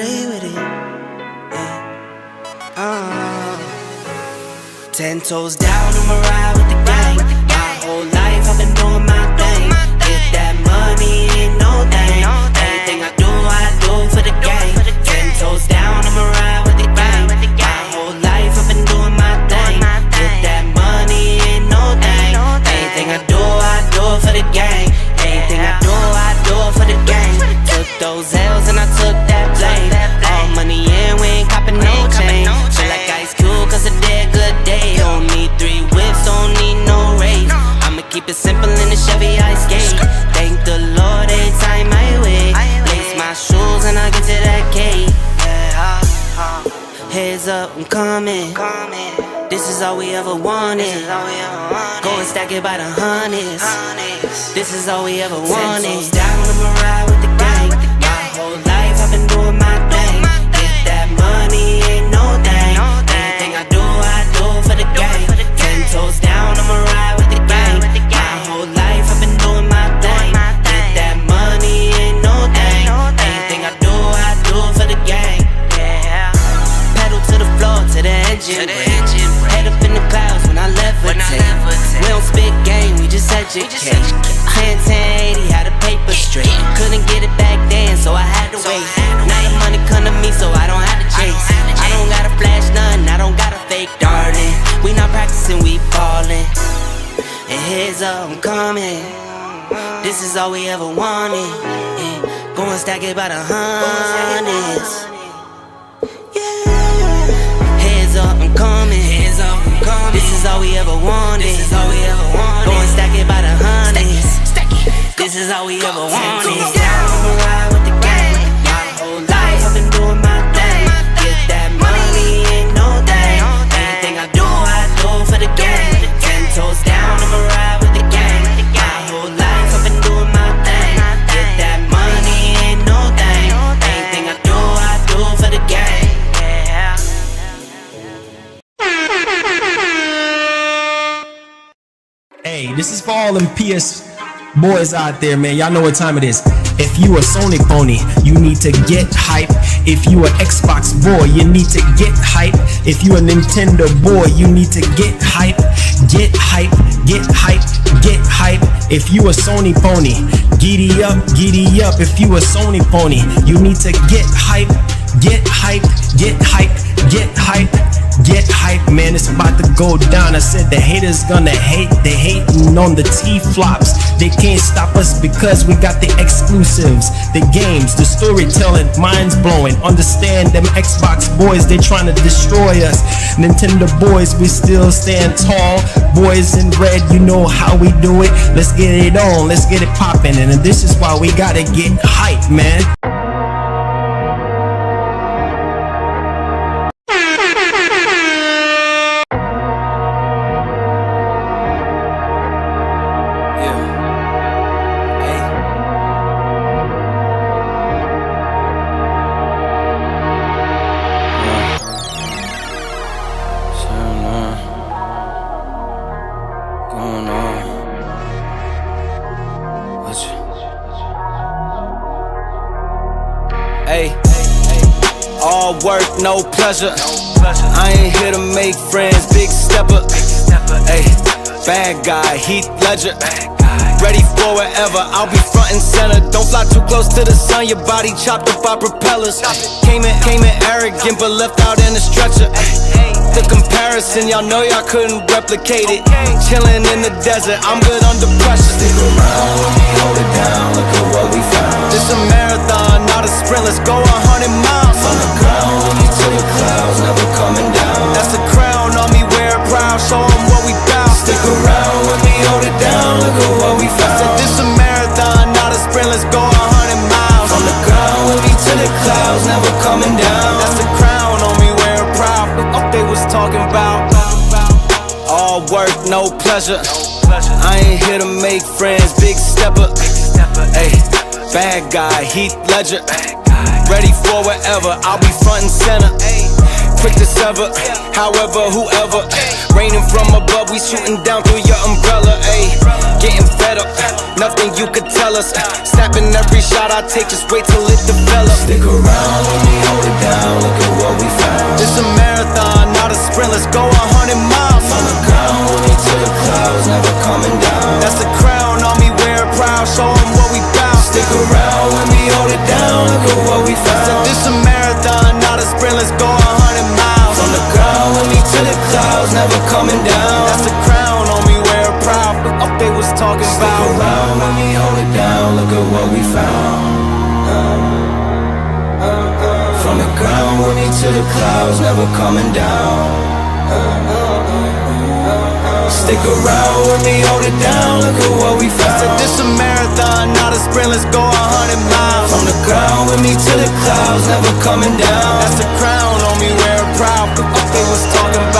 away with it. 10 toes down, I'ma ride with the gang. My whole life I've been doing my thing. Get that money, ain't no thing. Anything I do for the gang. 10 toes down, I'ma ride with the gang. My whole life I've been doing my thing. Get that money, ain't no thing. Anything I do for the gang. Anything I do for the gang. Took those L's and I took that blame. All money in, we ain't copping no change. Feel like Ice Cube, cause a dead good day. Don't need 3 whips, don't need no race. I'ma keep it simple in the Chevy I skate. Thank the Lord every time I wait. Lace my shoes and I get to that cake. Heads up, I'm coming. This is all we ever wanted. Go and stack it by the hundreds. This is all we ever wanted. 10 toes down, I'ma ride with the gang. My whole life I've been doing my thing. Get that money, ain't no thing. Anything I do for the gang. 10 toes down, I'ma ride with the gang. My whole life I've been doing my thing. Get that money, ain't no thing. Anything I do for the gang. Pedal to the floor, to the engine. Head up in the clouds when I levitate. We don't spit game, we just educate. 10-10-80, how the paper straight. Couldn't get it back then, so I had to wait. Now the money come to me, so I don't have to chase. I don't gotta flash nothing, I don't gotta fake, darling. We not practicing, we ballin'. And heads up, I'm coming. This is all we ever wanted. Go and stack it by the hundreds. Heads up, I'm coming. This is all we ever wanted. Go and stack it by the hundreds. This is all we ever wanted. I'ma ride with the gang. My whole life I've been doing my thing. Get that money, ain't no thing. Anything I do for the gang. 10 toes down, I'ma ride with the gang. My whole life I've been doing my thing. Get that money, ain't no thing. Anything I do for the gang. Hey, this is for all them PS boys out there, man. Y'all know what time it is. If you a Sony pony, you need to get hype. If you a Xbox boy, you need to get hype. If you a Nintendo boy, you need to get hype. Get hype, get hype, get hype. If you a Sony pony, giddy up, giddy up. If you a Sony pony, you need to get hype, get hype, get hype, get hype. Get hype, man, it's about to go down. I said the haters gonna hate. They hating on the T-flops. They can't stop us because we got the exclusives, the games, the storytelling, minds blowing. Understand them Xbox boys, they trying to destroy us. Nintendo boys, we still stand tall. Boys in red, you know how we do it. Let's get it on, let's get it popping. And this is why we gotta get hype, man. All work, no pleasure. I ain't here to make friends, big stepper. Ay, bad guy, Heath Ledger. Ready for wherever, I'll be front and center. Don't fly too close to the sun, your body chopped up by propellers. Came in arrogant, but left out in a stretcher. The comparison, y'all know y'all couldn't replicate it. Chillin' in the desert, I'm good under pressure. Stick around, let me hold it down, look at what we found. This a marathon, not a sprint, let's go 100 miles. On the ground, with me to the clouds, never coming down. That's the crown on me, wear it proud, show 'em what we bout. Stick around, let me hold it down, look at what we found. Said this a marathon, not a sprint, let's go 100 miles. On the ground, with me to the clouds, never coming down. That's the crown on me, wear it proud. What they was talking about? All work, no pleasure. I ain't here to make friends, big stepper. Ay, bad guy, Heath Ledger. Ready for wherever, I'll be front and center. Quick to sever, however, whoever. Raining from above, we shooting down through your umbrella. Ay, getting fed up. Nothing you could tell us. Snapping every shot I take, just wait till it develops. Stick around when we hold it down, look at what we found. It's a marathon, not a sprint, let's go 100 miles. From the ground, when we to the clouds, never coming down. That's the crown on me, wear it proud, show 'em what we bout. Stick around when we hold it down, look at what we found. This a marathon, not a sprint, let's go 100 miles. From the ground, when we to the clouds, never coming down. That's the crown on me, wear it proud. Up they was talking Stick about. around when we hold it down, look at what we found. From the ground, when we to the clouds, never coming down. Stick around when we hold it down, look at what we found. This a marathon, not a sprint, let's go 100 miles. From the ground, when we to the clouds, never coming down. That's the crown on me, wear it proud. Up they was talking about.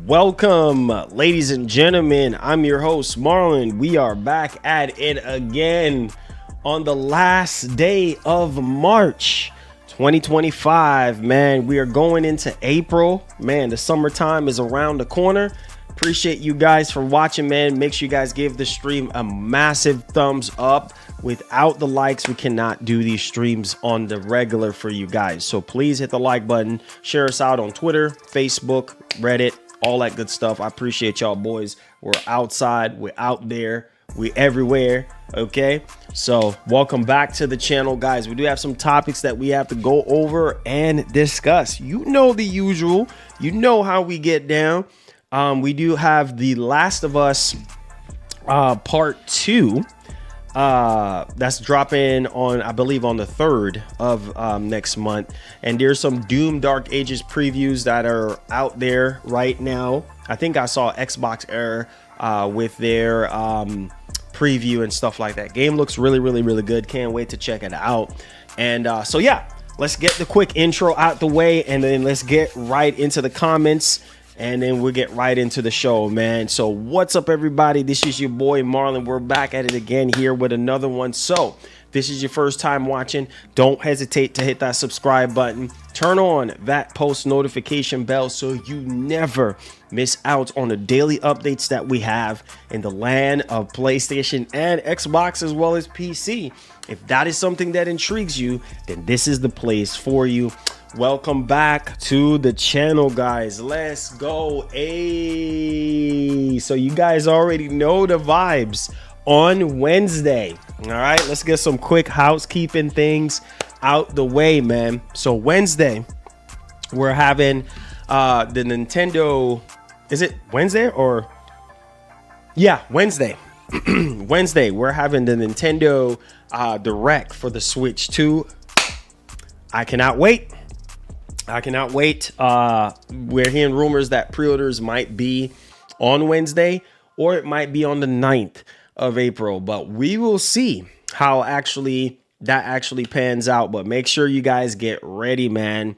Welcome, ladies and gentlemen. I'm your host, Marlon. We are back at it again on the last day of March 2025. Man, we are going into April. Man, the summertime is around the corner. Appreciate you guys for watching, man. Make sure you guys give the stream a massive thumbs up. Without the likes, we cannot do these streams on the regular for you guys. So please hit the like button. Share us out on Twitter, Facebook, Reddit, all that good stuff. I appreciate y'all, boys. We're outside, we're out there, we're everywhere. Okay, so welcome back to the channel, guys. We do have some topics that we have to go over and discuss. You know the usual, you know how we get down. We do have The Last of Us part 2 that's dropping on, I believe, on the 3rd of next month. And there's some Doom Dark Ages previews that are out there right now. I think I saw Xbox Air with their preview and stuff like that. Game looks really good. Can't wait to check it out. And so yeah, let's get the quick intro out the way, and then let's get right into the comments, and then we'll get right into the show, man. So what's up, everybody? This is your boy Marlon. We're back at it again here with another one. So if this is your first time watching, don't hesitate to hit that subscribe button. Turn on that post notification bell so you never miss out on the daily updates that we have in the land of PlayStation and Xbox, as well as PC. If that is something that intrigues you, then this is the place for you. Welcome back to the channel, guys. Let's go. Hey, so you guys already know the vibes on Wednesday. All right, let's get some quick housekeeping things out the way, man. So Wednesday, we're having the Nintendo, is it Wednesday or? Yeah, Wednesday. Wednesday, we're having the Nintendo Direct for the Switch 2. I cannot wait. We're hearing rumors that pre-orders might be on Wednesday, or it might be on the 9th of April, but we will see how that actually pans out. But make sure you guys get ready, man,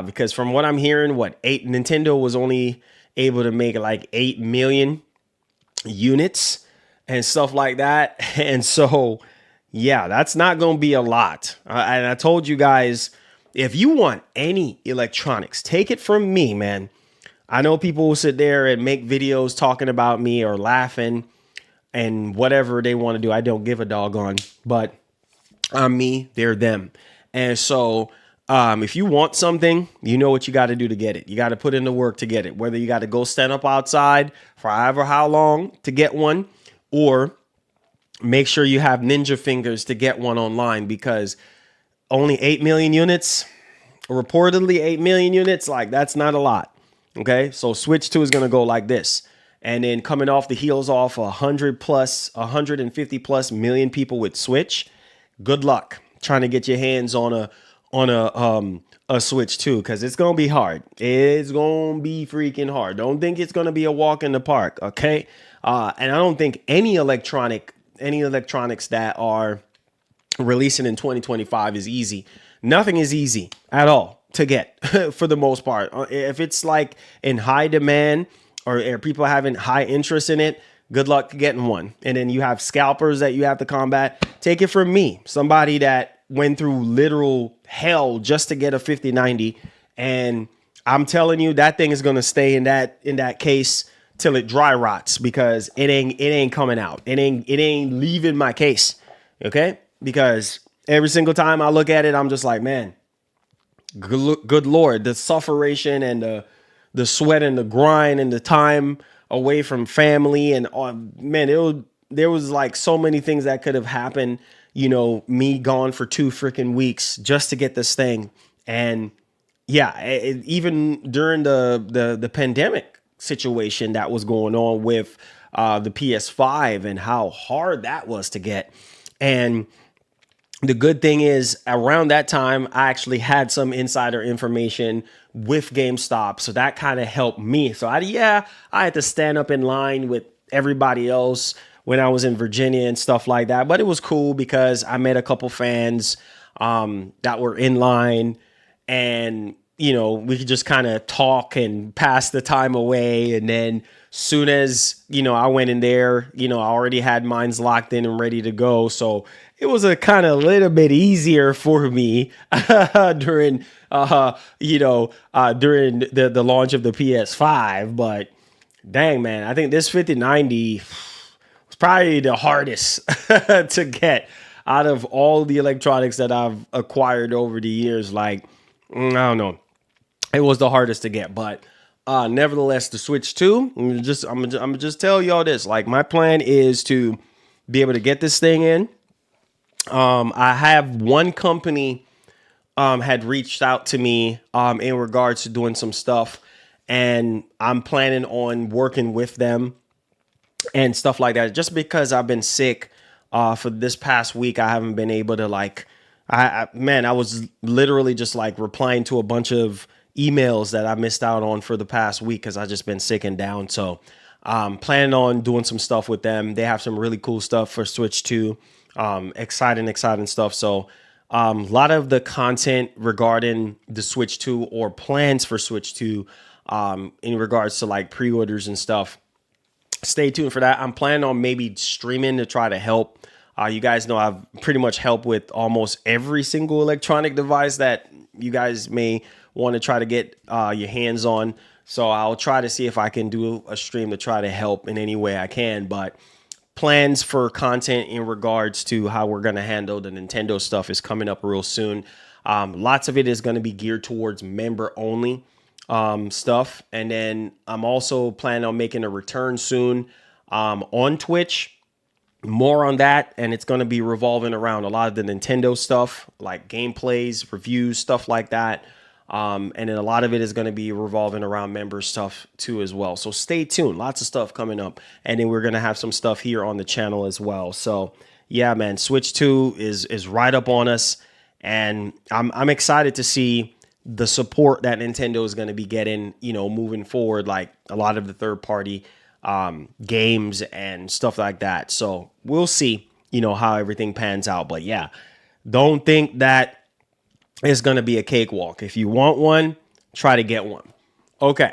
because from what I'm hearing, Nintendo was only able to make like 8 million units and stuff like that. And so, yeah, that's not going to be a lot. And I told you guys, if you want any electronics, take it from me, man. I know people will sit there and make videos talking about me or laughing and whatever they want to do. I don't give a doggone, but I'm me, they're them. And so if you want something, you know what you got to do to get it. You got to put in the work to get it, whether you got to go stand up outside for however how long to get one, or make sure you have ninja fingers to get one online, because only 8 million units, reportedly 8 million units, like that's not a lot. Okay, so Switch 2 is going to go like this. And then coming off the heels off 150 plus million people with Switch, good luck trying to get your hands on a Switch 2, because it's going to be hard. It's going to be freaking hard. Don't think it's going to be a walk in the park, okay? And I don't think any electronics that are releasing in 2025 is easy. Nothing is easy at all to get for the most part. If it's like in high demand or people having high interest in it, good luck getting one. And then you have scalpers that you have to combat. Take it from me, somebody that went through literal hell just to get a 5090, and I'm telling you that thing is going to stay in that case till it dry rots, because it ain't coming out. It ain't leaving my case. Okay? Because every single time I look at it, I'm just like, man, good Lord, the sufferation and the sweat and the grind and the time away from family, and man, there was like so many things that could have happened. You know, me gone for 2 freaking weeks just to get this thing. And yeah, even during the pandemic situation that was going on with the PS5 and how hard that was to get. And the good thing is, around that time, I actually had some insider information with GameStop, so that kind of helped me. So I had to stand up in line with everybody else when I was in Virginia and stuff like that. But it was cool because I met a couple fans that were in line, and you know, we could just kind of talk and pass the time away. And then soon as, you know, I went in there, you know, I already had mines locked in and ready to go. So it was a kind of little bit easier for me during the launch of the PS5. But dang, man, I think this 5090 was probably the hardest to get out of all the electronics that I've acquired over the years. Like, I don't know. It was the hardest to get, but nevertheless, the Switch 2, I'm gonna just tell y'all this. Like, my plan is to be able to get this thing in. I have one company had reached out to me in regards to doing some stuff, and I'm planning on working with them and stuff like that. Just because I've been sick for this past week, I haven't been able to I was literally just like replying to a bunch of emails that I missed out on for the past week because I just been sick and down. So planning on doing some stuff with them. They have some really cool stuff for Switch 2. Exciting stuff. So a lot of the content regarding the Switch 2 or plans for Switch 2 in regards to like pre-orders and stuff, stay tuned for that. I'm planning on maybe streaming to try to help. You guys know I've pretty much helped with almost every single electronic device that you guys may want to try to get your hands on. So I'll try to see if I can do a stream to try to help in any way I can. But plans for content in regards to how we're going to handle the Nintendo stuff is coming up real soon. Lots of it is going to be geared towards member only stuff. And then I'm also planning on making a return soon on Twitch. More on that, and it's going to be revolving around a lot of the Nintendo stuff, like gameplays, reviews, stuff like that. And then a lot of it is going to be revolving around member stuff too as well. So stay tuned. Lots of stuff coming up. And then we're going to have some stuff here on the channel as well. So yeah, man, Switch 2 is right up on us. And I'm excited to see the support that Nintendo is going to be getting, you know, moving forward, like a lot of the third party games and stuff like that. So we'll see, you know, how everything pans out. But yeah, don't think that it's going to be a cakewalk. If you want one, try to get one. Okay.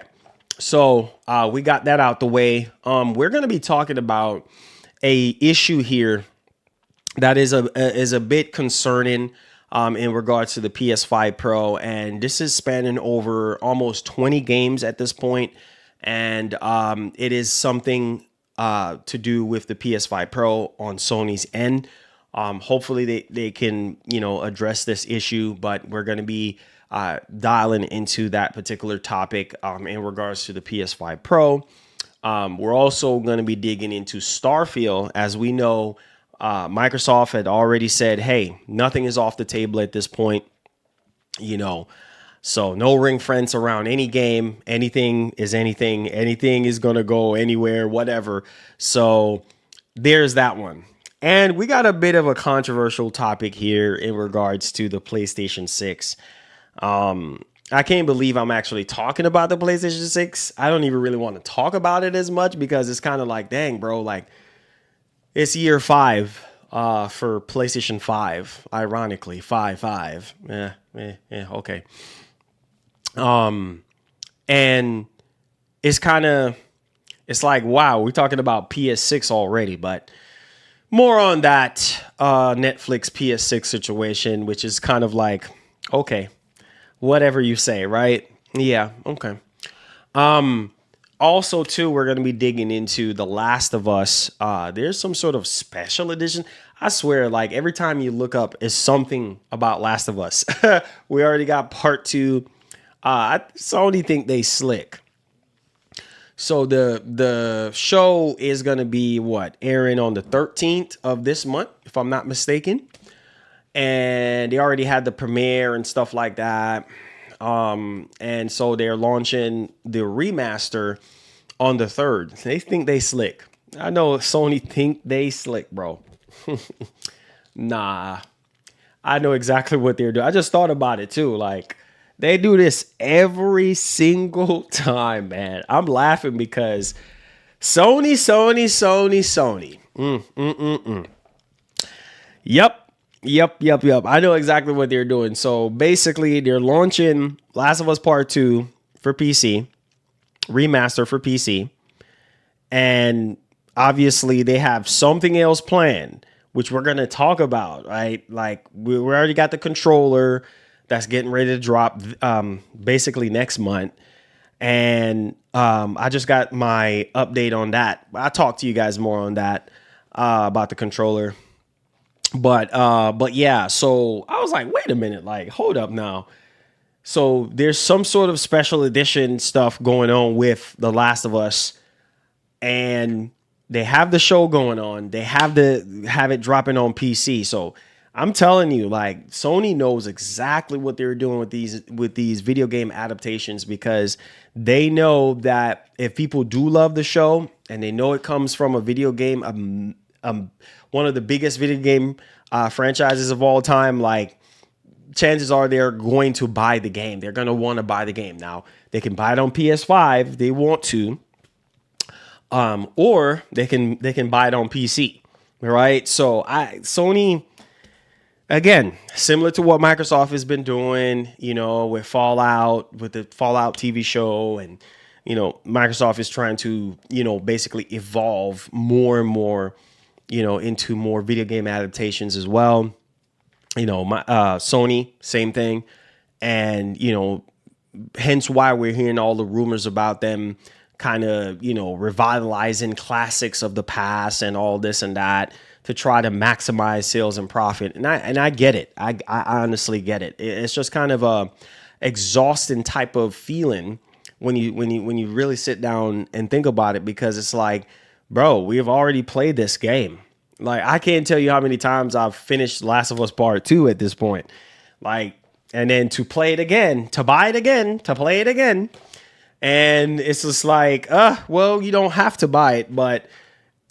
So we got that out the way. We're going to be talking about a issue here that is a bit concerning in regards to the PS5 Pro, and this is spanning over almost 20 games at this point, and it is something to do with the PS5 Pro on Sony's end. Hopefully they can, you know, address this issue, but we're going to be dialing into that particular topic in regards to the PS5 Pro. We're also going to be digging into Starfield. As we know, Microsoft had already said, hey, nothing is off the table at this point, you know, so no ring fence around any game. Anything is anything. Anything is going to go anywhere, whatever. So there's that one. And we got a bit of a controversial topic here in regards to the PlayStation 6. I can't believe I'm actually talking about the PlayStation 6. I don't even really want to talk about it as much because it's kind of like, dang, bro, like, it's year 5 for PlayStation 5, ironically, 5. Yeah, okay. And it's like, wow, we're talking about PS6 already, but more on that Neflix PS6 situation, which is kind of like, okay, whatever you say, right? Yeah, okay. Also, too, we're going to be digging into The Last of Us. There's some sort of special edition. I swear, like, every time you look up is something about Last of Us. We already got part 2. Sony think they slick. So the show is going to be, airing on the 13th of this month, if I'm not mistaken. And they already had the premiere and stuff like that. And so they're launching the remaster on the 3rd. They think they slick. I know Sony think they slick, bro. Nah, I know exactly what they're doing. I just thought about it too. Like, they do this every single time, man. I'm laughing because Sony. Yep. I know exactly what they're doing. So basically, they're launching Last of Us Part 2 for PC, remaster for PC. And obviously, they have something else planned, which we're going to talk about, right? Like, we already got the controller that's getting ready to drop basically next month. And I just got my update on that. I'll talk to you guys more on that about the controller. But yeah, so I was like, wait a minute, like, hold up now. So there's some sort of special edition stuff going on with The Last of Us, and they have the show going on. They have it dropping on PC. So I'm telling you, like, Sony knows exactly what they're doing with these video game adaptations, because they know that if people do love the show and they know it comes from a video game, one of the biggest video game franchises of all time, like, chances are they're going to buy the game. They're going to want to buy the game. Now, they can buy it on PS5 if they want to, or they can buy it on PC, right? So Sony, again, similar to what Microsoft has been doing, you know, with Fallout, with the Fallout TV show, and, you know, Microsoft is trying to, you know, basically evolve more and more, you know, into more video game adaptations as well. You know, Sony, same thing. And, you know, hence why we're hearing all the rumors about them kind of, you know, revitalizing classics of the past and all this and that to try to maximize sales and profit. And I get it. I honestly get it. It's just kind of a exhausting type of feeling when you really sit down and think about it, because it's like, bro, we have already played this game. Like, I can't tell you how many times I've finished Last of Us Part 2 at this point. Like, and then to play it again, to buy it again, to play it again. And it's just like, well, you don't have to buy it, but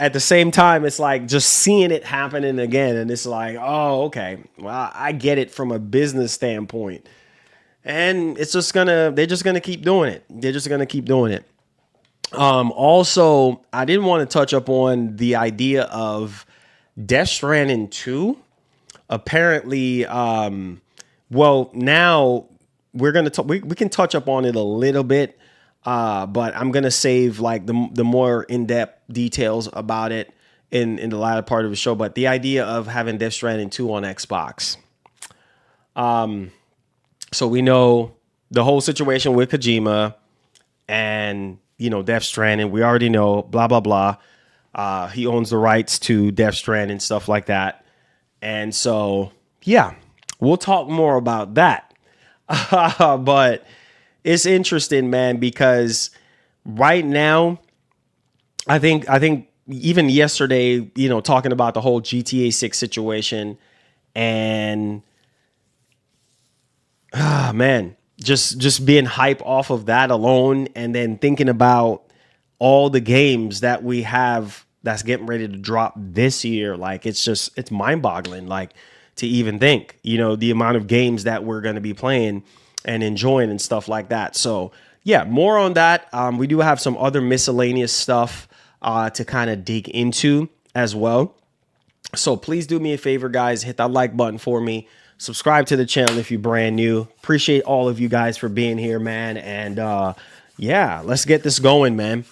at the same time, it's like just seeing it happening again. And it's like, oh, okay, well, I get it from a business standpoint. And they're just gonna keep doing it. They're just gonna keep doing it. Also, I didn't want to touch up on the idea of Death Stranding 2. Apparently, well, now we're gonna we can touch up on it a little bit, but I'm gonna save like the more in-depth details about it in the latter part of the show. But the idea of having Death Stranding 2 on Xbox. So we know the whole situation with Kojima and, you know, Death Stranding. We already know, blah, blah, blah. He owns the rights to Death Stranding, stuff like that. And so, yeah, we'll talk more about that. But it's interesting, man, because right now, I think even yesterday, you know, talking about the whole GTA 6 situation and man, just being hype off of that alone, and then thinking about all the games that we have that's getting ready to drop this year. Like, it's mind boggling, like, to even think, you know, the amount of games that we're going to be playing and enjoying and stuff like that. So yeah, more on that. We do have some other miscellaneous stuff to kind of dig into as well. So please do me a favor, guys, hit that like button for me. Subscribe to the channel if you're brand new. Appreciate all of you guys for being here, man. And yeah, let's get this going, man.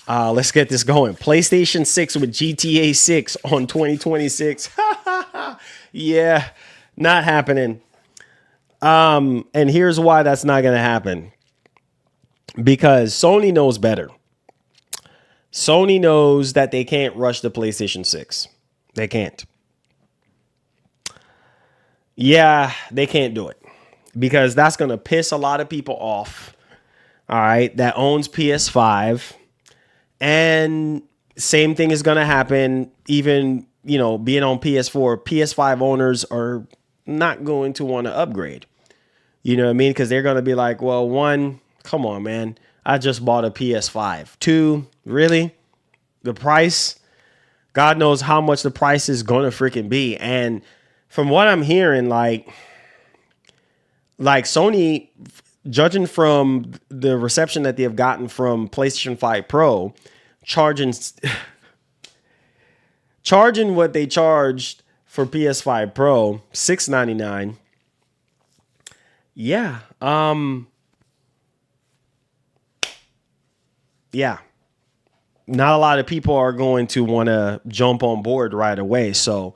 Let's get this going. PlayStation 6 with GTA 6 on 2026. Yeah, not happening. And here's why that's not going to happen. Because Sony knows better. Sony knows that they can't rush the PlayStation 6. They can't. Yeah, they can't do it because that's going to piss a lot of people off. All right, that owns PS5. And same thing is going to happen even, you know, being on PS4. PS5 owners are not going to want to upgrade. You know what I mean? Because they're going to be like, well, one, come on, man. I just bought a PS5. Two, really? The price? God knows how much the price is going to freaking be. And from what I'm hearing, like Sony, judging from the reception that they have gotten from PlayStation 5 Pro, charging what they charged for PS5 Pro, $699. Yeah. Yeah. Not a lot of people are going to want to jump on board right away. So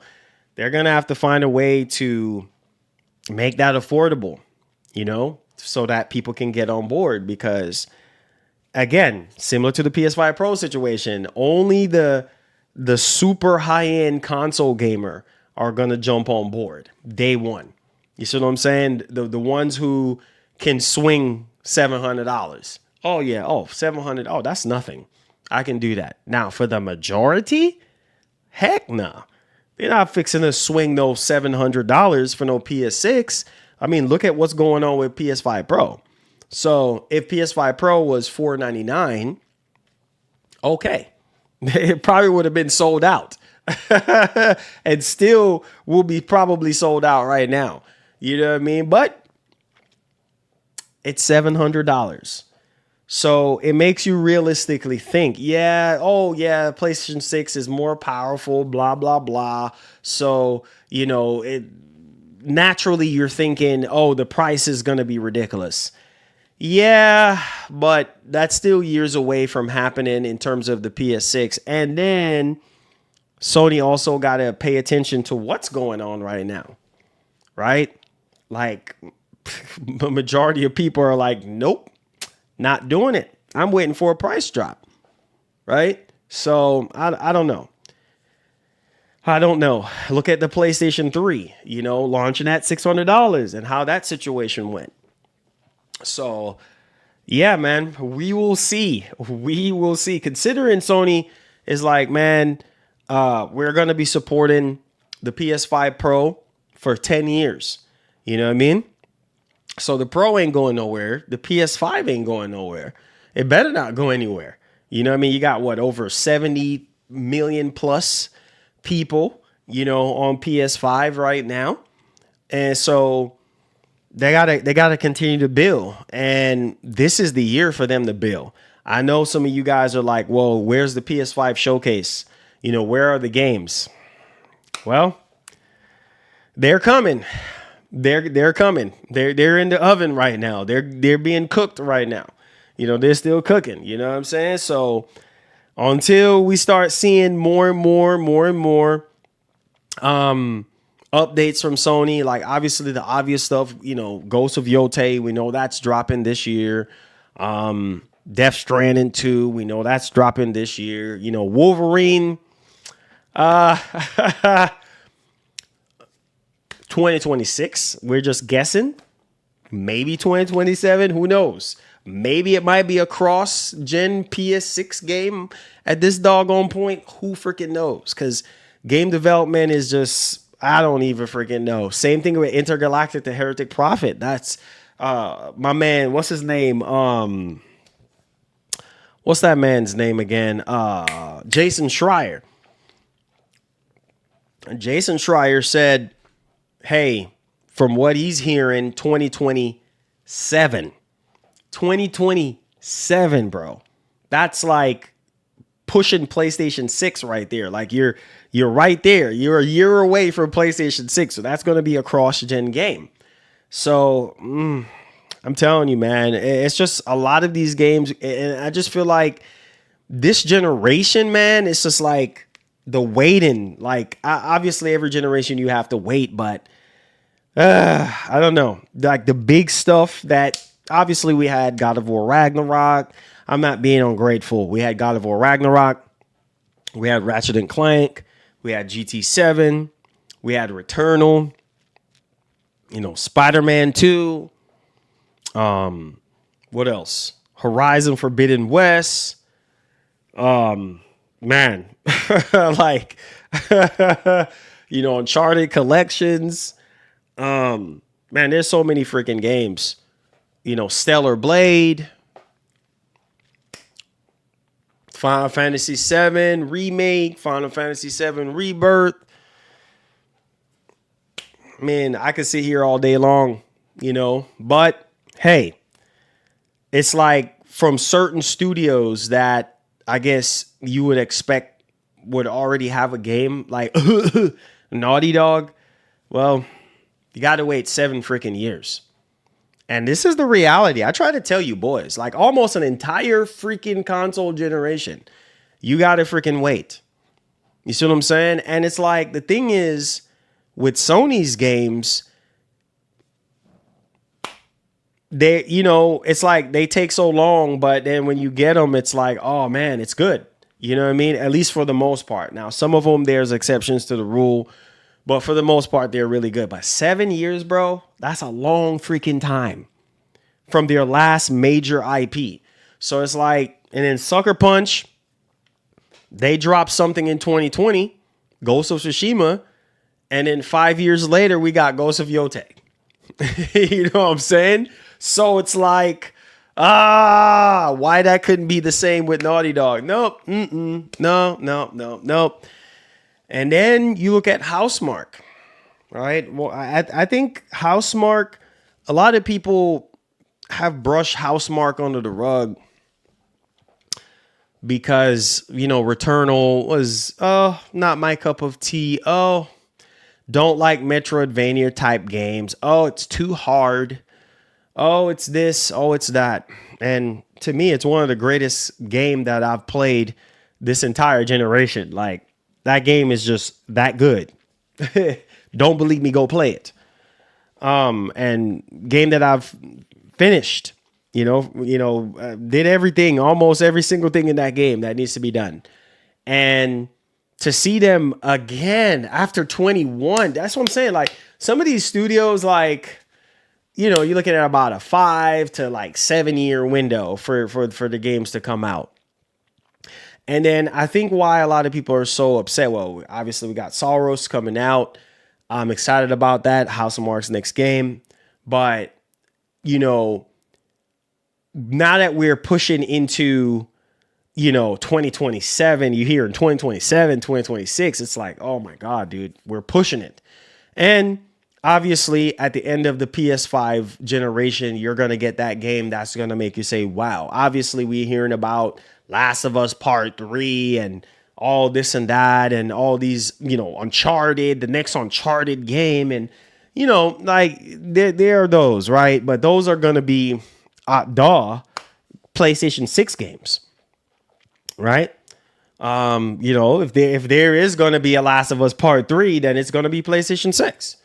they're going to have to find a way to make that affordable, you know, so that people can get on board. Because, again, similar to the PS5 Pro situation, only the super high-end console gamer are going to jump on board day one. You see what I'm saying? The ones who can swing $700. Oh, yeah. Oh, $700. Oh, that's nothing. I can do that. Now, for the majority, heck no. They're not fixing to swing no $700 for no PS6. I mean, look at what's going on with PS5 Pro. So if PS5 Pro was $499, okay, it probably would have been sold out. And still will be probably sold out right now. You know what I mean? But it's $700. So it makes you realistically think, yeah, oh yeah, PlayStation 6 is more powerful, blah, blah, blah. So, you know, naturally you're thinking, oh, the price is going to be ridiculous. Yeah, but that's still years away from happening in terms of the PS6. And then Sony also got to pay attention to what's going on right now, right? Like the majority of people are like, nope. Not doing it. I'm waiting for a price drop, right? So I don't know. I don't know. Look at the PlayStation 3, you know, launching at $600 and how that situation went. So, yeah, man, we will see. We will see. Considering Sony is like, man, we're going to be supporting the PS5 Pro for 10 years. You know what I mean? So the Pro ain't going nowhere. The PS5 ain't going nowhere. It better not go anywhere. You know what I mean? You got what, over 70 million plus people, you know, on PS5 right now. And so they gotta continue to build. And this is the year for them to build. I know some of you guys are like, well, where's the PS5 showcase? You know, where are the games? Well, they're coming. They're coming. They're in the oven right now. They're being cooked right now. You know, they're still cooking. You know what I'm saying? So until we start seeing more and more updates from Sony, like obviously the obvious stuff, you know, Ghost of Yotei, we know that's dropping this year. Death Stranding 2, we know that's dropping this year. You know, Wolverine 2026. We're just guessing. Maybe 2027. Who knows? Maybe it might be a cross-gen PS6 game at this doggone point. Who freaking knows? Because game development is just, I don't even freaking know. Same thing with Intergalactic: The Heretic Prophet. That's my man. What's his name? What's that man's name again? Jason Schreier. Jason Schreier said, hey, from what he's hearing, 2027. 2027, bro. That's like pushing PlayStation 6 right there. Like you're right there. You're a year away from PlayStation 6. So that's going to be a cross-gen game. So I'm telling you, man, it's just a lot of these games. And I just feel like this generation, man, it's just like the waiting. Like obviously every generation you have to wait, but I don't know. Like the big stuff that obviously we had God of War Ragnarok. I'm not being ungrateful. We had God of War Ragnarok. We had Ratchet and Clank. We had GT7. We had Returnal. You know, Spider-Man 2. What else? Horizon Forbidden West. Man, like, you know, Uncharted Collections. Man, there's so many freaking games. You know, Stellar Blade, Final Fantasy VII Remake, Final Fantasy VII Rebirth. Man, I could sit here all day long, you know, but hey, it's like from certain studios that I guess you would expect would already have a game like Naughty Dog. Well, you got to wait 7 freaking years. And this is the reality. I try to tell you boys, like almost an entire freaking console generation. You got to freaking wait. You see what I'm saying? And it's like, the thing is with Sony's games, they, you know, it's like they take so long, but then when you get them, it's like, oh man, it's good. You know what I mean? At least for the most part. Now, some of them, there's exceptions to the rule. But for the most part, they're really good. But 7 years, bro, that's a long freaking time from their last major IP. So it's like, and then Sucker Punch, they dropped something in 2020, Ghost of Tsushima. And then 5 years later, we got Ghost of Yotei. You know what I'm saying? So it's like, why that couldn't be the same with Naughty Dog? Nope. Nope. And then you look at Housemarque, right? Well, I think Housemarque, a lot of people have brushed Housemarque under the rug because, you know, Returnal was, not my cup of tea. Oh, don't like Metroidvania type games. Oh, it's too hard. Oh, it's this. Oh, it's that. And to me, it's one of the greatest game that I've played this entire generation. Like, that game is just that good. Don't believe me, go play it. And game that I've finished, did everything, almost every single thing in that game that needs to be done. And to see them again after 21, that's what I'm saying. Like some of these studios, like, you're looking at about a 5 to like 7 year window for the games to come out. And then I think why a lot of people are so upset. Well, obviously we got Soros coming out. I'm excited about that. Housemarque's next game. But you know, now that we're pushing into, you know, 2027, you hear in 2027, 2026, it's like, oh my God, dude, we're pushing it. And obviously at the end of the PS5 generation, you're going to get that game that's going to make you say, wow. Obviously we're hearing about Last of Us Part 3 and all this and that and all these, you know, Uncharted, the next Uncharted game. And, you know, like there are those, right? But those are going to be PlayStation 6 games, right? You know, if there is going to be a Last of Us Part 3, then it's going to be PlayStation 6.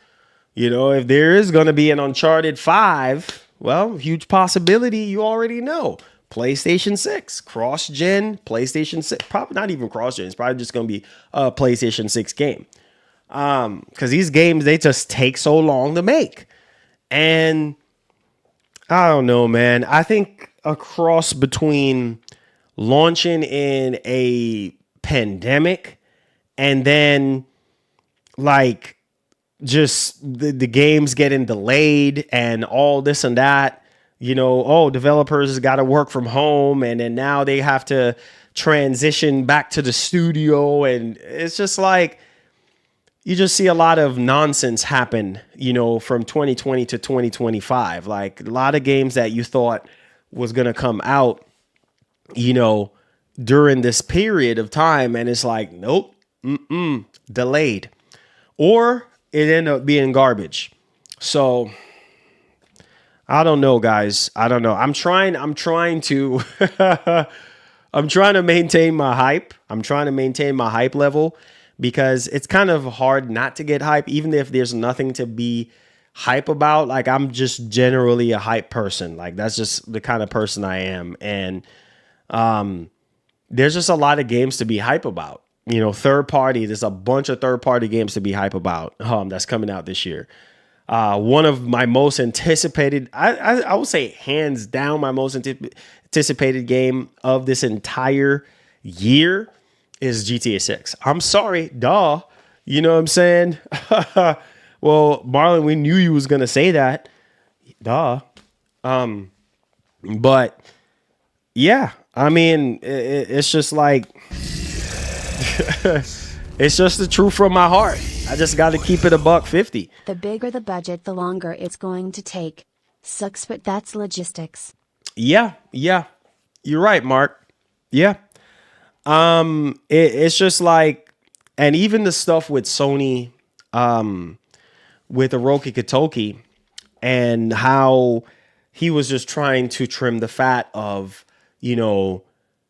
You know, if there is going to be an Uncharted 5, well, huge possibility, you already know. PlayStation 6, cross-gen, PlayStation 6, probably not even cross-gen. It's probably just going to be a PlayStation 6 game. Because these games, they just take so long to make. And I don't know, man. I think a cross between launching in a pandemic and then like just the games getting delayed and all this and that, you know, oh, developers got to work from home and then now they have to transition back to the studio. And it's just like, you just see a lot of nonsense happen, you know, from 2020 to 2025. Like a lot of games that you thought was going to come out, you know, during this period of time. And it's like, nope, delayed. Or it ended up being garbage. So I don't know, guys. I don't know. I'm trying to I'm trying to maintain my hype. I'm trying to maintain my hype level because it's kind of hard not to get hype, even if there's nothing to be hype about. Like I'm just generally a hype person. Like that's just the kind of person I am. And there's just a lot of games to be hype about. You know, third party, there's a bunch of third party games to be hype about that's coming out this year. One of my most anticipated, I would say hands down, my most anticipated game of this entire year is GTA 6. I'm sorry, duh. You know what I'm saying? Well, Marlon, we knew you was going to say that. Duh. But yeah, I mean, it's just like, it's just the truth from my heart. I just got to keep it $150. The bigger the budget, the longer it's going to take. Sucks, but that's logistics. Yeah. You're right, Mark. Yeah. It's just like, and even the stuff with Sony, with Hiroki Katoki and how he was just trying to trim the fat of, you know,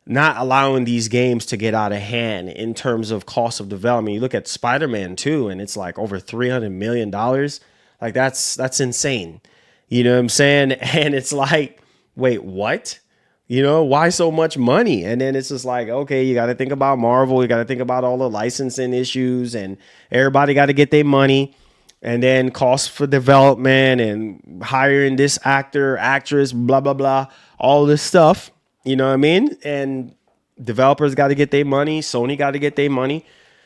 not allowing these games to get out of hand in terms of cost of development. You look at Spider-Man 2 and it's like over $300 million. Like that's insane. You know what I'm saying? And it's like, wait, what? You know, why so much money? And then it's just like, okay, you got to think about Marvel. You got to think about all the licensing issues and everybody got to get their money. And then costs for development and hiring this actor, actress, blah, blah, blah, all this stuff. You know what I mean? And developers got to get their money. Sony got to get their money.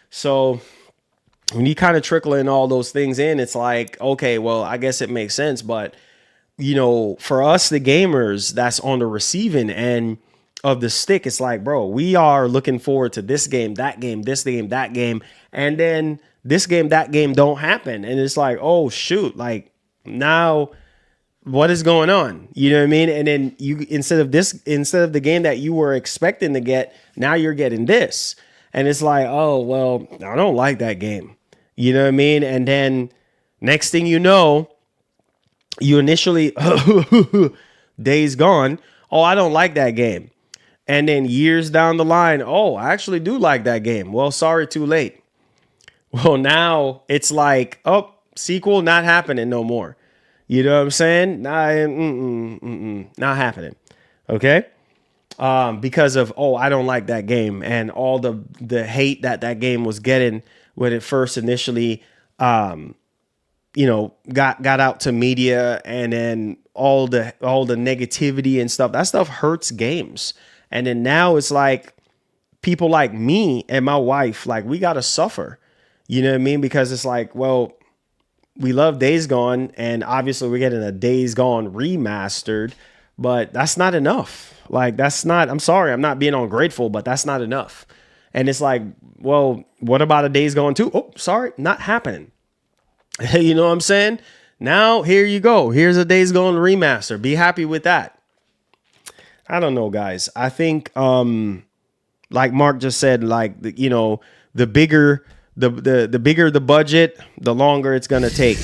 So when you kind of trickle in all those things in, it's like, okay, well, I guess it makes sense. But, you know, for us, the gamers that's on the receiving end of the stick, it's like, bro, we are looking forward to this game, that game, this game, that game. And then this game, that game don't happen. And it's like, oh, shoot, like now what is going on? You know what I mean? And then you, instead of the game that you were expecting to get, now you're getting this. And it's like, oh, well, I don't like that game. You know what I mean? And then next thing you know, you initially, Days Gone, oh, I don't like that game. And then years down the line, oh, I actually do like that game. Well, sorry, too late. Well, now it's like, oh, sequel not happening no more. You know what I'm saying? Not happening. Okay. Because of, oh, I don't like that game. And all the hate that game was getting when it first initially, you know, got out to media, and then all the negativity and stuff, that stuff hurts games. And then now it's like people like me and my wife, like we got to suffer, you know what I mean? Because it's like, well, we love Days Gone, and obviously we're getting a Days Gone remastered, but that's not enough. Like, that's not, I'm sorry, I'm not being ungrateful, but that's not enough. And it's like, well, what about a Days Gone 2? Oh, sorry, not happening. You know what I'm saying? Now, here you go. Here's a Days Gone remaster. Be happy with that. I don't know, guys. I think, like Mark just said, like, you know, the bigger the budget, the longer it's gonna take.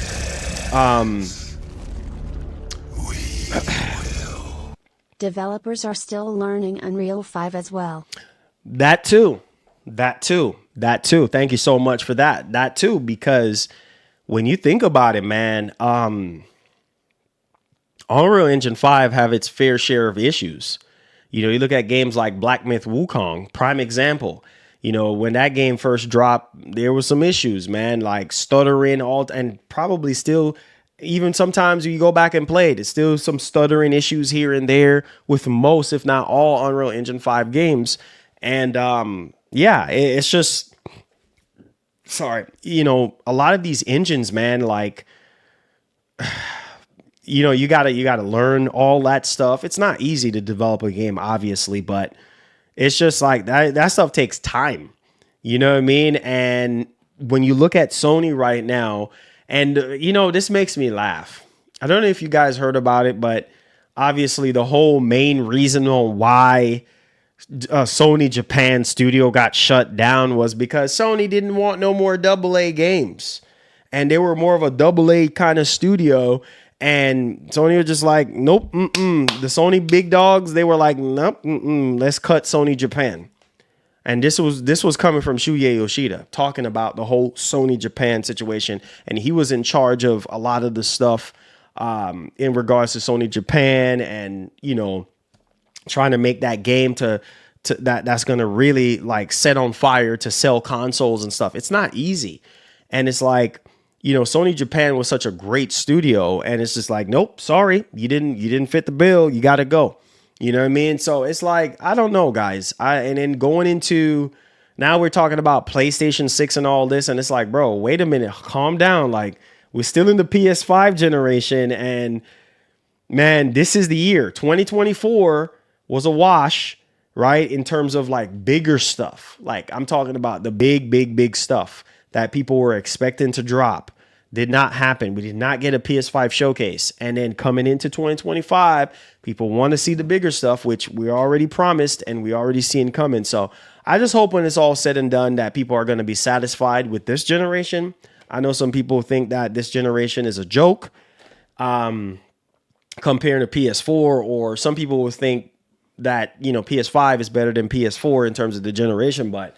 Developers are still learning Unreal 5 as well. That too. Thank you so much for that. That too, because when you think about it, man, Unreal Engine 5 have its fair share of issues. You know, you look at games like Black Myth Wukong, prime example. You know, when that game first dropped, there was some issues, man, like stuttering, and probably still, even sometimes you go back and play it, it's still some stuttering issues here and there with most, if not all, Unreal Engine 5 games. And yeah, it's just, sorry, you know, a lot of these engines, man, like, you know, you gotta learn all that stuff. It's not easy to develop a game, obviously, but it's just like that stuff takes time. You know what I mean? And when you look at Sony right now, and you know, this makes me laugh. I don't know if you guys heard about it, but obviously the whole main reason on why Sony Japan studio got shut down was because Sony didn't want no more AA games, and they were more of a AA kind of studio. And Sony was just like, nope, the Sony big dogs, they were like, nope, let's cut Sony Japan. And this was coming from Shuya Yoshida, talking about the whole Sony Japan situation. And he was in charge of a lot of the stuff in regards to Sony Japan, and, you know, trying to make that game that's going to really like set on fire to sell consoles and stuff. It's not easy. And it's like, you know, Sony Japan was such a great studio, and it's just like, nope, sorry, you didn't fit the bill. You got to go. You know what I mean? So it's like, I don't know, guys. And then going into, now we're talking about PlayStation 6 and all this, and it's like, bro, wait a minute, calm down. Like, we're still in the PS5 generation, and man, this is the year. 2024 was a wash, right? In terms of like bigger stuff. Like, I'm talking about the big stuff that people were expecting to drop. Did not happen. We did not get a PS5 showcase. And then coming into 2025, people want to see the bigger stuff, which we already promised and we already seen coming. So I just hope when it's all said and done that people are going to be satisfied with this generation. I know some people think that this generation is a joke, comparing to PS4, or some people will think that, you know, PS5 is better than PS4 in terms of the generation. But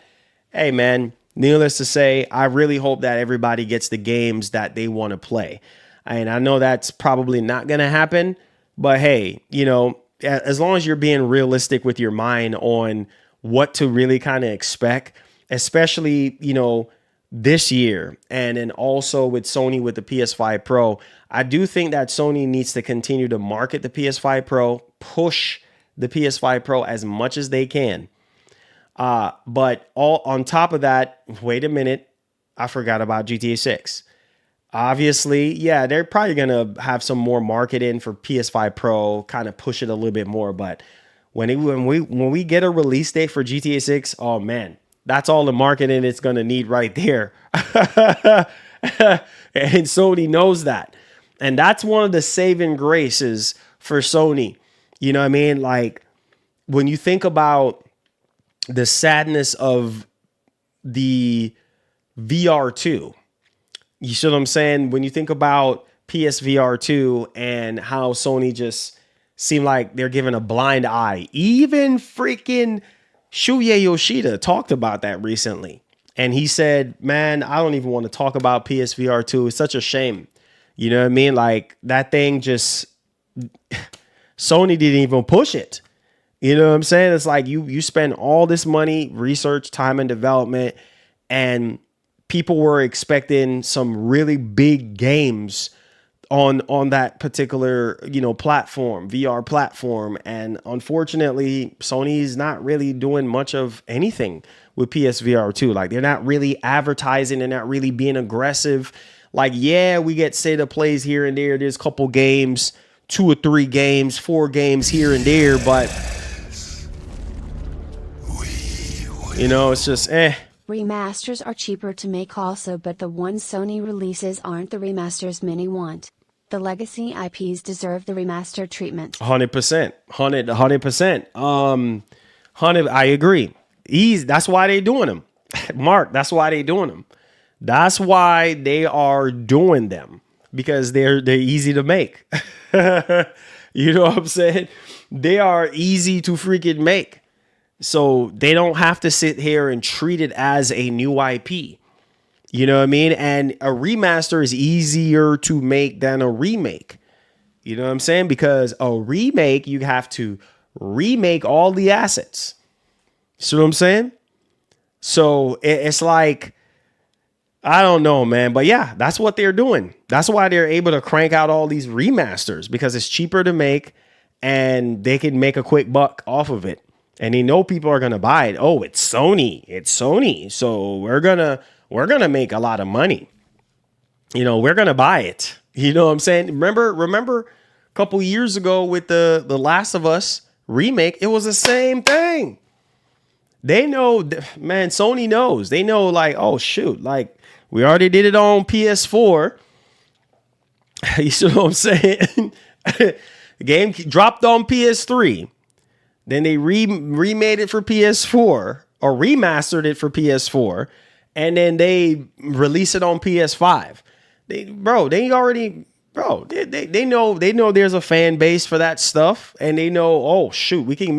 hey, man, needless to say, I really hope that everybody gets the games that they want to play. And I know that's probably not going to happen, but hey, you know, as long as you're being realistic with your mind on what to really kind of expect, especially, you know, this year, and then also with Sony with the PS5 Pro, I do think that Sony needs to continue to market the PS5 Pro, push the PS5 Pro as much as they can. But all on top of that, wait a minute, I forgot about GTA 6. Obviously, yeah, they're probably going to have some more marketing for PS5 Pro, kind of push it a little bit more. But when we get a release date for GTA 6, oh man, that's all the marketing it's going to need right there. And Sony knows that. And that's one of the saving graces for Sony. You know what I mean? Like, when you think about the sadness of the VR2, you see what I'm saying? When you think about PSVR 2 and how Sony just seemed like they're giving a blind eye. Even freaking Shuya Yoshida talked about that recently. And he said, man, I don't even want to talk about PSVR 2. It's such a shame. You know what I mean? Like, that thing just, Sony didn't even push it. You know what I'm saying? It's like you spend all this money, research, time, and development, and people were expecting some really big games on that particular, you know, platform, VR platform. And unfortunately, Sony is not really doing much of anything with PSVR 2. Like, they're not really advertising, they're not really being aggressive. Like, yeah, we get state of plays here and there. There's a couple games, 2 or 3 games, 4 games here and there, but you know, it's just Remasters are cheaper to make also, but the ones Sony releases aren't the remasters many want. The legacy IPs deserve the remaster treatment. 100%. 100%. 100, I agree. That's why they doing them. Mark, that's why they doing them. That's why they are doing them, because they're easy to make. You know what I'm saying? They are easy to freaking make. So they don't have to sit here and treat it as a new IP. You know what I mean? And a remaster is easier to make than a remake. You know what I'm saying? Because a remake, you have to remake all the assets. See what I'm saying? So it's like, I don't know, man. But yeah, that's what they're doing. That's why they're able to crank out all these remasters, because it's cheaper to make and they can make a quick buck off of it. And they know people are going to buy it. Oh, it's Sony. It's Sony. So we're going to make a lot of money. You know, we're going to buy it. You know what I'm saying? Remember a couple years ago with the Last of Us remake, it was the same thing. They know, man, Sony knows. They know, like, oh, shoot, like, we already did it on PS4. You see what I'm saying? The game dropped on PS3. Then they remade it for PS4, or remastered it for PS4. And then they release it on PS5. They know there's a fan base for that stuff. And they know, oh, shoot, we can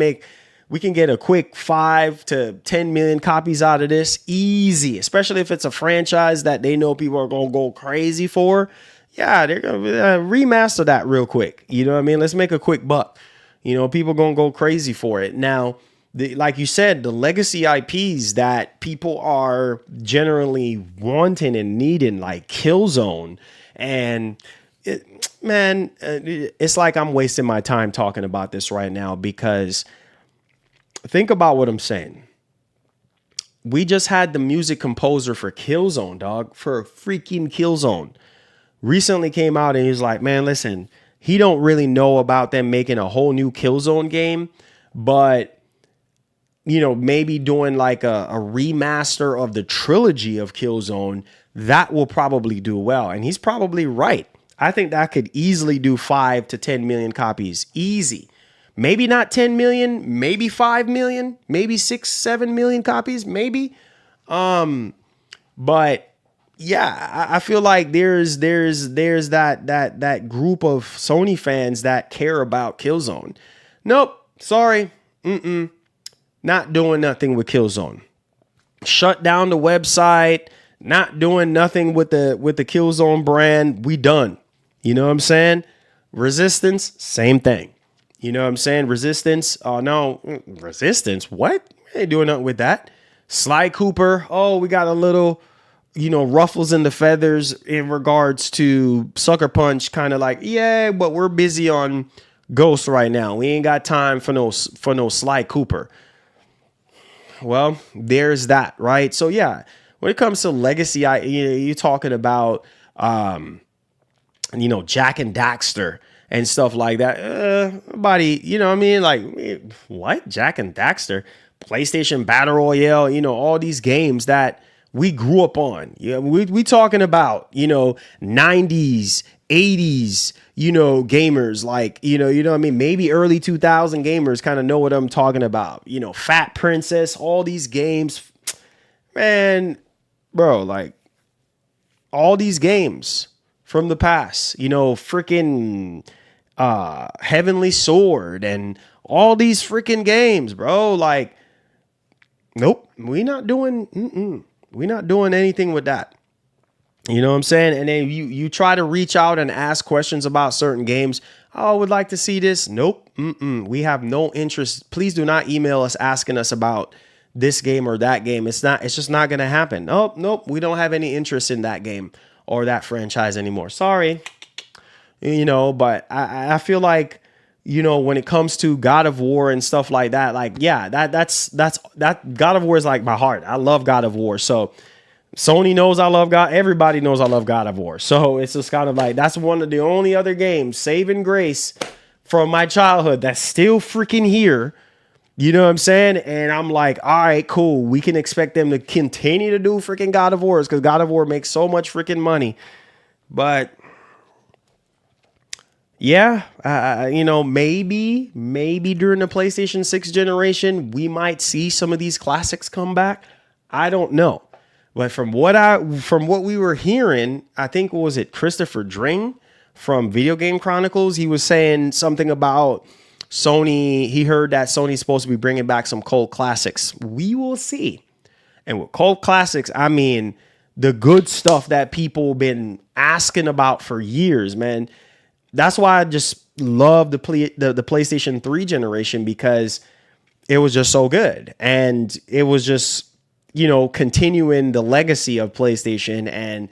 get a quick 5 to 10 million copies out of this easy, especially if it's a franchise that they know people are going to go crazy for. Yeah, they're going to remaster that real quick. You know what I mean? Let's make a quick buck. You know, people going to go crazy for it. Now, like you said, the legacy IPs that people are generally wanting and needing, like Killzone. And it's like I'm wasting my time talking about this right now, because think about what I'm saying. We just had the music composer for Killzone, dog, for freaking Killzone. Recently came out and he's like, man, listen, he don't really know about them making a whole new Killzone game, but you know, maybe doing like a remaster of the trilogy of Killzone, that will probably do well. And he's probably right. I think that could easily do 5 to 10 million copies. Easy. Maybe not 10 million, maybe 5 million, maybe 6, 7 million copies, maybe. But yeah, I feel like there's that group of Sony fans that care about Killzone. Nope, sorry. Not doing nothing with Killzone. Shut down the website. Not doing nothing with the Killzone brand. We done. You know what I'm saying? Resistance, same thing. You know what I'm saying? Resistance. Oh no, Resistance. What? We ain't doing nothing with that. Sly Cooper. Oh, we got a little, ruffles in the feathers in regards to Sucker Punch. Kind of like, yeah, but we're busy on Ghost right now. We ain't got time for no Sly Cooper. Well, there's that, right? So yeah, when it comes to legacy, you're talking about, Jack and Daxter and stuff like that. Nobody, you know what I mean? Like, what? Jack and Daxter? PlayStation Battle Royale, all these games that we grew up on. Yeah, we talking about, 90s, 80s, gamers, like, you know what I mean? Maybe early 2000 gamers kind of know what I'm talking about. Fat Princess, all these games. Man, bro, like all these games from the past, freaking Heavenly Sword and all these freaking games, bro. Like, nope, we not doing anything with that. You know what I'm saying? And then you try to reach out and ask questions about certain games. Oh, I would like to see this. Nope. We have no interest. Please do not email us asking us about this game or that game. It's just not going to happen. Oh, nope. We don't have any interest in that game or that franchise anymore. Sorry. But I feel like, when it comes to God of War and stuff like that, like, yeah, that God of War is like my heart. I love God of War. So Sony knows I love God. Everybody knows I love God of War. So it's just kind of like, that's one of the only other games, saving grace from my childhood, that's still freaking here. You know what I'm saying? And I'm like, all right, cool. We can expect them to continue to do freaking God of Wars because God of War makes so much freaking money. But yeah, you know, maybe during the PlayStation 6 generation, we might see some of these classics come back. I don't know. But from what we were hearing, I think, what was it, Christopher Dring from Video Game Chronicles? He was saying something about Sony. He heard that Sony's supposed to be bringing back some cult classics. We will see. And with cult classics, I mean the good stuff that people been asking about for years, man. That's why I just love the PlayStation 3 generation, because it was just so good. And it was just, you know, continuing the legacy of PlayStation and,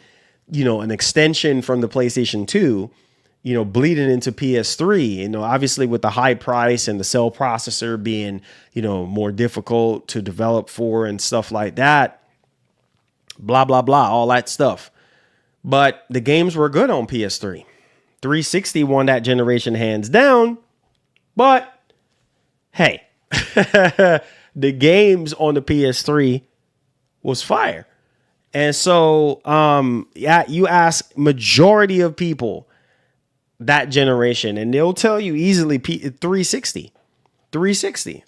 you know, an extension from the PlayStation 2, you know, bleeding into PS3, you know, obviously with the high price and the cell processor being, you know, more difficult to develop for and stuff like that, blah, blah, blah, all that stuff. But the games were good on PS3. 360 won that generation hands down. But hey, the games on the PS3 was fire. And so, yeah, you ask majority of people that generation, and they'll tell you easily 360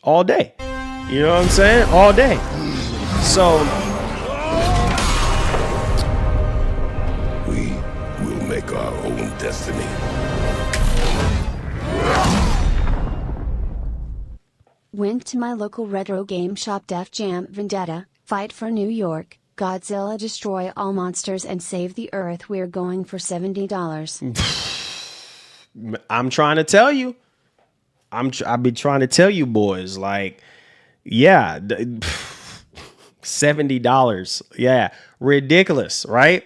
all day. You know what I'm saying? All day. So we will make our own destiny. Went to my local retro game shop, Def Jam Vendetta, Fight for New York, Godzilla Destroy All Monsters and Save the Earth. We're going for $70. I'm trying to tell you. I've been trying to tell you boys, like, yeah, $70. Yeah, ridiculous, right?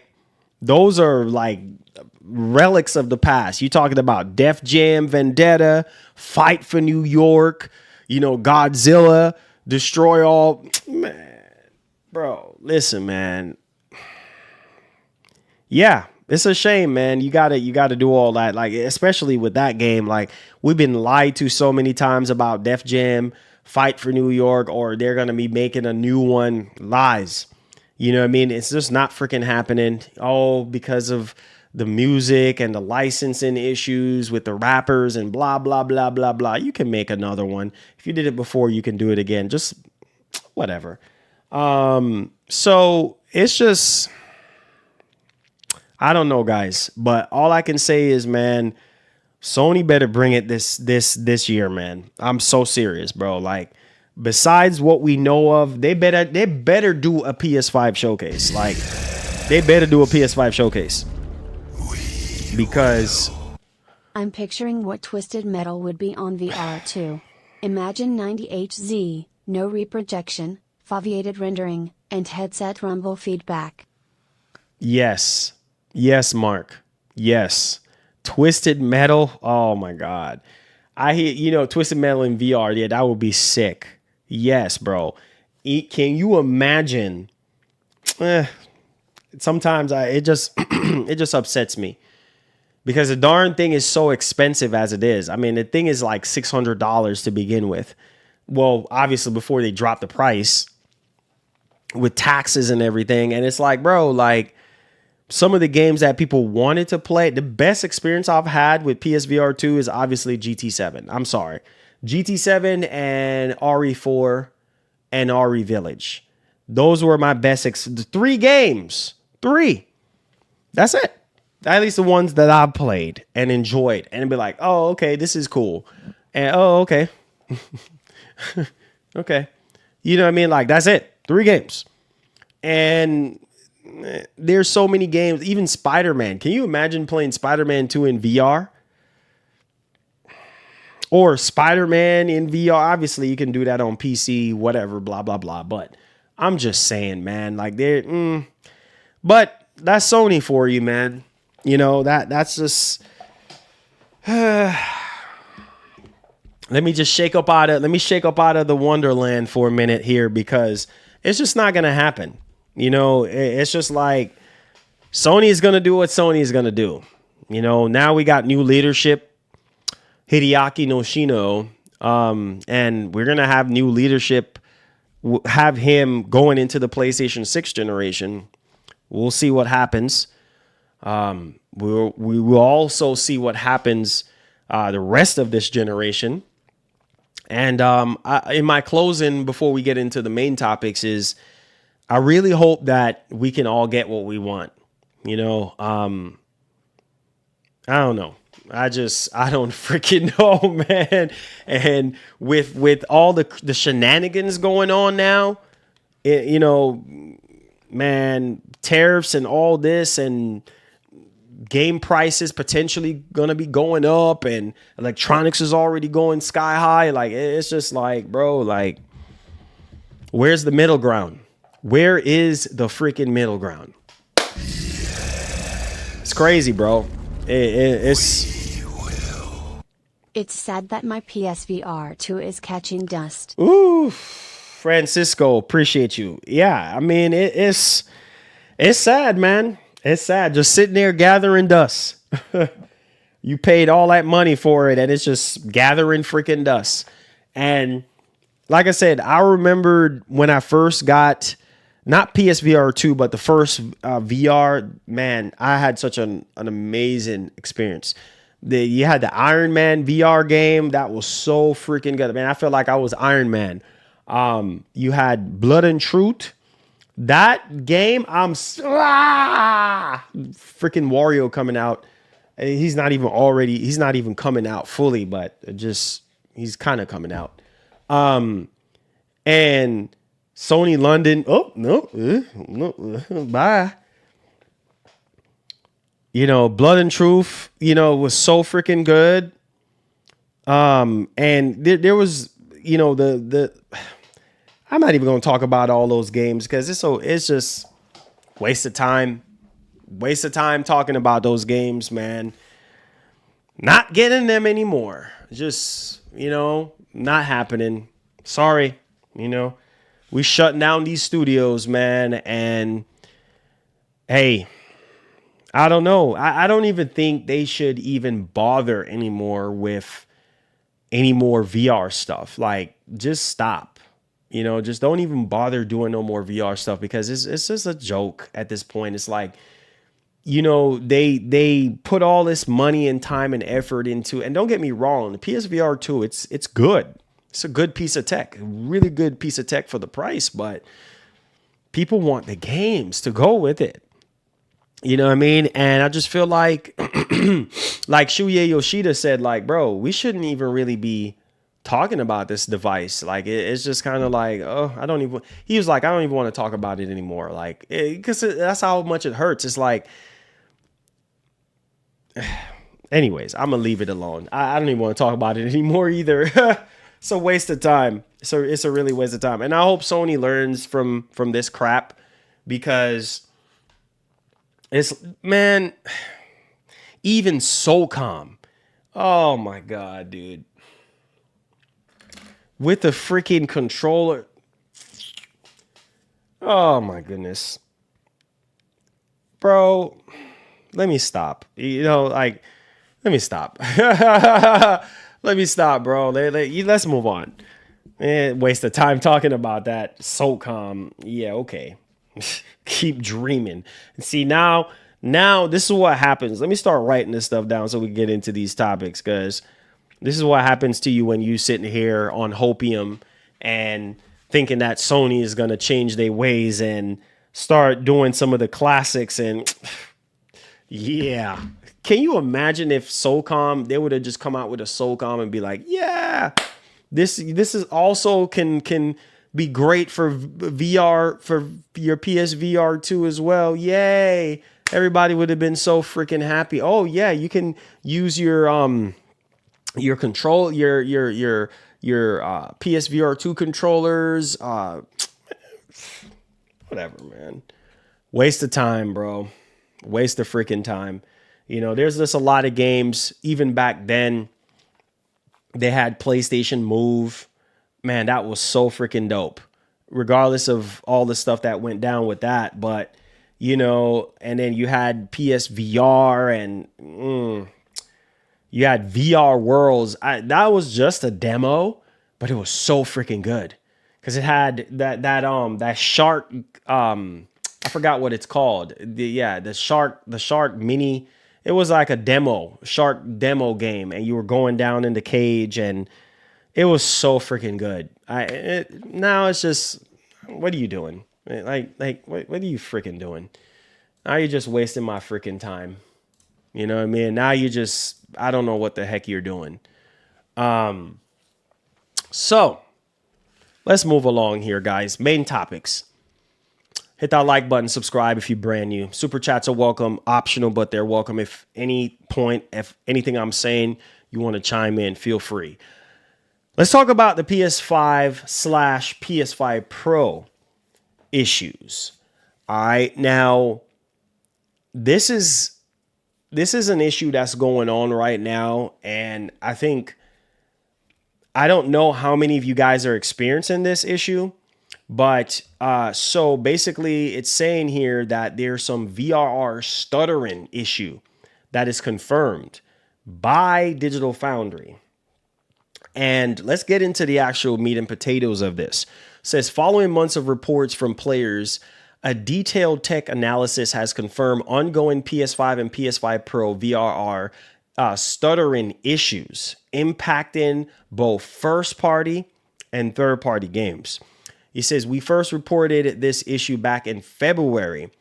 Those are like relics of the past. You talking about Def Jam Vendetta, Fight for New York, you know, Godzilla Destroy All. Man, bro, listen, man. Yeah, it's a shame, man. You gotta do all that, like, especially with that game. Like, we've been lied to so many times about Def Jam Fight for New York, or they're gonna be making a new one. Lies. You know what I mean? It's just not freaking happening. Oh, because of the music and the licensing issues with the rappers and blah, blah, blah, blah, blah. You can make another one. If you did it before, you can do it again. Just whatever. So it's just, I don't know, guys. But all I can say is, man, Sony better bring it this year, man. I'm so serious, bro. Like, besides what we know of, they better do a PS5 showcase. Like, they better do a PS5 showcase. Because I'm picturing what Twisted Metal would be on VR too. Imagine 90Hz, no reprojection, foveated rendering, and headset rumble feedback. Yes, Mark. Yes. Twisted Metal. Oh my God. I hear, you know, Twisted Metal in VR. Yeah, that would be sick. Yes, bro. Can you imagine? Sometimes it just it just upsets me, because the darn thing is so expensive as it is. I mean, the thing is like $600 to begin with. Well, obviously before they drop the price with taxes and everything. And it's like, bro, like, some of the games that people wanted to play, the best experience I've had with PSVR 2 is obviously GT7. I'm sorry. GT7 and RE4 and RE Village. Those were my best 3 games. 3. That's it. At least the ones that I played and enjoyed, and be like, oh, okay, this is cool. And oh, okay. Okay. You know what I mean? Like, that's it. 3 games. And there's so many games, even Spider-Man. Can you imagine playing Spider-Man 2 in VR? Or Spider-Man in VR? Obviously, you can do that on PC, whatever, blah, blah, blah. But I'm just saying, man, like, but that's Sony for you, man. You know, that's just let me shake up out of the Wonderland for a minute here, because it's just not gonna happen. You know, it's just like Sony is going to do what Sony is going to do. You know, now we got new leadership, Hideaki Noshino, and we're going to have new leadership, have him going into the PlayStation 6 generation. We'll see what happens. We will also see what happens the rest of this generation. And in my closing, before we get into the main topics, is I really hope that we can all get what we want. You know, I don't know. I don't freaking know, man. And with all the shenanigans going on now, you know, man, tariffs and all this, and game prices potentially going to be going up, and electronics is already going sky high. Like, it's just like, bro, like, where's the middle ground? Where is the freaking middle ground? It's crazy, bro. It's sad that my PSVR 2 is catching dust. Ooh, Francisco, appreciate you. Yeah, I mean, it's sad, man. It's sad. Just sitting there gathering dust. You paid all that money for it, and it's just gathering freaking dust. And like I said, I remembered when I first got, not PSVR 2, but the first VR, man, I had such an amazing experience. You had the Iron Man VR game. That was so freaking good. Man, I felt like I was Iron Man. You had Blood and Truth. That game, freaking Wario coming out. He's not even coming out fully, but he's kind of coming out. And Sony London. Oh, no, bye. You know, Blood and Truth, you know, was so freaking good. And there was, you know, I'm not even going to talk about all those games because it's just waste of time. Waste of time talking about those games, man. Not getting them anymore. Just, you know, not happening. Sorry, you know. We shutting down these studios, man. And hey, I don't know. I don't even think they should even bother anymore with any more VR stuff. Like, just stop. You know, just don't even bother doing no more VR stuff because it's just a joke at this point. It's like, you know, they put all this money and time and effort into, and don't get me wrong, the PSVR 2, it's good. It's a good piece of tech, a really good piece of tech for the price, but people want the games to go with it. You know what I mean? And I just feel like, like Shuya Yoshida said, like, bro, we shouldn't even really be talking about this device. Like, it's just kind of like, oh, he was like, I don't even want to talk about it anymore. Like, because that's how much it hurts. It's like, anyways, I'm going to leave it alone. I don't even want to talk about it anymore either. It's a waste of time. So it's a really waste of time. And I hope Sony learns from this crap, because it's, man, even SOCOM. Oh my God, dude. With the freaking controller. Oh my goodness. Bro, let me stop. You know, like, let me stop. Let me stop, bro. Let's move on. Waste of time talking about that. SOCOM. Yeah, okay. Keep dreaming. And see, now this is what happens. Let me start writing this stuff down so we can get into these topics, because this is what happens to you when you sitting here on hopium and thinking that Sony is going to change their ways and start doing some of the classics. And yeah. Can you imagine if SOCOM, they would have just come out with a SOCOM and be like, yeah, this is also can be great for VR, for your PSVR 2 as well. Yay. Everybody would have been so freaking happy. Oh yeah, you can use your control, your PSVR 2 controllers, whatever, man. Waste of time, bro. Waste of freaking time. You know, there's just a lot of games. Even back then, they had PlayStation Move. Man, that was so freaking dope. regardless of all the stuff that went down with that. But, you know, and then you had PSVR and you had VR Worlds. That was just a demo, but it was so freaking good because it had that shark. I forgot what it's called. The shark mini. It was like a shark demo game, and you were going down in the cage, and it was so freaking good. Now it's just, what are you doing? Like what are you freaking doing? Now you're just wasting my freaking time. You know what I mean? Now you just, I don't know what the heck you're doing. So let's move along here, guys. Main topics. Hit that like button, subscribe if you're brand new. Super chats are welcome, optional, but they're welcome. If anything I'm saying, you want to chime in, feel free. Let's talk about the PS5/PS5 Pro issues. All right, now this is an issue that's going on right now, and I don't know how many of you guys are experiencing this issue. But so basically it's saying here that there's some VRR stuttering issue that is confirmed by Digital Foundry. And let's get into the actual meat and potatoes of this. It says, following months of reports from players, a detailed tech analysis has confirmed ongoing PS5 and PS5 Pro VRR stuttering issues impacting both first-party and third-party games. He says, we first reported this issue back in February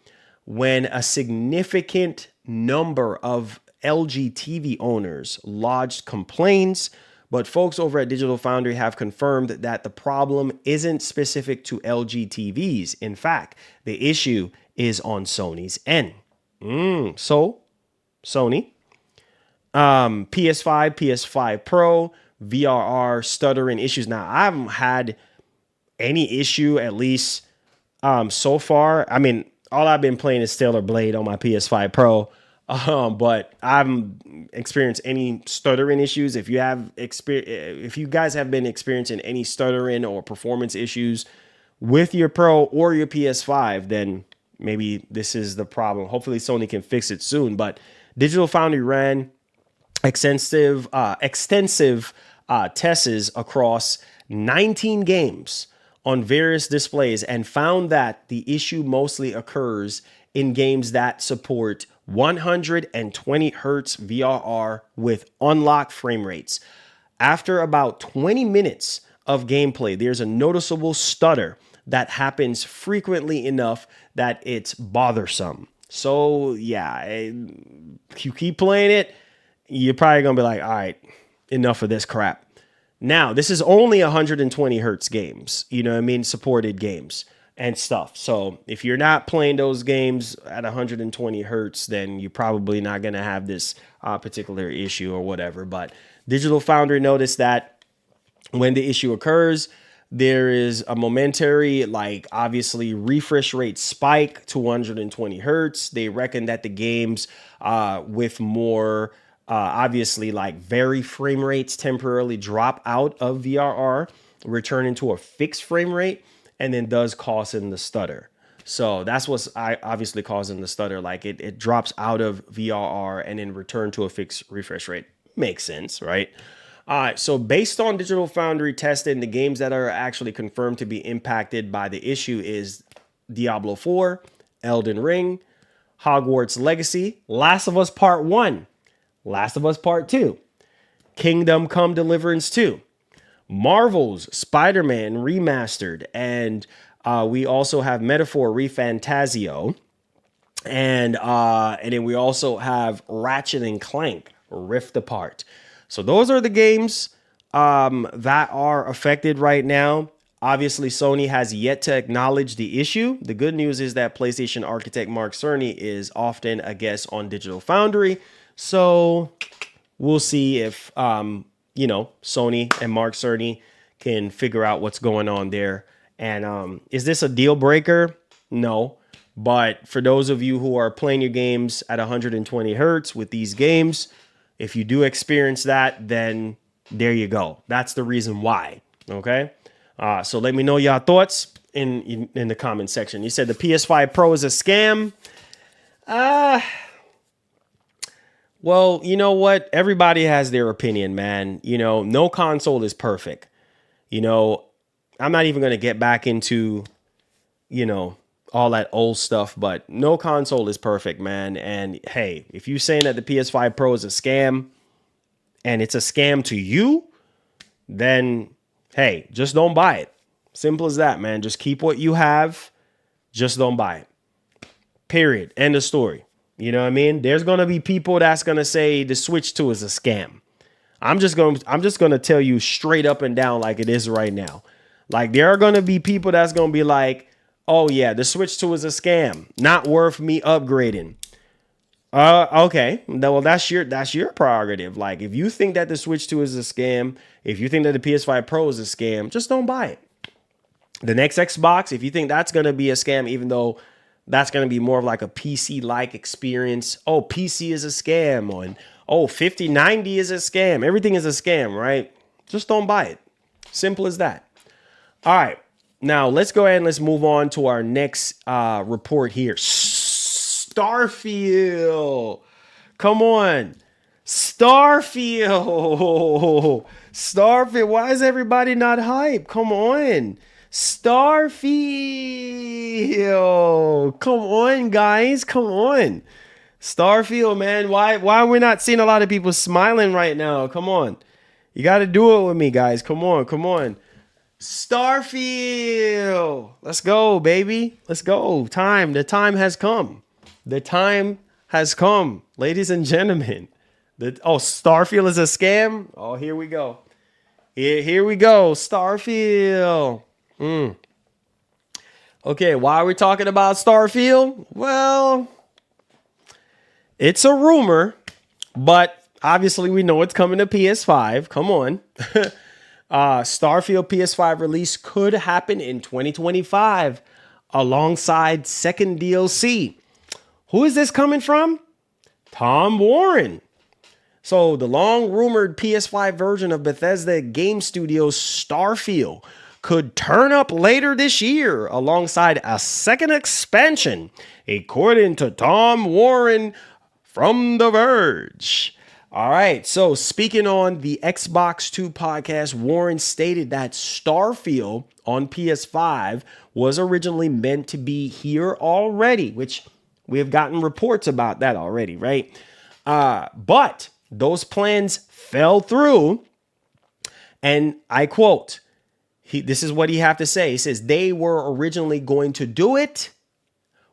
when a significant number of LG TV owners lodged complaints, but folks over at Digital Foundry have confirmed that the problem isn't specific to LG TVs. In fact, the issue is on Sony's end. So, Sony, PS5, PS5 Pro, VRR stuttering issues. Now, I haven't had any issue, at least so far. I mean, all I've been playing is Stellar Blade on my PS5 Pro, but I haven't experienced any stuttering issues. If you guys have been experiencing any stuttering or performance issues with your Pro or your PS5, then maybe this is the problem. Hopefully Sony can fix it soon. But Digital Foundry ran extensive tests across 19 games on various displays and found that the issue mostly occurs in games that support 120 hertz VRR with unlocked frame rates. After about 20 minutes of gameplay, there's a noticeable stutter that happens frequently enough that it's bothersome. So yeah, if you keep playing it, you're probably gonna be like, all right, enough of this crap. Now, this is only 120 hertz games, you know what I mean? Supported games and stuff. So if you're not playing those games at 120 hertz, then you're probably not going to have this particular issue or whatever. But Digital Foundry noticed that when the issue occurs, there is a momentary, obviously refresh rate spike to 120 hertz. They reckon that the games with more obviously very frame rates temporarily drop out of VRR, returning to a fixed frame rate, and then does causing the stutter. So that's what's obviously causing the stutter. It drops out of VRR and then return to a fixed refresh rate. Makes sense, right? All right, so based on Digital Foundry testing, the games that are actually confirmed to be impacted by the issue is Diablo 4, Elden Ring, Hogwarts Legacy, Last of Us Part 1, Last of Us Part 2, Kingdom Come Deliverance 2, Marvel's Spider-Man Remastered, and we also have Metaphor ReFantazio, and then we also have Ratchet and Clank Rift Apart. So those are the games that are affected right now. Obviously, Sony has yet to acknowledge the issue. The good news is that PlayStation architect Mark Cerny is often a guest on Digital Foundry. So we'll see if, Sony and Mark Cerny can figure out what's going on there. And is this a deal breaker? No. But for those of you who are playing your games at 120 hertz with these games, if you do experience that, then there you go. That's the reason why. Okay. So let me know your thoughts in the comment section. He said the PS5 Pro is a scam. Well, you know what? Everybody has their opinion, man. You know, no console is perfect. You know, I'm not even going to get back into, you know, all that old stuff, but no console is perfect, man. And hey, if you're saying that the PS5 Pro is a scam and it's a scam to you, then hey, just don't buy it. Simple as that, man. Just keep what you have. Just don't buy it. Period. End of story. You know what I mean? There's going to be people that's going to say the Switch 2 is a scam. I'm just going to tell you straight up and down like it is right now. Like there are going to be people that's going to be like, "Oh yeah, the Switch 2 is a scam. Not worth me upgrading." Okay. Well, that's your prerogative. Like if you think that the Switch 2 is a scam, if you think that the PS5 Pro is a scam, just don't buy it. The next Xbox, if you think that's going to be a scam, even though that's going to be more of like a PC-like experience. Oh, PC is a scam. And oh, 5090 is a scam. Everything is a scam, right? Just don't buy it. Simple as that. All right. Now, let's go ahead and let's move on to our next report here. Starfield. Come on. Starfield. Starfield. Why is everybody not hyped? Come on. Starfield. Come on, guys. Come on. Starfield, man. Why are we not seeing a lot of people smiling right now? Come on. You got to do it with me, guys. Come on. Come on. Starfield. Let's go, baby. Let's go. The time has come. The time has come, ladies and gentlemen. Starfield is a scam? Oh, here we go. Here we go. Starfield. Okay, why are we talking about Starfield? Well, it's a rumor, but obviously we know it's coming to PS5. Come on. Starfield PS5 release could happen in 2025 alongside second DLC. Who is this coming from? Tom Warren. So the long rumored PS5 version of Bethesda Game Studios Starfield could turn up later this year alongside a second expansion, according to Tom Warren from The Verge. All right, so speaking on the Xbox 2 podcast, Warren stated that Starfield on PS5 was originally meant to be here already, which we have gotten reports about that already, right? But those plans fell through, and I quote, this is what he have to say. He says, they were originally going to do it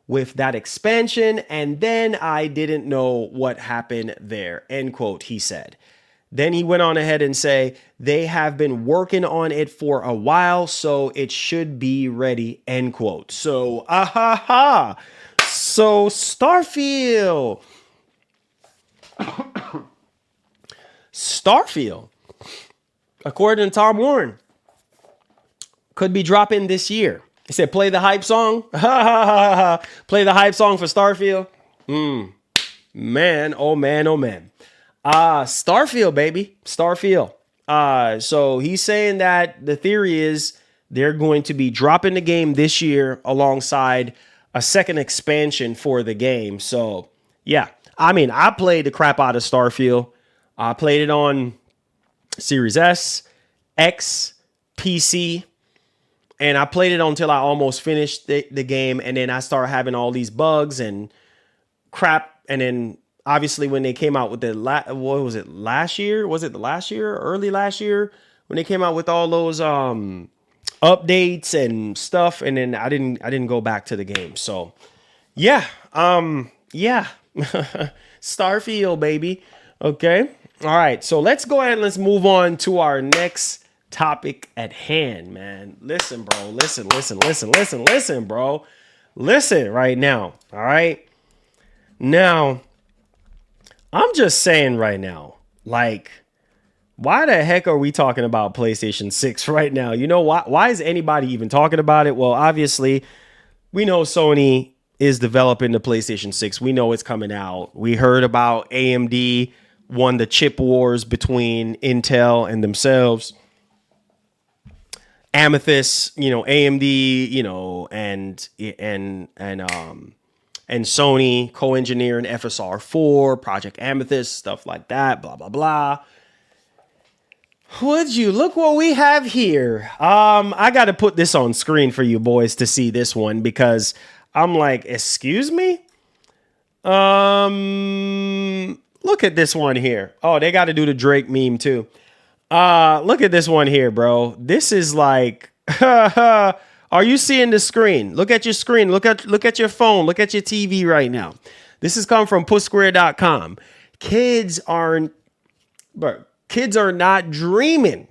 with that expansion, and then I didn't know what happened there, end quote, he said. Then he went on ahead and say, they have been working on it for a while, so it should be ready, end quote. So, So, Starfield. Starfield, according to Tom Warren, could be dropping this year. He said, play the hype song. Play the hype song for Starfield. Man, oh man, oh man. Starfield, baby. Starfield. So he's saying that the theory is they're going to be dropping the game this year alongside a second expansion for the game. So yeah, I mean, I played the crap out of Starfield. I played it on Series S, X, PC, and I played it until I almost finished the game. And then I started having all these bugs and crap. And then obviously when they came out with the, what was it, last year? Was it the last year? Early last year? When they came out with all those updates and stuff. And then I didn't go back to the game. So yeah. Yeah. Starfield, baby. Okay. All right. So let's go ahead and let's move on to our next topic at hand, man. Listen, bro. Listen, bro. Listen right now. All right. Now, I'm just saying right now, like, why the heck are we talking about PlayStation 6 right now? You know, why is anybody even talking about it? Well, obviously, we know Sony is developing the PlayStation 6. We know it's coming out. We heard about AMD won the chip wars between Intel and themselves. Amethyst, you know, AMD, you know, and Sony co-engineering FSR4, Project Amethyst, stuff like that, blah blah blah. Would you look what we have here? I got to put this on screen for you boys to see this one because I'm like, excuse me? Look at this one here. Oh, they got to do the Drake meme too. Look at this one here, bro. This is like, are you seeing the screen? Look at your screen. Look at your phone. Look at your TV right now. This has come from pushsquare.com. Kids are not dreaming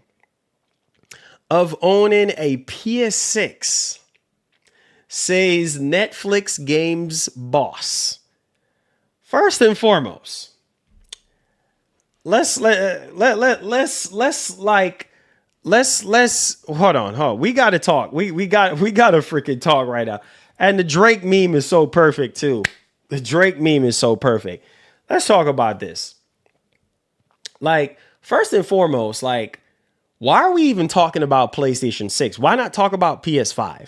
of owning a PS6, says Netflix games boss. First and foremost, let's hold on. We got to talk. We got to freaking talk right now. And the Drake meme is so perfect too. The Drake meme is so perfect. Let's talk about this. Like, first and foremost, like, why are we even talking about PlayStation 6? Why not talk about PS5?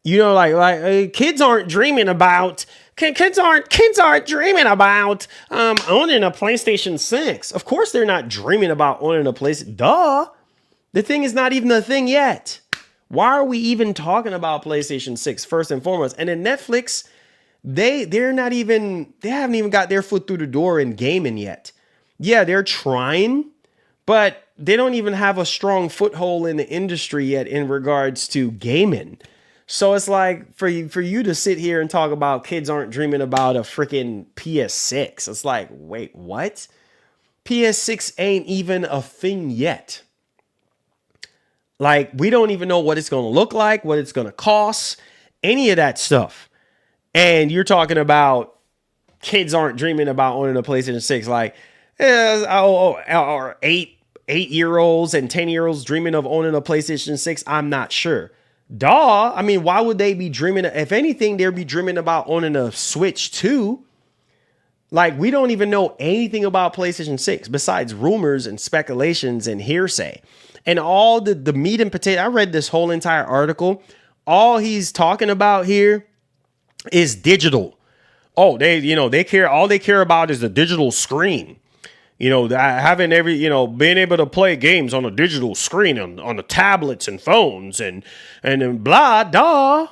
You know, kids aren't dreaming about kids aren't dreaming about owning a PlayStation 6. Of course, they're not dreaming about owning a PlayStation. Duh. The thing is not even a thing yet. Why are we even talking about PlayStation 6 first and foremost? And then Netflix, they haven't even got their foot through the door in gaming yet. Yeah, they're trying, but they don't even have a strong foothold in the industry yet in regards to gaming. So it's like for you to sit here and talk about kids aren't dreaming about a freaking PS6. It's like, wait, what? PS6 ain't even a thing yet. Like, we don't even know what it's going to look like, what it's going to cost, any of that stuff. And you're talking about kids aren't dreaming about owning a PlayStation 6. Like, or 8-year-olds and 10-year-olds dreaming of owning a PlayStation 6. I'm not sure. Duh. I mean, why would they be dreaming? If anything, they'd be dreaming about owning a Switch 2. Like, we don't even know anything about PlayStation 6 besides rumors and speculations and hearsay. And all the meat and potato. I read this whole entire article. All he's talking about here is digital. Oh, they care. All they care about is the digital screen. You know, having being able to play games on a digital screen on the tablets and phones and blah, duh.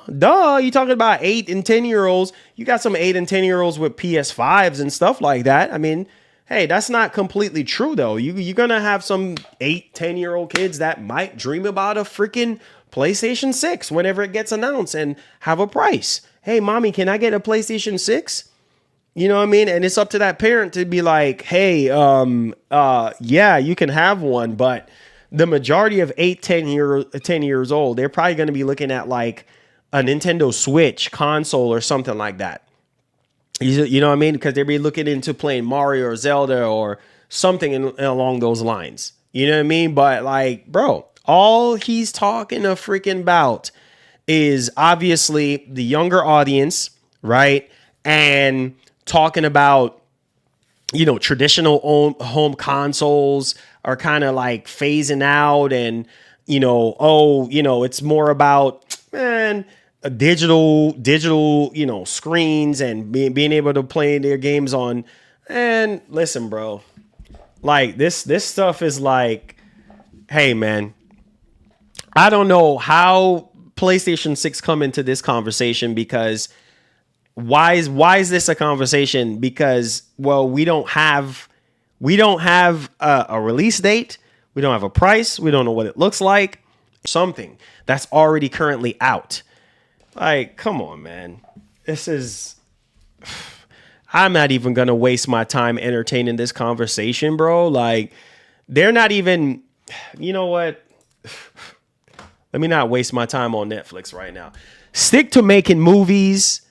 You talking about 8 and 10-year-olds. You got some 8 and 10-year-olds with PS5s and stuff like that. I mean, hey, that's not completely true, though. You're going to have some 8, 10-year-old kids that might dream about a freaking PlayStation 6 whenever it gets announced and have a price. Hey, mommy, can I get a PlayStation 6? You know what I mean? And it's up to that parent to be like, hey, yeah, you can have one. But the majority of 10 years old, they're probably going to be looking at like a Nintendo Switch console or something like that. You know what I mean? Because they'll be looking into playing Mario or Zelda or something along those lines. You know what I mean? But like, bro, all he's talking about is obviously the younger audience, right? And talking about, traditional home consoles are kind of like phasing out and, it's more about, a digital, screens and being able to play their games on. And listen, bro, like this stuff is like, hey, man, I don't know how PlayStation 6 come into this conversation because why is this a conversation? Because, well, we don't have a release date. We don't have a price. We don't know what it looks like. Something that's already currently out. Like, come on, man. I'm not even going to waste my time entertaining this conversation, bro. Like, they're not even, you know what? Let me not waste my time on Netflix right now. Stick to making movies.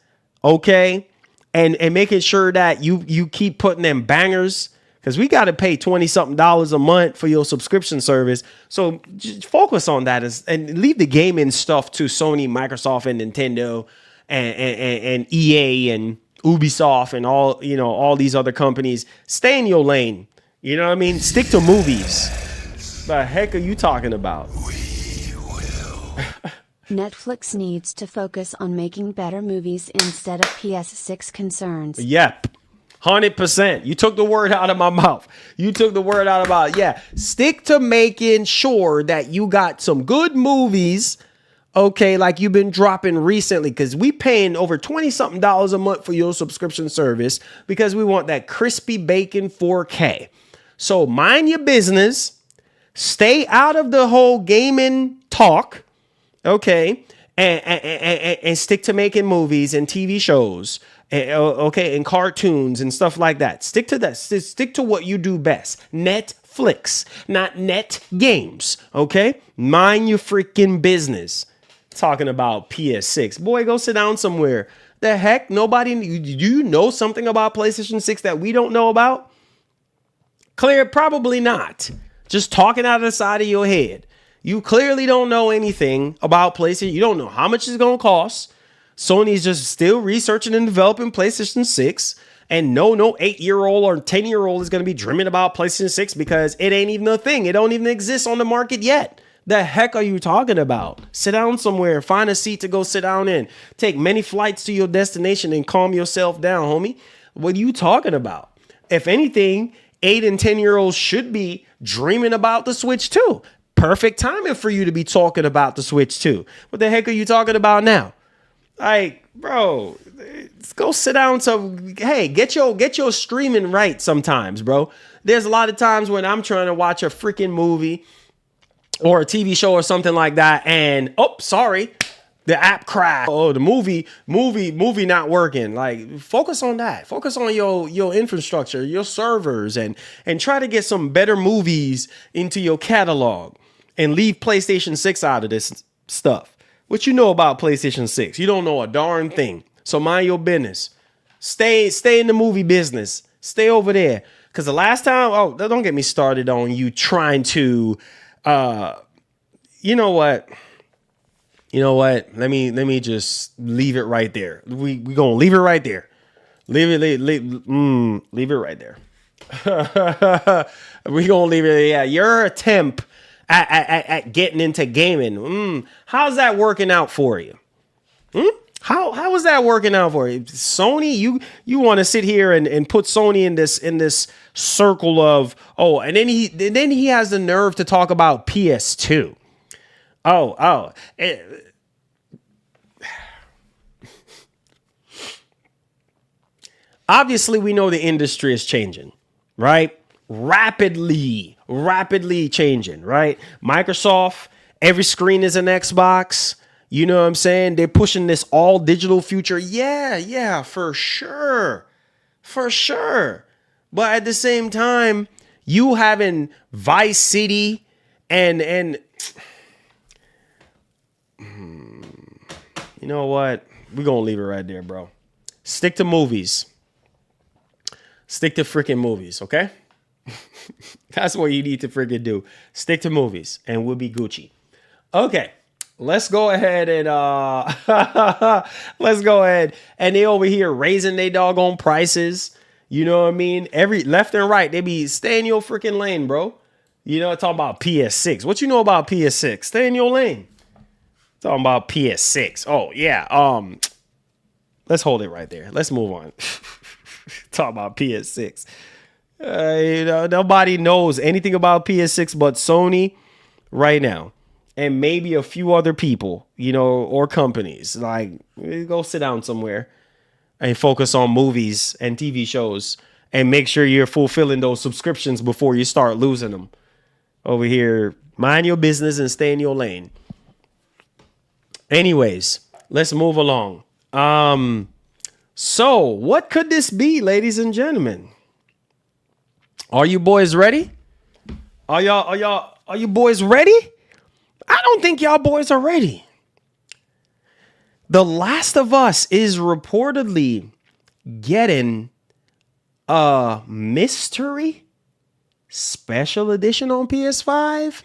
Okay, and making sure that you keep putting them bangers because we got to pay $20-something a month for your subscription service. So just focus on that and leave the gaming stuff to Sony, Microsoft, and Nintendo, and EA and Ubisoft and all these other companies. Stay in your lane. You know what I mean? Stick to movies. The heck are you talking about? We will Netflix needs to focus on making better movies instead of PS6 concerns. Yep. 100%. You took the word out of my mouth. You took the word out of my mouth. Yeah. Stick to making sure that you got some good movies, okay, like you've been dropping recently, because we paying over 20 something dollars a month for your subscription service because we want that crispy bacon 4K. So mind your business. Stay out of the whole gaming talk. Okay, and stick to making movies and TV shows, okay, and cartoons and stuff like that. Stick to that. Stick to what you do best. Netflix, not net games. Okay, mind your freaking business. Talking about PS6, boy, go sit down somewhere. The heck, nobody. Do you know something about PlayStation 6 that we don't know about? Clear, probably not. Just talking out of the side of your head. You clearly don't know anything about PlayStation. You don't know how much it's going to cost. Sony's just still researching and developing PlayStation 6. And no 8-year-old or 10-year-old is going to be dreaming about PlayStation 6 because it ain't even a thing. It don't even exist on the market yet. The heck are you talking about? Sit down somewhere. Find a seat to go sit down in. Take many flights to your destination and calm yourself down, homie. What are you talking about? If anything, 8 and 10-year-olds should be dreaming about the Switch too. Perfect timing for you to be talking about the Switch too. What the heck are you talking about now? Like, bro, let's go sit down. So, hey, get your streaming right sometimes, bro. There's a lot of times when I'm trying to watch a freaking movie or a TV show or something like that, and sorry, the app crashed. Oh, the movie not working. Like, focus on that. Focus on your infrastructure, your servers, and try to get some better movies into your catalog. And leave PlayStation 6 out of this stuff. What you know about PlayStation 6? You don't know a darn thing. So mind your business. Stay in the movie business. Stay over there. Because the last time, don't get me started on you trying to, you know what? Let me just leave it right there. We gonna leave it right there. Leave it right there. We gonna leave it. Yeah, your attempt at getting into gaming. How's that working out for you? How is that working out for you? Sony, you want to sit here and put Sony in this circle of and then he has the nerve to talk about PS2. Obviously, we know the industry is changing, right? Rapidly changing, right? Microsoft, every screen is an Xbox. You know what I'm saying? They're pushing this all digital future. Yeah, for sure. But at the same time, you having Vice City and you know what? We're going to leave it right there, bro. Stick to movies. Stick to freaking movies, okay? That's what you need to freaking do. Stick to movies and we'll be Gucci. Okay, let's go ahead and they over here raising their doggone prices. You know what I mean? Every left and right, they be stay in your freaking lane, bro. You know, talking about PS6. What you know about PS6? Stay in your lane. Talking about PS6. Oh yeah. Let's hold it right there. Let's move on. Talk about PS6. Nobody knows anything about PS6 but Sony right now, and maybe a few other people, or companies. Like, go sit down somewhere and focus on movies and TV shows, and make sure you're fulfilling those subscriptions before you start losing them. Over here, mind your business and stay in your lane. Anyways, let's move along. So what could this be, ladies and gentlemen? Are you boys ready? Are you boys ready? I don't think y'all boys are ready. The Last of Us is reportedly getting a mystery special edition on PS5.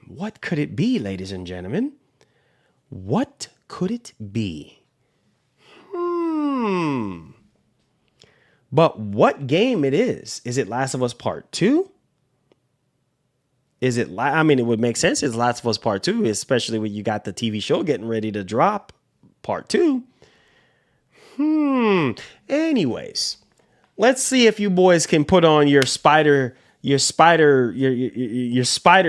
What could it be, ladies and gentlemen? What could it be? But what game it is? Is it Last of Us Part 2? Is it, I mean, it would make sense it's Last of Us Part 2, especially when you got the TV show getting ready to drop Part 2. Anyways, let's see if you boys can put on your spider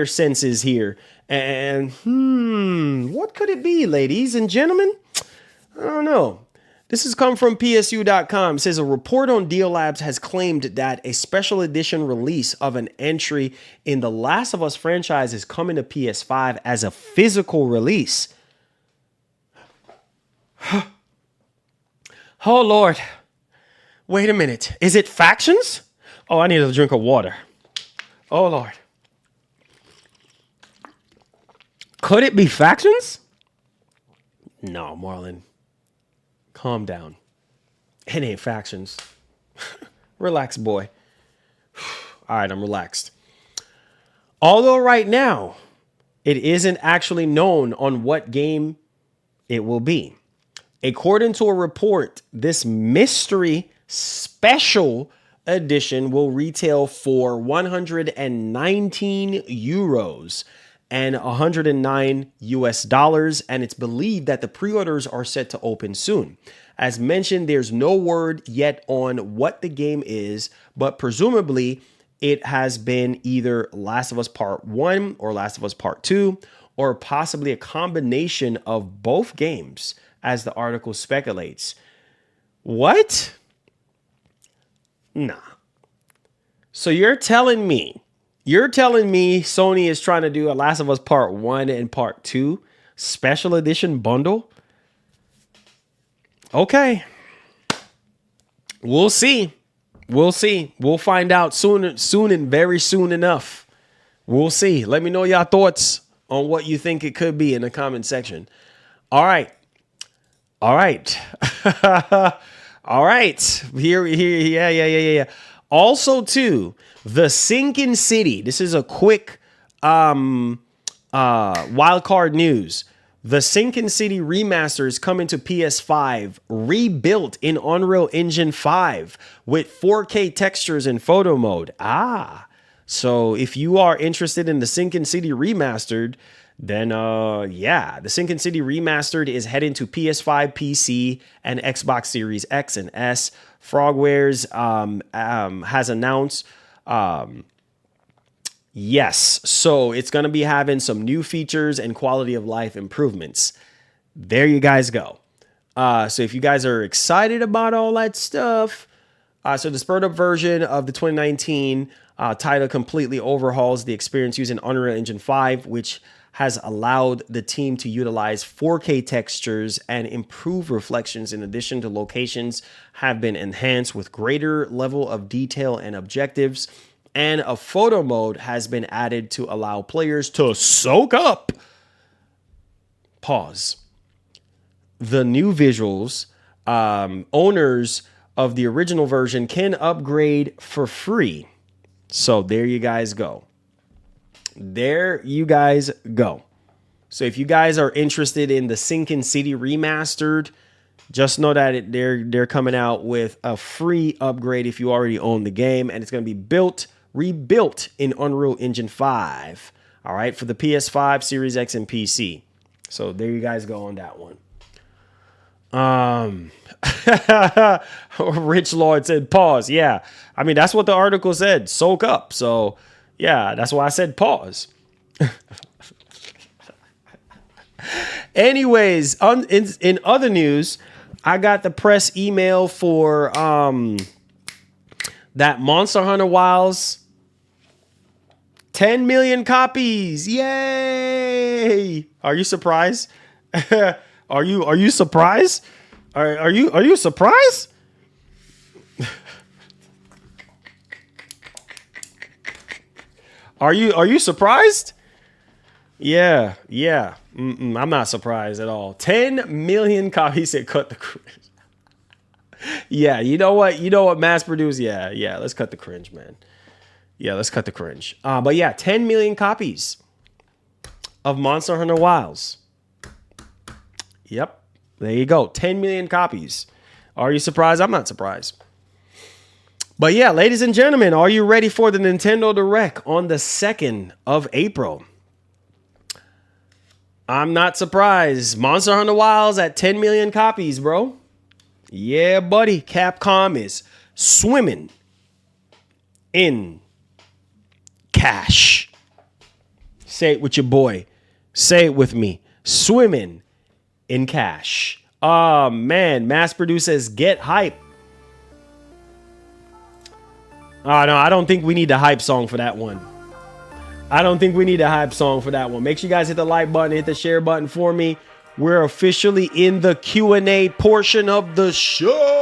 senses here. And what could it be, ladies and gentlemen? I don't know. This has come from PSU.com. It says a report on Deal Labs has claimed that a special edition release of an entry in the Last of Us franchise is coming to PS5 as a physical release. Oh, Lord. Wait a minute. Is it factions? Oh, I need a drink of water. Oh, Lord. Could it be factions? No, Marlon. Calm down. It ain't factions. Relax, boy. All right, I'm relaxed. Although right now, it isn't actually known on what game it will be. According to a report, this mystery special edition will retail for 119 euros and 109 US dollars, and it's believed that the pre-orders are set to open soon. As mentioned, there's no word yet on what the game is, but presumably it has been either Last of Us Part 1 or Last of Us Part 2, or possibly a combination of both games, as the article speculates. What? Nah. So you're telling me Sony is trying to do a Last of Us Part 1 and Part 2 special edition bundle? Okay. We'll see. We'll see. We'll find out soon and very soon enough. We'll see. Let me know your thoughts on what you think it could be in the comment section. All right. All right. All right. Here. Yeah. Also, too, the Sinking City. This is a quick wild card news. The Sinking City remaster is coming to PS5, rebuilt in Unreal Engine 5 with 4K textures in photo mode. So if you are interested in the Sinking City remastered, then the Sinking City remastered is heading to PS5, PC, and Xbox Series X and S. Frogwares has announced, yes, so it's going to be having some new features and quality of life improvements. There you guys go. So if you guys are excited about all that stuff, so the spurred up version of the 2019 title completely overhauls the experience using Unreal Engine 5, which has allowed the team to utilize 4K textures and improve reflections. In addition to locations have been enhanced with greater level of detail and objectives, and a photo mode has been added to allow players to soak up. Pause. The new visuals. Owners of the original version can upgrade for free. So there you guys go. There you guys go. So if you guys are interested in the Sinking City remastered, just know that they're coming out with a free upgrade if you already own the game, and it's going to be rebuilt in Unreal Engine 5. All right, for the PS5, Series X, and PC. So there you guys go on that one. Rich Lord said pause. Yeah, I mean that's what the article said. Soak up. So yeah, that's why I said pause. Anyways, in other news, I got the press email for that Monster Hunter Wilds 10 million copies. Yay! Are you surprised? Are you surprised? Are you surprised? Are you surprised? Yeah. I'm not surprised at all. 10 million copies. Said cut the cringe. Yeah, you know what? Mass produced. Yeah. Let's cut the cringe, man. Yeah, let's cut the cringe. But yeah, 10 million copies of Monster Hunter Wilds. Yep. There you go. 10 million copies. Are you surprised? I'm not surprised. But yeah, ladies and gentlemen, are you ready for the Nintendo Direct on the 2nd of April? I'm not surprised. Monster Hunter Wilds at 10 million copies, bro. Yeah, buddy. Capcom is swimming in cash. Say it with your boy. Say it with me. Swimming in cash. Oh, man. Mass Produce says, get hype. Oh, no, I don't think we need the hype song for that one. I don't think we need a hype song for that one. Make sure you guys hit the like button, hit the share button for me. We're officially in the Q&A portion of the show.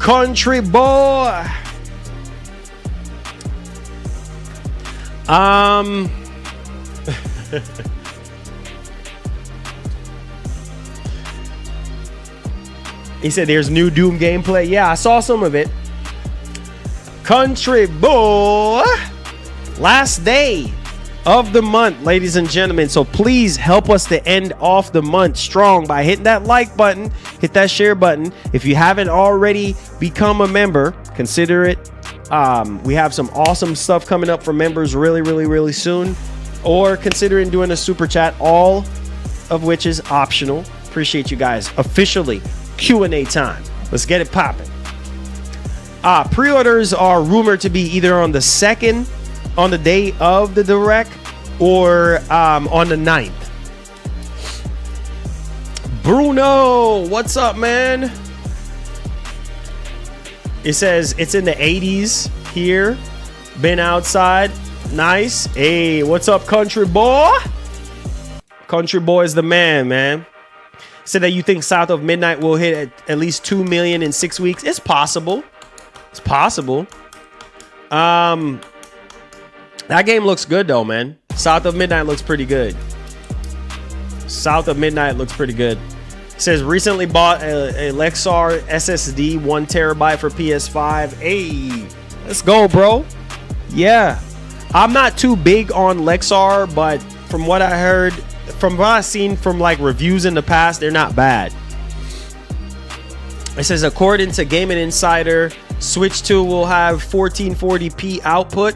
Country boy. He said there's new Doom gameplay. Yeah, I saw some of it. Country boy. Last day of the month, ladies and gentlemen. So please help us to end off the month strong by hitting that like button, hit that share button. If you haven't already become a member, consider it. We have some awesome stuff coming up for members really soon. Or considering doing a super chat, all of which is optional. Appreciate you guys. Officially Q&A time. Let's get it popping. Pre-orders are rumored to be either on the 2nd, on the day of the Direct, or on the 9th. Bruno, what's up, man? It says it's in the 80s here. Been outside. Nice. Hey, what's up, country boy? Country boy is the man. Said that you think South of Midnight will hit at least 2 million in 6 weeks. It's possible. It's possible. That game looks good though, man. South of Midnight looks pretty good. South of Midnight looks pretty good. It says recently bought a Lexar SSD 1 terabyte for PS5. Hey, let's go, bro. Yeah, I'm not too big on Lexar, but from what I heard, from what I've seen from like reviews in the past, they're not bad. It says according to Gaming Insider, Switch 2 will have 1440p output.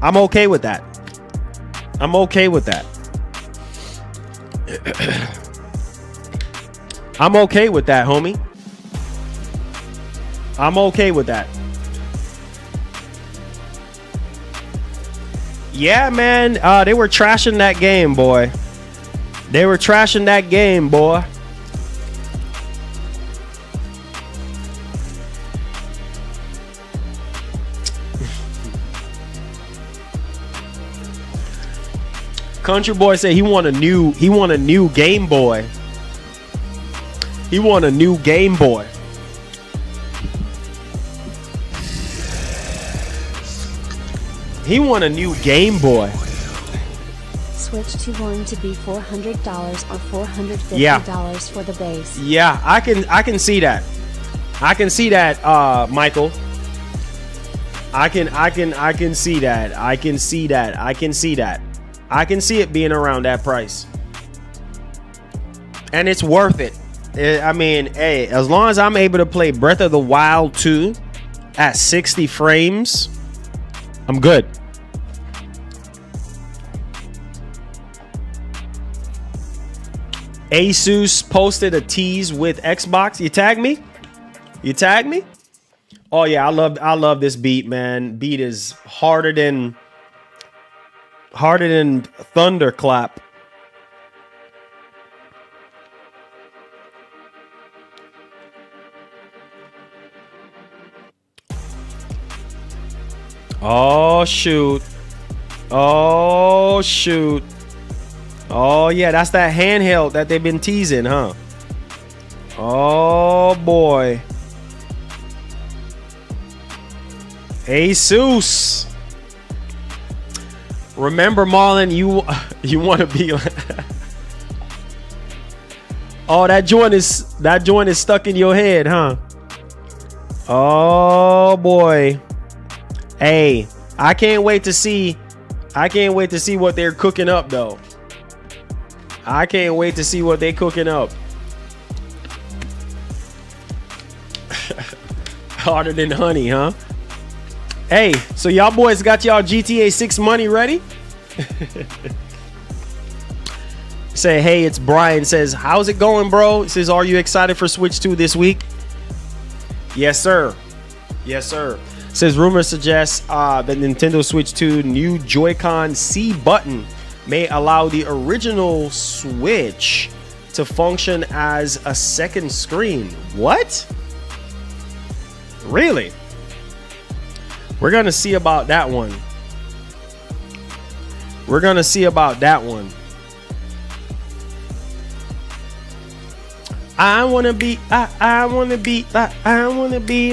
I'm okay with that. I'm okay with that. I'm okay with that, homie. I'm okay with that. Yeah, man. They were trashing that game, boy. They were trashing that game, boy. Country boy said he want a new Game Boy. He want a new Game Boy. He want a new Game Boy. Switch 2 going to be $400 or $450 for the base. Yeah, I can see that. I can see that, Michael. I can see that. I can see that. I can see that. I can see it being around that price. And it's worth it. I mean, hey, as long as I'm able to play Breath of the Wild 2 at 60 frames, I'm good. Asus posted a tease with Xbox. You tag me? You tag me? Oh yeah, I love this beat, man. Beat is harder than thunderclap. Oh shoot. Oh shoot. Oh yeah, that's that handheld that they've been teasing, huh? Oh boy. Asus. Remember, Marlon, you want to be like oh, that joint is stuck in your head, huh? Oh boy. Hey, I can't wait to see I can't wait to see what they're cooking up, though. I can't wait to see what they're cooking up. Harder than honey, huh? Hey, so y'all boys got y'all GTA 6 money ready? Say, hey, it's Brian. Says, how's it going, bro? Says, are you excited for Switch 2 this week? Yes, sir. Yes, sir. Says, rumor suggests that Nintendo Switch 2 new Joy-Con C button may allow the original Switch to function as a second screen. What? Really? We're going to see about that one. We're going to see about that one. I want to be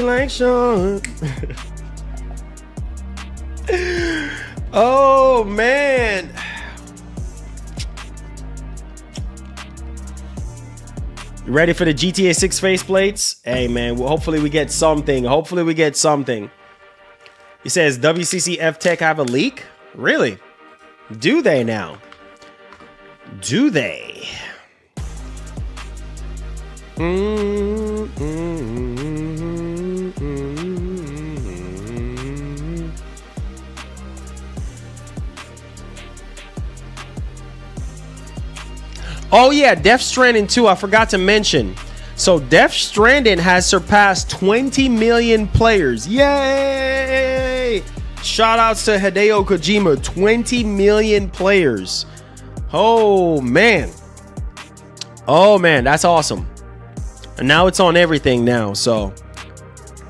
like Sean. Oh, man. You ready for the GTA 6 faceplates? Hey, man, well, hopefully we get something. Hopefully we get something. He says, WCCF Tech have a leak? Really? Do they now? Do they? Oh yeah, Death Stranding 2, I forgot to mention. So Death Stranding has surpassed 20 million players. Yay! Shout outs to Hideo Kojima, 20 million players. Oh man. Oh man, that's awesome. And now it's on everything now, so.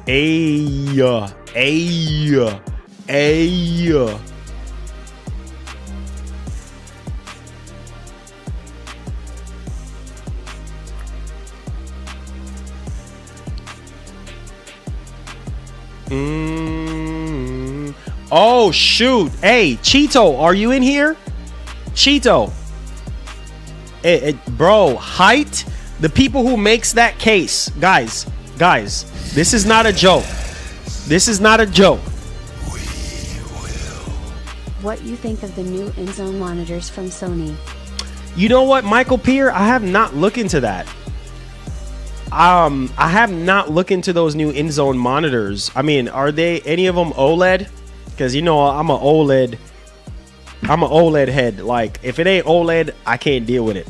Ayy. Oh shoot. Hey, Cheeto, are you in here? Cheeto. Bro, height. The people who makes that case, guys, this is not a joke. This is not a joke. What you think of the new in-zone monitors from Sony? You know what, Michael Peer? I have not looked into that. I have not looked into those new in-zone monitors. I mean, are they any of them OLED? Because you know I'm an OLED head. Like if it ain't OLED, I can't deal with it.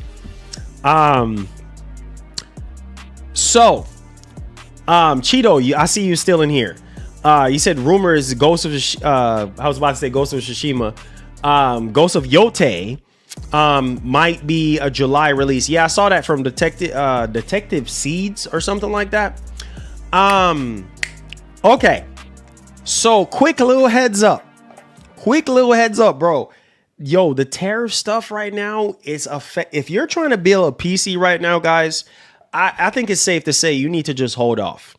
So, Cheeto, I see you still in here. You said rumors Ghost of I was about to say Ghost of Tsushima. Ghost of Yote might be a July release. Yeah, I saw that from Detective Seeds or something like that. Okay. So, quick little heads up, bro. Yo, the tariff stuff right now is if you're trying to build a PC right now, guys, I think it's safe to say you need to just hold off.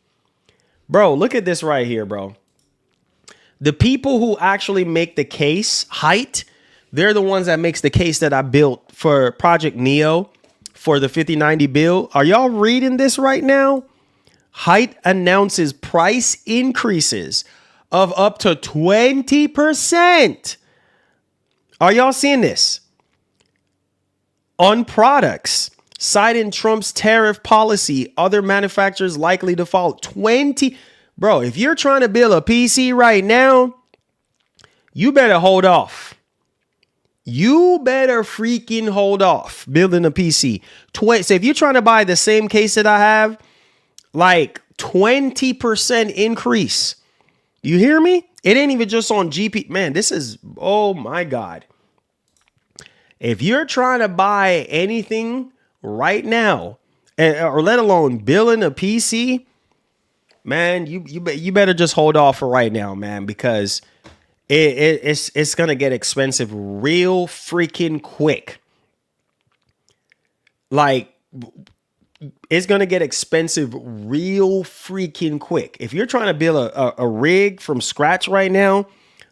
Bro, look at this right here, bro. The people who actually make the case, height, they're the ones that makes the case that I built for Project Neo for the 5090 build. Are y'all reading this right now? Height announces price increases of up to 20%. Are y'all seeing this? On products, citing Trump's tariff policy, other manufacturers likely to follow. 20. Bro, if you're trying to build a PC right now, you better hold off. You better freaking hold off building a PC. So if you're trying to buy the same case that I have, like 20% increase. You hear me? It ain't even just on GP. Man, this is, oh my God. If you're trying to buy anything right now, or let alone building a PC, man, you better just hold off for right now, man, because it's gonna get expensive real freaking quick. Like, it's gonna get expensive real freaking quick. If you're trying to build a rig from scratch right now,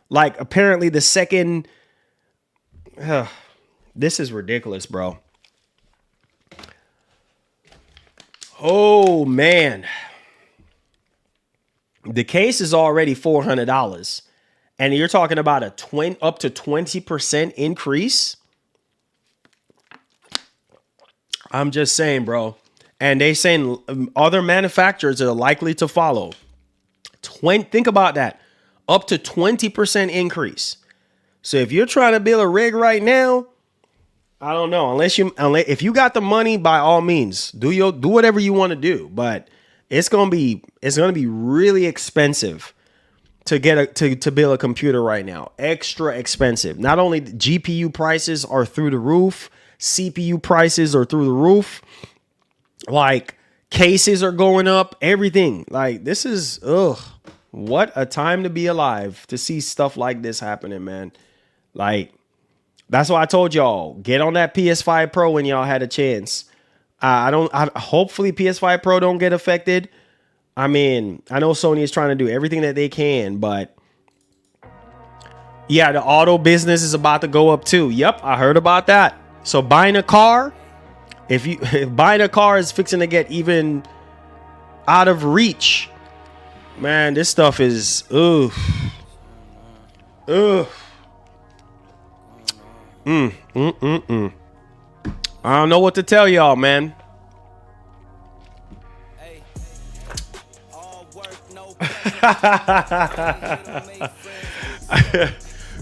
like apparently the second, this is ridiculous, bro. Oh man, the case is already $400, and you're talking about a up to 20% increase. I'm just saying, bro. And they saying other manufacturers are likely to follow. Think about that. Up to 20% increase. So if you're trying to build a rig right now, I don't know. Unless if you got the money, by all means, do whatever you want to do. But it's gonna be really expensive to get to build a computer right now. Extra expensive. Not only the GPU prices are through the roof, CPU prices are through the roof. Like cases are going up, everything. Like this is what a time to be alive to see stuff like this happening, man. Like that's why I told y'all, get on that PS5 Pro when y'all had a chance. Hopefully PS5 Pro don't get affected. I mean, I know Sony is trying to do everything that they can, but yeah, the auto business is about to go up too. Yep, I heard about that. So buying a car, if buying a car is fixing to get even out of reach, man, this stuff is I don't know what to tell y'all, man.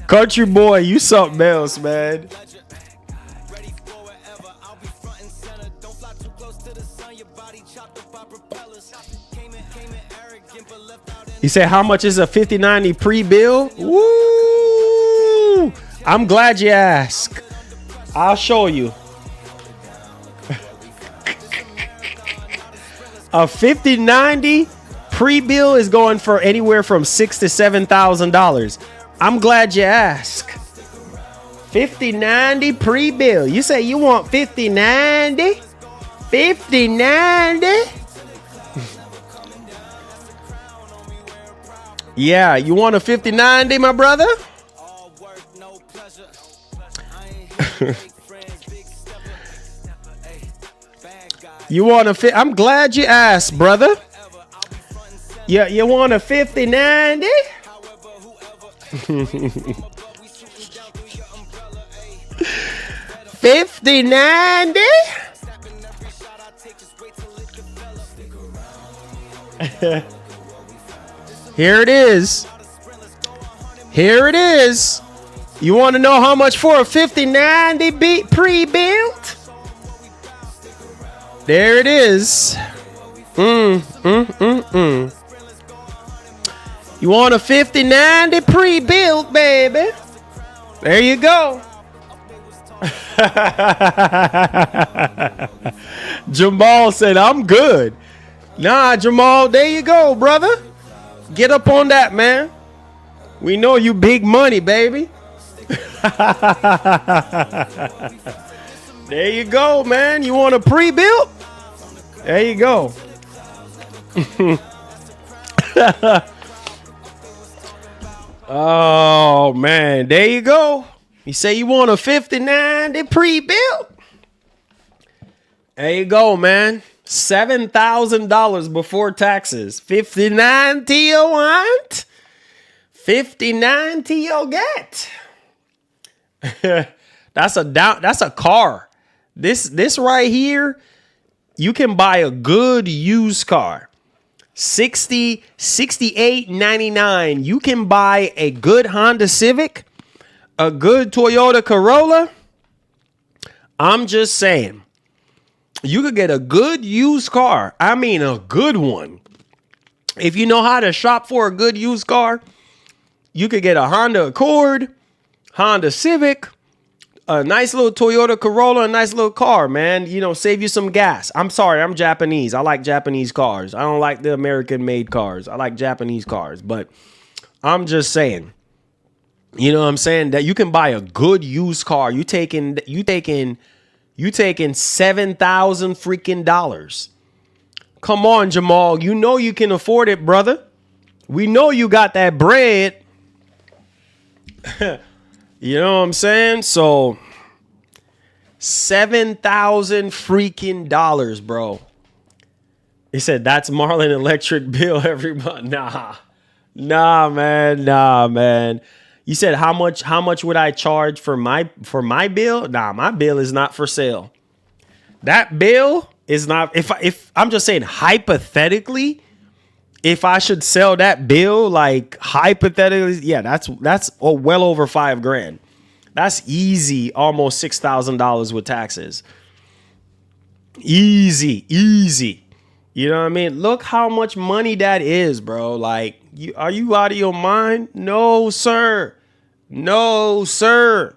Country boy, you something else, man. He said, how much is a 5090 pre-build? Woo! I'm glad you asked. I'll show you. A 5090 pre-build is going for anywhere from $6,000 to $7,000. I'm glad you asked. 5090 pre-build. You say you want 5090? 5090? Yeah, you want a 5090, my brother? You want a I'm glad you asked, brother. Yeah, you want a 5090? $50.90? Here it is. Here it is. You want to know how much for a 5090 pre-built? There it is. You want a 5090 pre-built, baby? There you go. Jamal said, I'm good. Nah, Jamal, there you go, brother. Get up on that, man. We know you big money, baby. There you go, man. You want a pre-built? There you go. Oh, man. There you go. You say you want a 5090 pre-built? There you go, man. $7,000 before taxes. 5090 you want? 5090 you get? That's a car. This right here, you can buy a good used car. $68.99. You can buy a good Honda Civic, a good Toyota Corolla. I'm just saying, you could get a good used car. I mean, a good one. If you know how to shop for a good used car, you could get a Honda Accord, Honda Civic, a nice little Toyota Corolla, a nice little car, man. You know, save you some gas. I'm sorry, I'm Japanese. I like Japanese cars. I don't like the American-made cars. I like Japanese cars. But I'm just saying, you know what I'm saying? That you can buy a good used car. You taking $7,000 freaking dollars. Come on, Jamal. You know you can afford it, brother. We know you got that bread. You know what I'm saying? So $7,000 freaking dollars, bro. He said that's Marlon electric bill every month. Nah, man. Nah, man. You said how much would I charge for my bill? Nah, my bill is not for sale. That bill is not, if I'm just saying hypothetically, if I should sell that bill, like hypothetically, yeah, that's well over $5,000. That's easy, almost $6,000 with taxes. Easy. You know what I mean? Look how much money that is, bro. Like, are you out of your mind? No, sir. No, sir.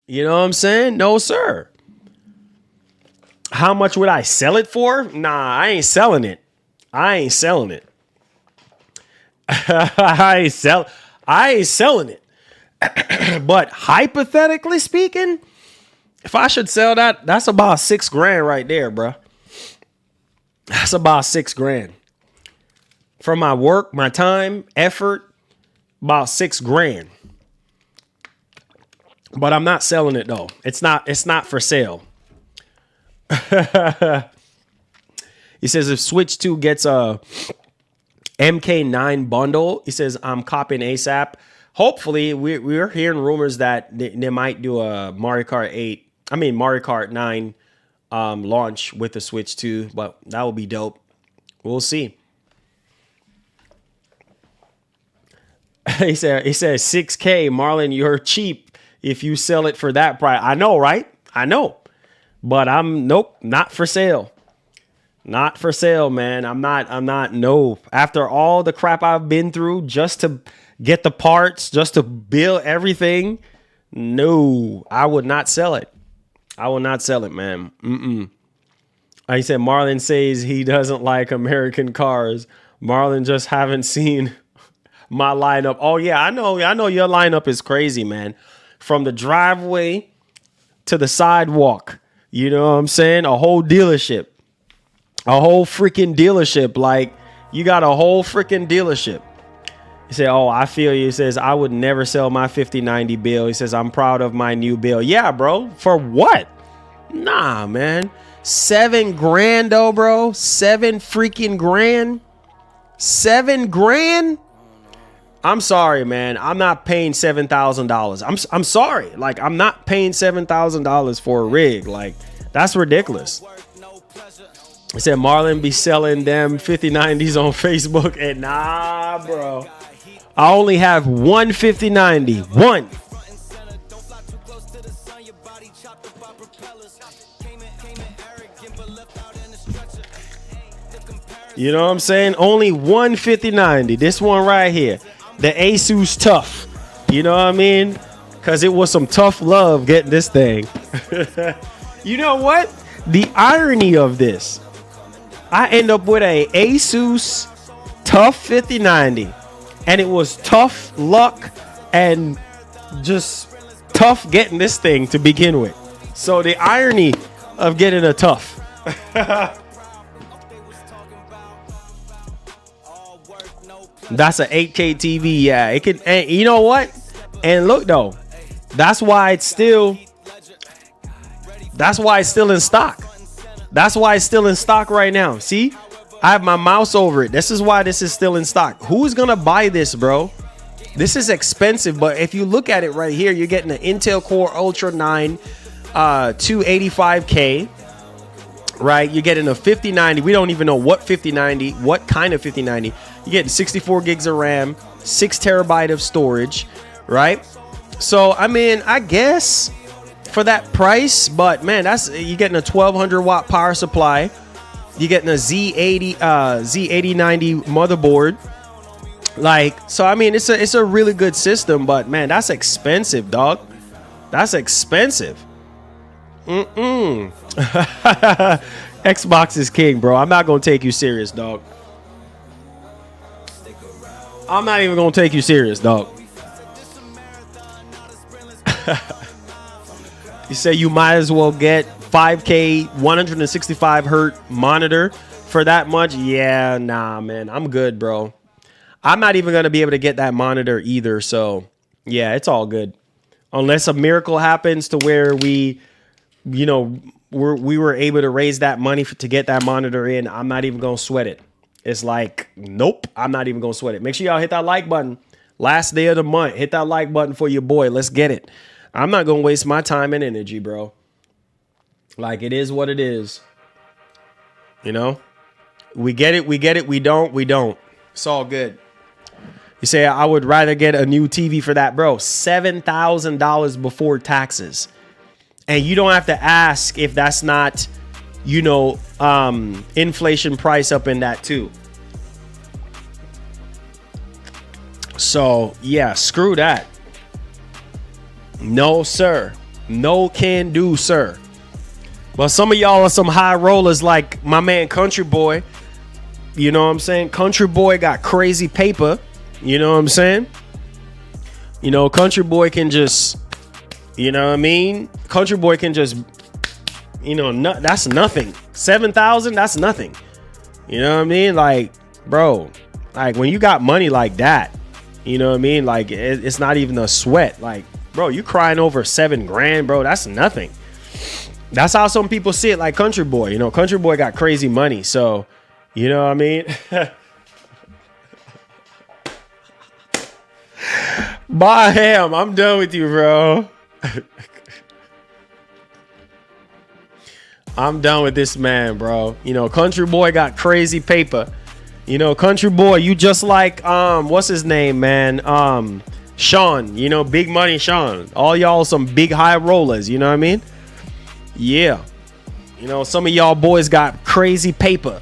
You know what I'm saying? No, sir. How much would I sell it for? Nah, I ain't selling it. I ain't selling it. I ain't selling it. But hypothetically speaking, if I should sell that, that's about $6,000 right there, bro. That's about $6,000. For my work, my time, effort, about $6,000. But I'm not selling it though. It's not for sale. He says if Switch 2 gets a MK9 bundle, he says I'm copying ASAP. Hopefully, we're hearing rumors that they might do a Mario Kart 9 launch with the Switch 2, but that would be dope. We'll see. He says $6,000, Marlon, you're cheap if you sell it for that price. I know, right? I know. But nope, not for sale. Not for sale, man. I'm not, no. After all the crap I've been through just to get the parts, just to build everything, no, I would not sell it. I will not sell it, man. He said Marlon says he doesn't like American cars. Marlon just haven't seen my lineup. Oh, yeah, I know your lineup is crazy, man. From the driveway to the sidewalk. You know what I'm saying? A whole dealership. A whole freaking dealership. Like, you got a whole freaking dealership. He said, oh, I feel you. He says, I would never sell my 5090 bill. He says, I'm proud of my new bill. Yeah, bro. For what? Nah, man. $7,000 though, bro. $7,000. $7,000? I'm sorry, man. I'm not paying $7,000. I'm sorry. Like, I'm not paying $7,000 for a rig. Like, that's ridiculous. He said Marlon be selling them 5090s on Facebook. And nah, bro. I only have one 5090. One. You know what I'm saying? Only one 5090. This one right here. The Asus Tough. You know what I mean? Because it was some tough love getting this thing. You know what? The irony of this. I end up with a Asus Tough 5090. And it was tough luck and just tough getting this thing to begin with. So the irony of getting a Tough. That's an 8K TV. Yeah, it can. And you know what? And look though, that's why it's still in stock. That's why it's still in stock right now. See, I have my mouse over it. This is why this is still in stock. Who's gonna buy this, bro? This is expensive, but if you look at it right here, you're getting an Intel Core Ultra 9 285K. Right, you're getting a 5090. We don't even know what 5090, what kind of 5090. You're getting 64 gigs of RAM, 6 terabyte of storage, right? So I mean, I guess for that price, but man, you're getting a 1200 watt power supply. You're getting a Z8090 motherboard. Like, so I mean, it's a really good system, but man, that's expensive, dog. That's expensive. Xbox is king, bro. I'm not gonna take you serious, dog. I'm not even gonna take you serious, dog. You say you might as well get 5K 165 hertz monitor for that much? Yeah, nah, man. I'm good, bro. I'm not even gonna be able to get that monitor either. So yeah, it's all good. Unless a miracle happens to where we were able to raise that money to get that monitor in, I'm not even gonna sweat it. it's like, nope, I'm not even gonna sweat it. Make sure y'all hit that like button. Last day of the month, hit that like button for your boy. Let's get it. I'm not gonna waste my time and energy, bro. Like, it is what it is. You know, we get it. We don't. It's all good. You say, I would rather get a new TV for that, bro. $7,000 before taxes. And you don't have to ask if that's not, you know, inflation price up in that too. So, yeah, screw that. No, sir. No can do, sir. But some of y'all are some high rollers like my man Country Boy. You know what I'm saying? Country Boy got crazy paper. You know what I'm saying? You know, Country Boy can just, you know what I mean? Country Boy can just, you know, that's nothing. 7,000, that's nothing. You know what I mean? Like, bro, like when you got money like that, you know what I mean? Like, it's not even a sweat. Like, bro, you crying over 7 grand, bro. That's nothing. That's how some people see it, like Country Boy. You know, Country Boy got crazy money. So, you know what I mean? Bye, Ham. I'm done with you, bro. I'm done with this man, bro. You know, Country Boy got crazy paper. You know, Country Boy, you just like, what's his name, man? Sean, you know, Big Money Sean. All y'all some big high rollers, you know what I mean? Yeah. You know, some of y'all boys got crazy paper.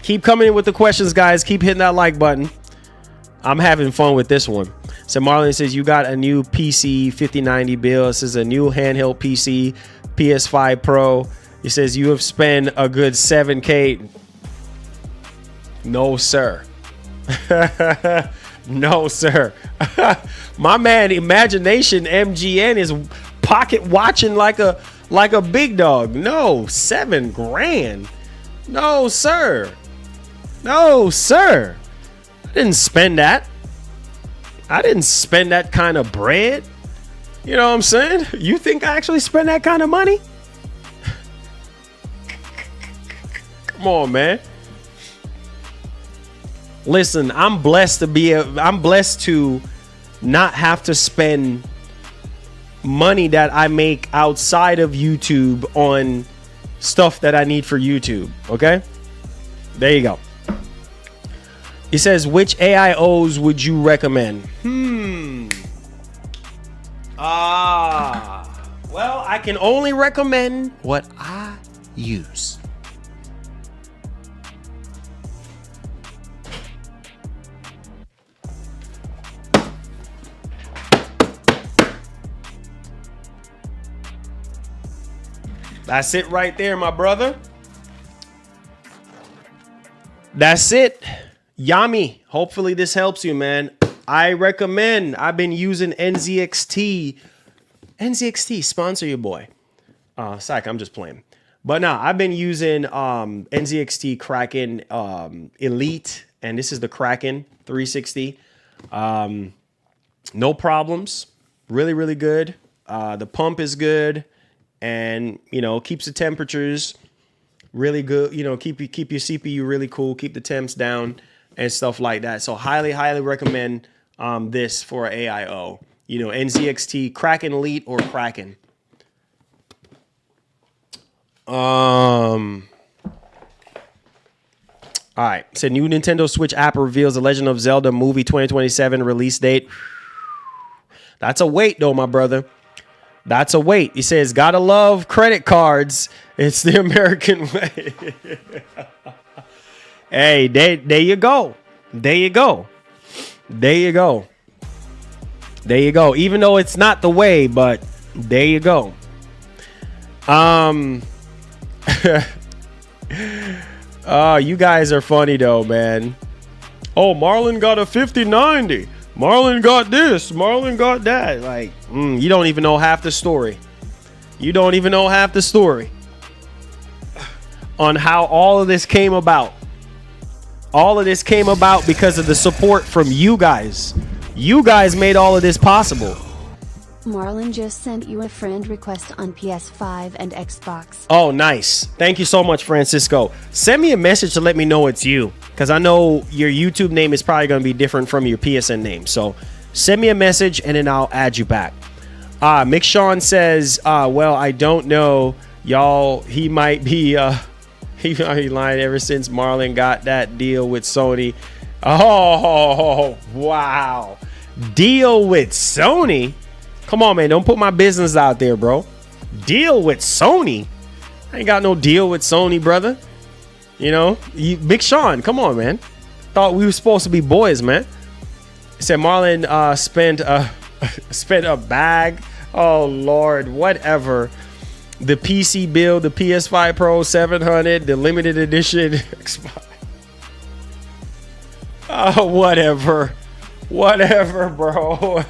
Keep coming in with the questions, guys. Keep hitting that like button. I'm having fun with this one. So Marlon says, you got a new PC 5090 bill. This is a new handheld PC, PS5 Pro. He says, you have spent a good 7K. No, sir. No, sir. My man, Imagination MGN is pocket watching like a big dog. No, 7 grand. No, sir. No, sir. I didn't spend that. I didn't spend that kind of bread. You know what I'm saying? You think I actually spend that kind of money? Come on, man. Listen, I'm blessed to not have to spend money that I make outside of YouTube on stuff that I need for YouTube. Okay? There you go. He says, which AIOs would you recommend? Well, I can only recommend what I use. That's it right there, my brother. That's it. Yami, hopefully this helps you, man. I recommend. I've been using NZXT. NZXT, sponsor your boy. Psych, I'm just playing. But no, I've been using NZXT Kraken Elite, and this is the Kraken 360. No problems. Really, really good. The pump is good, and you know, keeps the temperatures really good. You know, keep your CPU really cool. Keep the temps down and stuff like that. So highly, highly recommend this for AIO. You know, NZXT Kraken Elite or Kraken. All right. So new Nintendo Switch app reveals The Legend of Zelda movie 2027 release date. That's a wait, though, my brother. That's a wait. He says, gotta love credit cards. It's the American way. Hey, there you go. There you go. There you go. There you go. Even though it's not the way, but there you go. You guys are funny though, man. Oh, Marlon got a 5090. Marlon got this. Marlon got that. Like, you don't even know half the story. You don't even know half the story on how all of this came about. All of this came about because of the support from you guys. You guys made all of this possible. Marlon just sent you a friend request on PS5 and Xbox. Oh, nice. Thank you so much, Francisco. Send me a message to let me know it's you, because I know your YouTube name is probably going to be different from your PSN name. So send me a message and then I'll add you back. Mick Sean says, well, I don't know, y'all. He might be he lying ever since Marlon got that deal with Sony. Oh, wow. Deal with Sony? Come on, man. Don't put my business out there, bro. Deal with Sony? I ain't got no deal with Sony, brother. You know, Big Sean, come on, man. Thought we were supposed to be boys, man. He said Marlon spent a bag. Oh, Lord, whatever. The PC build, the PS5 Pro 700, the limited edition. Oh, whatever. Whatever, bro.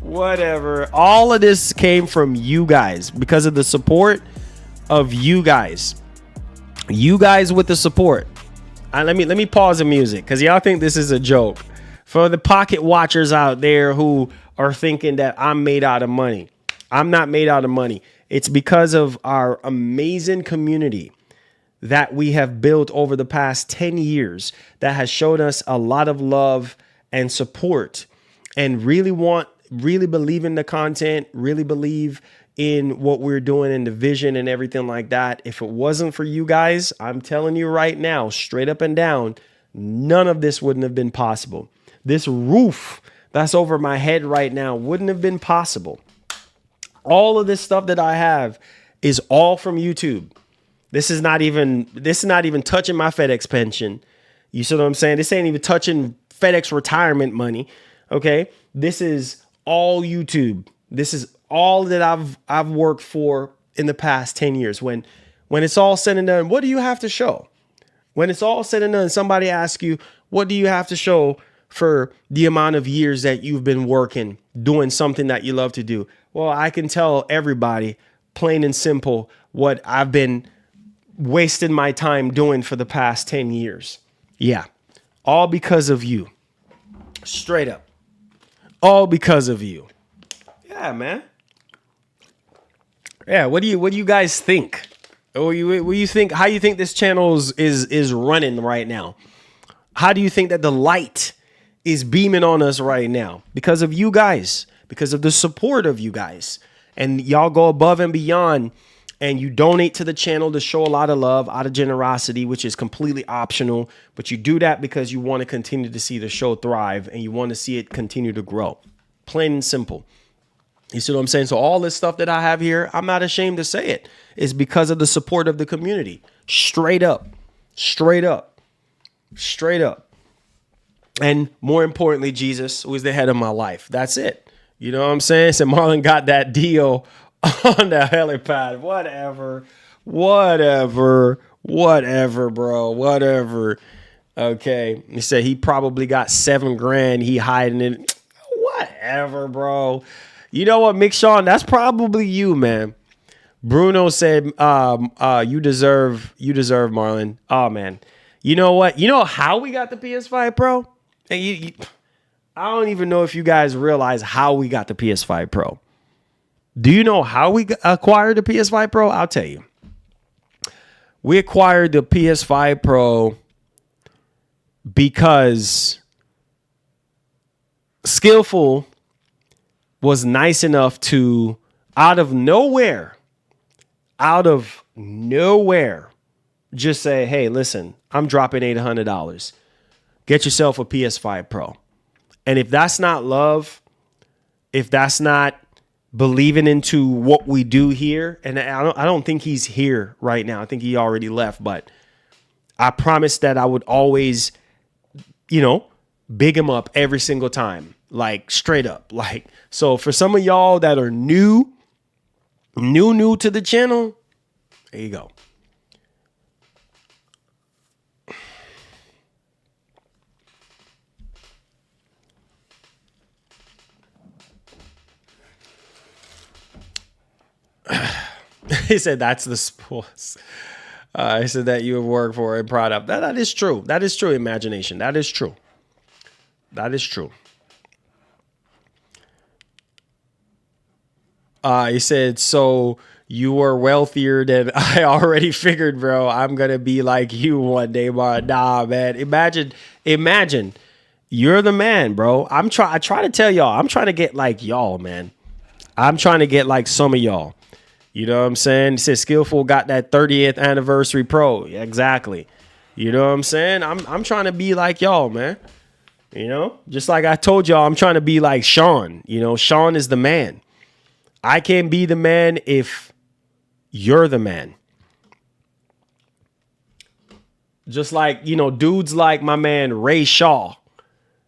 Whatever. All of this came from you guys because of the support of you guys. You guys with the support. Let me pause the music because y'all think this is a joke. For the pocket watchers out there who are thinking that I'm made out of money. I'm not made out of money. It's because of our amazing community that we have built over the past 10 years that has showed us a lot of love and support and really believe in the content, really believe in what we're doing in the vision and everything like that. If it wasn't for you guys, I'm telling you right now, straight up and down, none of this wouldn't have been possible. This roof that's over my head right now wouldn't have been possible. All of this stuff that I have is all from YouTube. This is not even touching my FedEx pension. You see what I'm saying? This ain't even touching FedEx retirement money. Okay. This is all YouTube. This is all that I've worked for in the past 10 years. When it's all said and done, what do you have to show? When it's all said and done, somebody asks you, what do you have to show for the amount of years that you've been working, doing something that you love to do? Well, I can tell everybody, plain and simple, what I've been wasting my time doing for the past 10 years. Yeah. All because of you. Straight up. All because of you. Yeah, man. Yeah, what do you guys think? What do you think? How you think this channel is running right now? How do you think that the light is beaming on us right now? Because of you guys, because of the support of you guys. And y'all go above and beyond and you donate to the channel to show a lot of love out of generosity, which is completely optional. But you do that because you want to continue to see the show thrive and you want to see it continue to grow. Plain and simple. You see what I'm saying? So all this stuff that I have here, I'm not ashamed to say it. It's because of the support of the community. Straight up. Straight up. Straight up. And more importantly, Jesus, who is the head of my life. That's it. You know what I'm saying? So Marlon got that deal on the helipad. Whatever, bro. Whatever. Okay. He said he probably got $7,000. He hiding it. Whatever, bro. You know what, Mick Sean? That's probably you, man. Bruno said, you deserve Marlon. Oh, man. You know what? You know how we got the PS5 Pro? And I don't even know if you guys realize how we got the PS5 Pro. Do you know how we acquired the PS5 Pro? I'll tell you. We acquired the PS5 Pro because Skillful was nice enough to, out of nowhere, just say, hey, listen, I'm dropping $800. Get yourself a PS5 Pro. And if that's not love, if that's not believing into what we do here, and I don't think he's here right now. I think he already left, but I promised that I would always, big him up every single time. Like straight up. Like, so for some of y'all that are new to the channel, there you go. He said that's the sports. He said that you have worked for a product. That is true. That is true. Imagination. That is true. That is true. He said, so you were wealthier than I already figured, bro. I'm going to be like you one day, bro. Nah, man. Imagine you're the man, bro. I try to tell y'all, I'm trying to get like y'all, man. I'm trying to get like some of y'all. You know what I'm saying? He said Skillful got that 30th anniversary pro. Yeah, exactly. You know what I'm saying? I'm trying to be like y'all, man. You know, just like I told y'all, I'm trying to be like Sean. You know, Sean is the man. I can't be the man if you're the man. Just like, you know, dudes like my man Ray Shaw.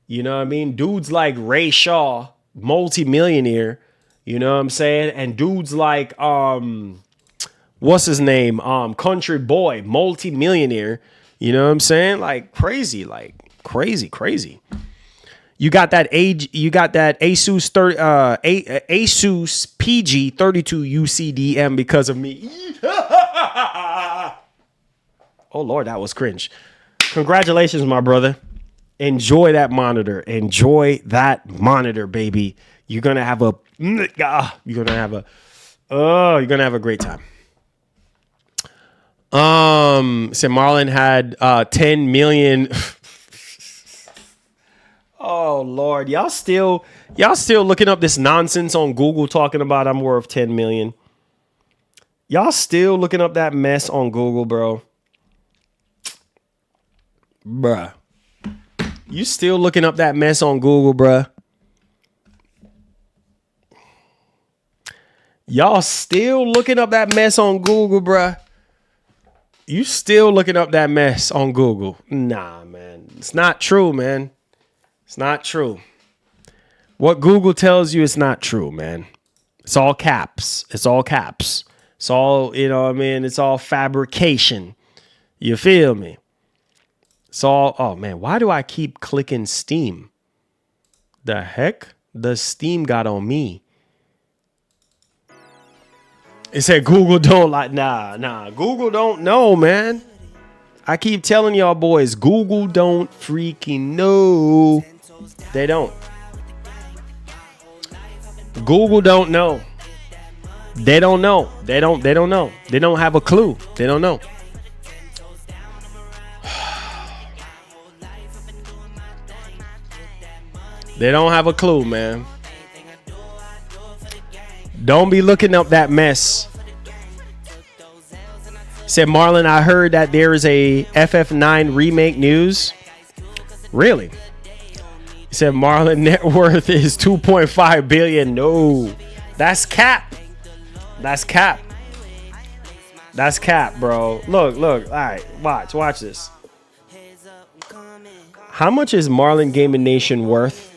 You know what I mean? Dudes like Ray Shaw, multi-millionaire. You know what I'm saying? And dudes like, what's his name? Country Boy, multi-millionaire. You know what I'm saying? Like crazy, crazy. You got that Asus Asus PG 32 UCDM because of me. Oh Lord, that was cringe. Congratulations, my brother. Enjoy that monitor. Enjoy that monitor, baby. You're gonna have a great time. Said Marlon had 10 million. Oh Lord, y'all still looking up this nonsense on Google talking about I'm worth 10 million. Y'all still looking up that mess on Google, bro. Bruh. You still looking up that mess on Google, bruh. Y'all still looking up that mess on Google, bruh. You still looking up that mess on Google. Nah, man. It's not true, man. It's not true. What Google tells you is not true, man. It's all caps. It's all caps. It's all, you know what I mean? It's all fabrication. You feel me? It's all, oh man, why do I keep clicking Steam? The heck? The Steam got on me. It said Google don't like, nah. Google don't know, man. I keep telling y'all boys, Google don't freaking know. They don't. Google don't know. They don't know. They don't know. They don't have a clue. They don't know. They don't have a clue, man. Don't be looking up that mess. Said Marlon, I heard that there is a FF9 remake news. Really? He said Marlon net worth is 2.5 billion. No, that's cap. That's cap. That's cap, bro. Look. All right, watch this. How much is Marlon Gaming Nation worth?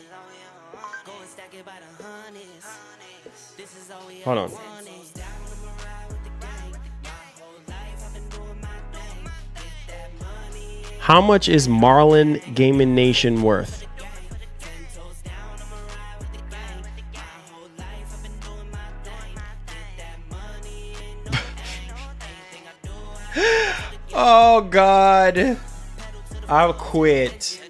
Hold on. How much is Marlon Gaming Nation worth? Oh God, I'll quit.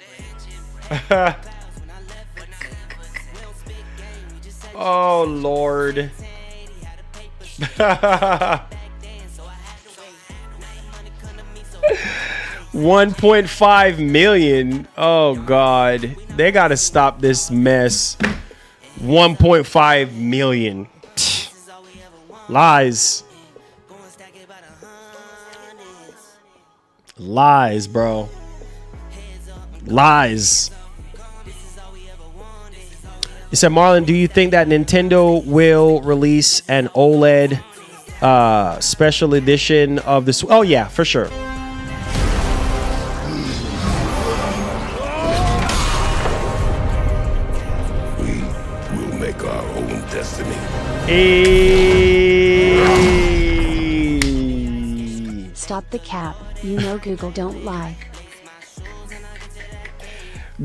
Oh Lord. 1.5 million. Oh God, they gotta stop this mess. 1.5 million. Lies, bro. Lies. He said, Marlon, do you think that Nintendo will release an OLED special edition of this? Oh yeah, for sure. We will make our own destiny. Stop the cap. You know Google don't lie.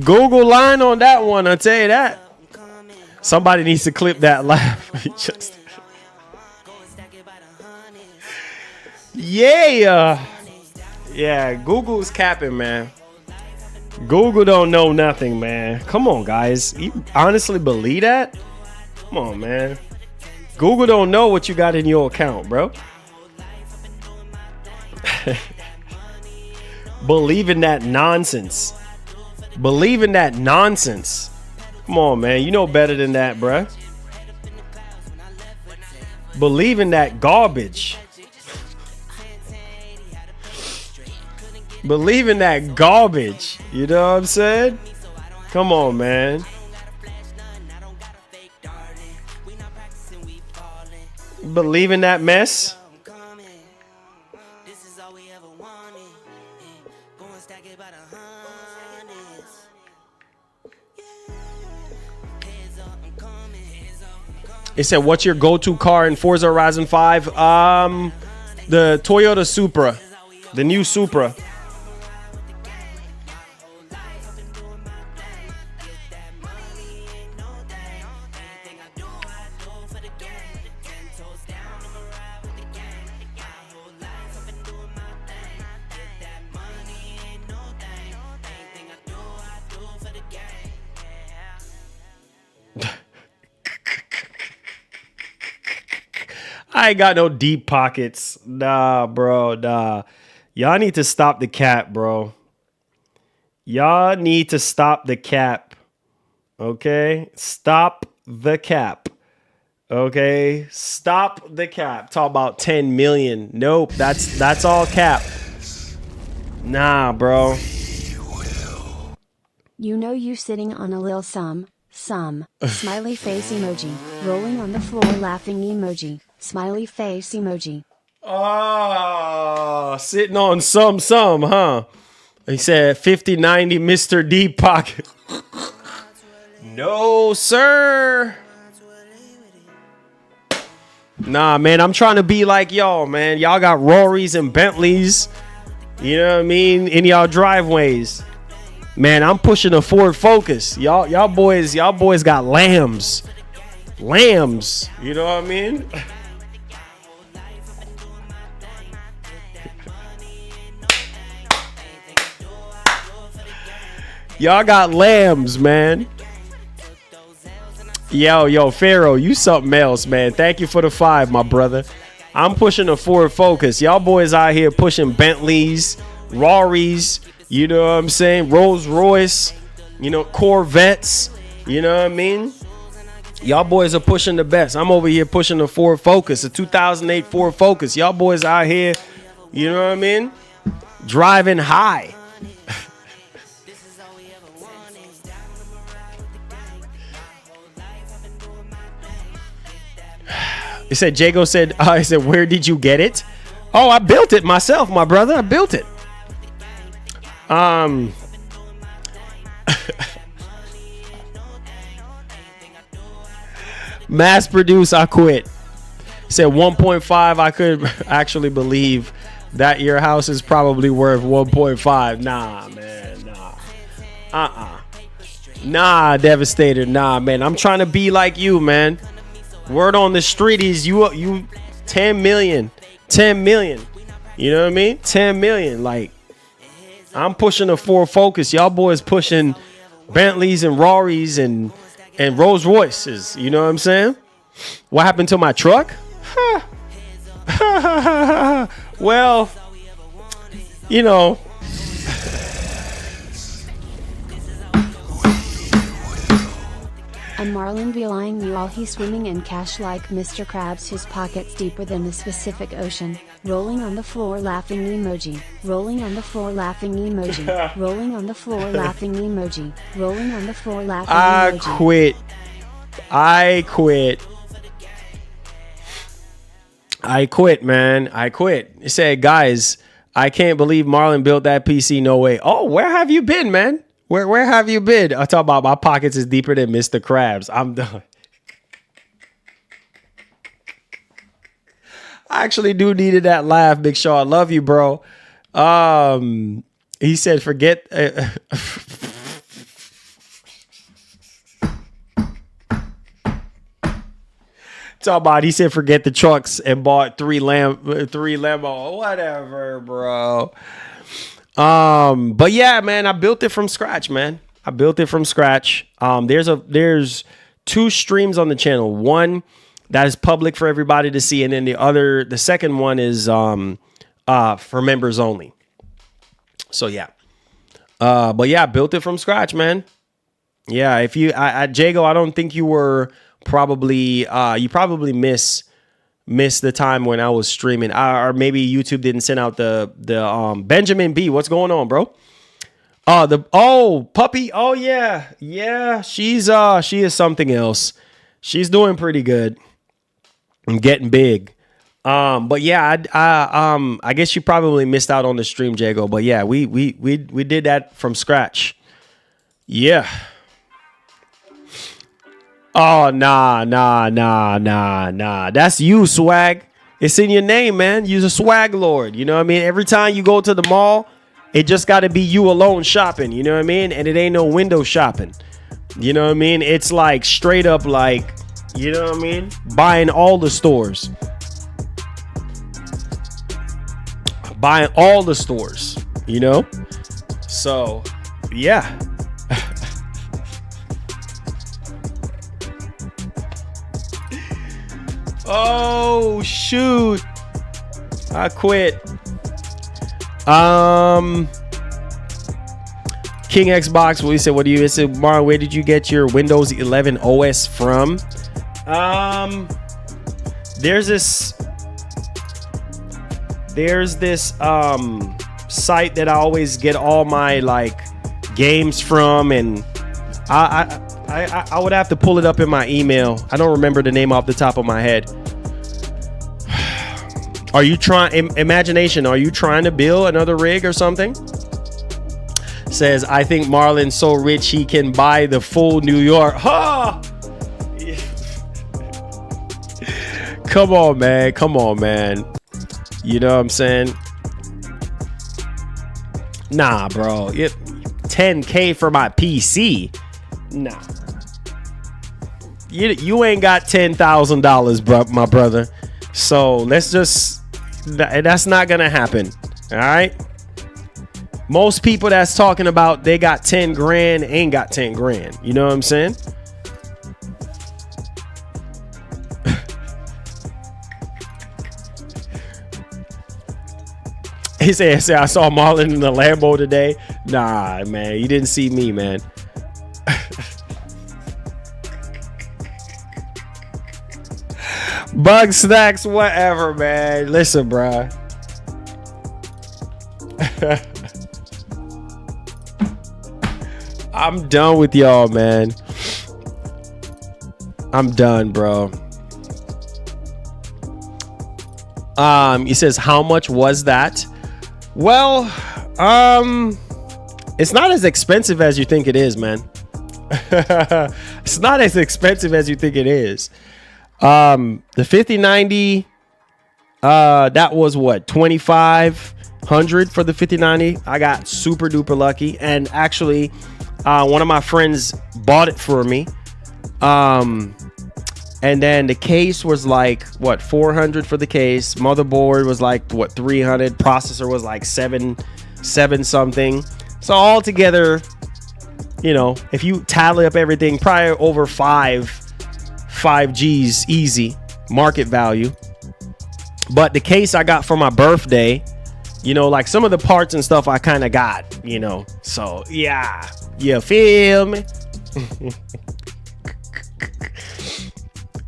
Google line on that one, I'll tell you that. Somebody needs to clip that laugh. Yeah, Google's capping, man. Google don't know nothing, man. Come on, guys. You honestly believe that? Come on, man. Google don't know what you got in your account, bro. Believe in that nonsense. Believe in that nonsense. Come on, man. You know better than that, bruh. Believe in that garbage. Believe in that garbage. You know what I'm saying? Come on, man. Believe in that mess. It said, what's your go-to car in Forza Horizon 5? The Toyota Supra. The new Supra. I ain't got no deep pockets. Nah, bro. Nah. Y'all need to stop the cap, bro. Y'all need to stop the cap. Okay? Stop the cap. Okay? Stop the cap. Talk about 10 million. Nope. That's all cap. Nah, bro. You know you sitting on a lil some, smiley face emoji, rolling on the floor laughing emoji, smiley face emoji. Oh, sitting on some, huh? He said 50-90 Mr. Deep Pocket. No, sir. Nah, man, I'm trying to be like y'all, man. Y'all got Rorys and Bentleys, you know what I mean, in y'all driveways. Man, I'm pushing a Ford Focus. Y'all boys got lambs. Lambs, you know what I mean? Y'all got lambs, man. Yo, Pharaoh, you something else, man. Thank you for the 5, my brother. I'm pushing a Ford Focus. Y'all boys out here pushing Bentleys, Rorys, you know what I'm saying? Rolls Royce, you know, Corvettes, you know what I mean? Y'all boys are pushing the best. I'm over here pushing a Ford Focus, a 2008 Ford Focus. Y'all boys out here, you know what I mean? Driving high. It said, Jago said, I said, where did you get it? Oh, I built it myself, my brother. I built it. Mass produce, I quit. Said 1.5. I could actually believe that your house is probably worth 1.5. Nah, man, nah. Nah, Devastator. Nah, man. I'm trying to be like you, man. Word on the street is you 10 million. 10 million. You know what I mean? 10 million. Like, I'm pushing a Ford Focus. Y'all boys pushing Bentleys and Rorys and Rolls Royces. You know what I'm saying? What happened to my truck? Well, you know. A marlin belying you all he swimming in cash like Mr. Krabs, his pockets deeper than the Pacific Ocean, rolling on the floor laughing emoji, rolling on the floor laughing emoji, rolling on the floor laughing emoji, rolling on the floor laughing emoji. I quit, man. I quit. It said, guys, I can't believe Marlon built that PC. No way. Oh, where have you been, man? Where have you been? I talk about my pockets is deeper than Mr. Krabs. I'm done. I actually do needed that laugh, Big Shaw. I love you, bro. He said, forget. Talk about, he said, forget the trucks and bought three Lambo. Whatever, bro. But yeah, man, I built it from scratch, man. There's 2 streams on the channel. One that is public for everybody to see, and then the second one is for members only. So yeah, but yeah, built it from scratch, man. Yeah, if you Jago, I don't think you were probably you probably missed the time when I was streaming, or maybe YouTube didn't send out the Benjamin B. What's going on, bro? Puppy. Oh yeah, she is something else. She's doing pretty good. I'm getting big. But yeah, I guess you probably missed out on the stream, Jago. But yeah, we did that from scratch. Yeah. Oh, nah. That's you, swag. It's in your name, man. You're a swag lord. You know what I mean? Every time you go to the mall, it just got to be you alone shopping. You know what I mean? And it ain't no window shopping. You know what I mean? It's like straight up like, you know what I mean? Buying all the stores. Buying all the stores, you know? So, yeah. Oh, shoot. I quit. King Xbox, well, he said, what do you say, Marlon, where did you get your Windows 11 OS from? There's this site that I always get all my like games from, and I would have to pull it up in my email. I don't remember the name off the top of my head. Are you trying, Imagination, are you trying to build another rig or something? Says, I think Marlon's so rich he can buy the full New York. Ha! Come on, man. You know what I'm saying? Nah, bro. 10K for my PC. Nah. You ain't got $10,000, bro, my brother. So let's just, that's not gonna happen. All right. Most people that's talking about they got 10 grand ain't got 10 grand. You know what I'm saying? He said, I saw Marlon in the Lambo today. Nah, man, you didn't see me, man. Bug snacks, whatever, man. Listen, bro. I'm done with y'all, man. I'm done, bro. He says, how much was that? Well, it's not as expensive as you think it is, man. It's not as expensive as you think it is. The 5090, that was what, 2,500 for the 5090. I got super duper lucky, and actually, one of my friends bought it for me. And then the case was like, what, 400 for the case. Motherboard was like, what, 300. Processor was like seven something. So all together, you know, if you tally up everything, probably over 5 G's easy market value. But the case I got for my birthday, you know, like some of the parts and stuff I kind of got, you know. So yeah, you feel me?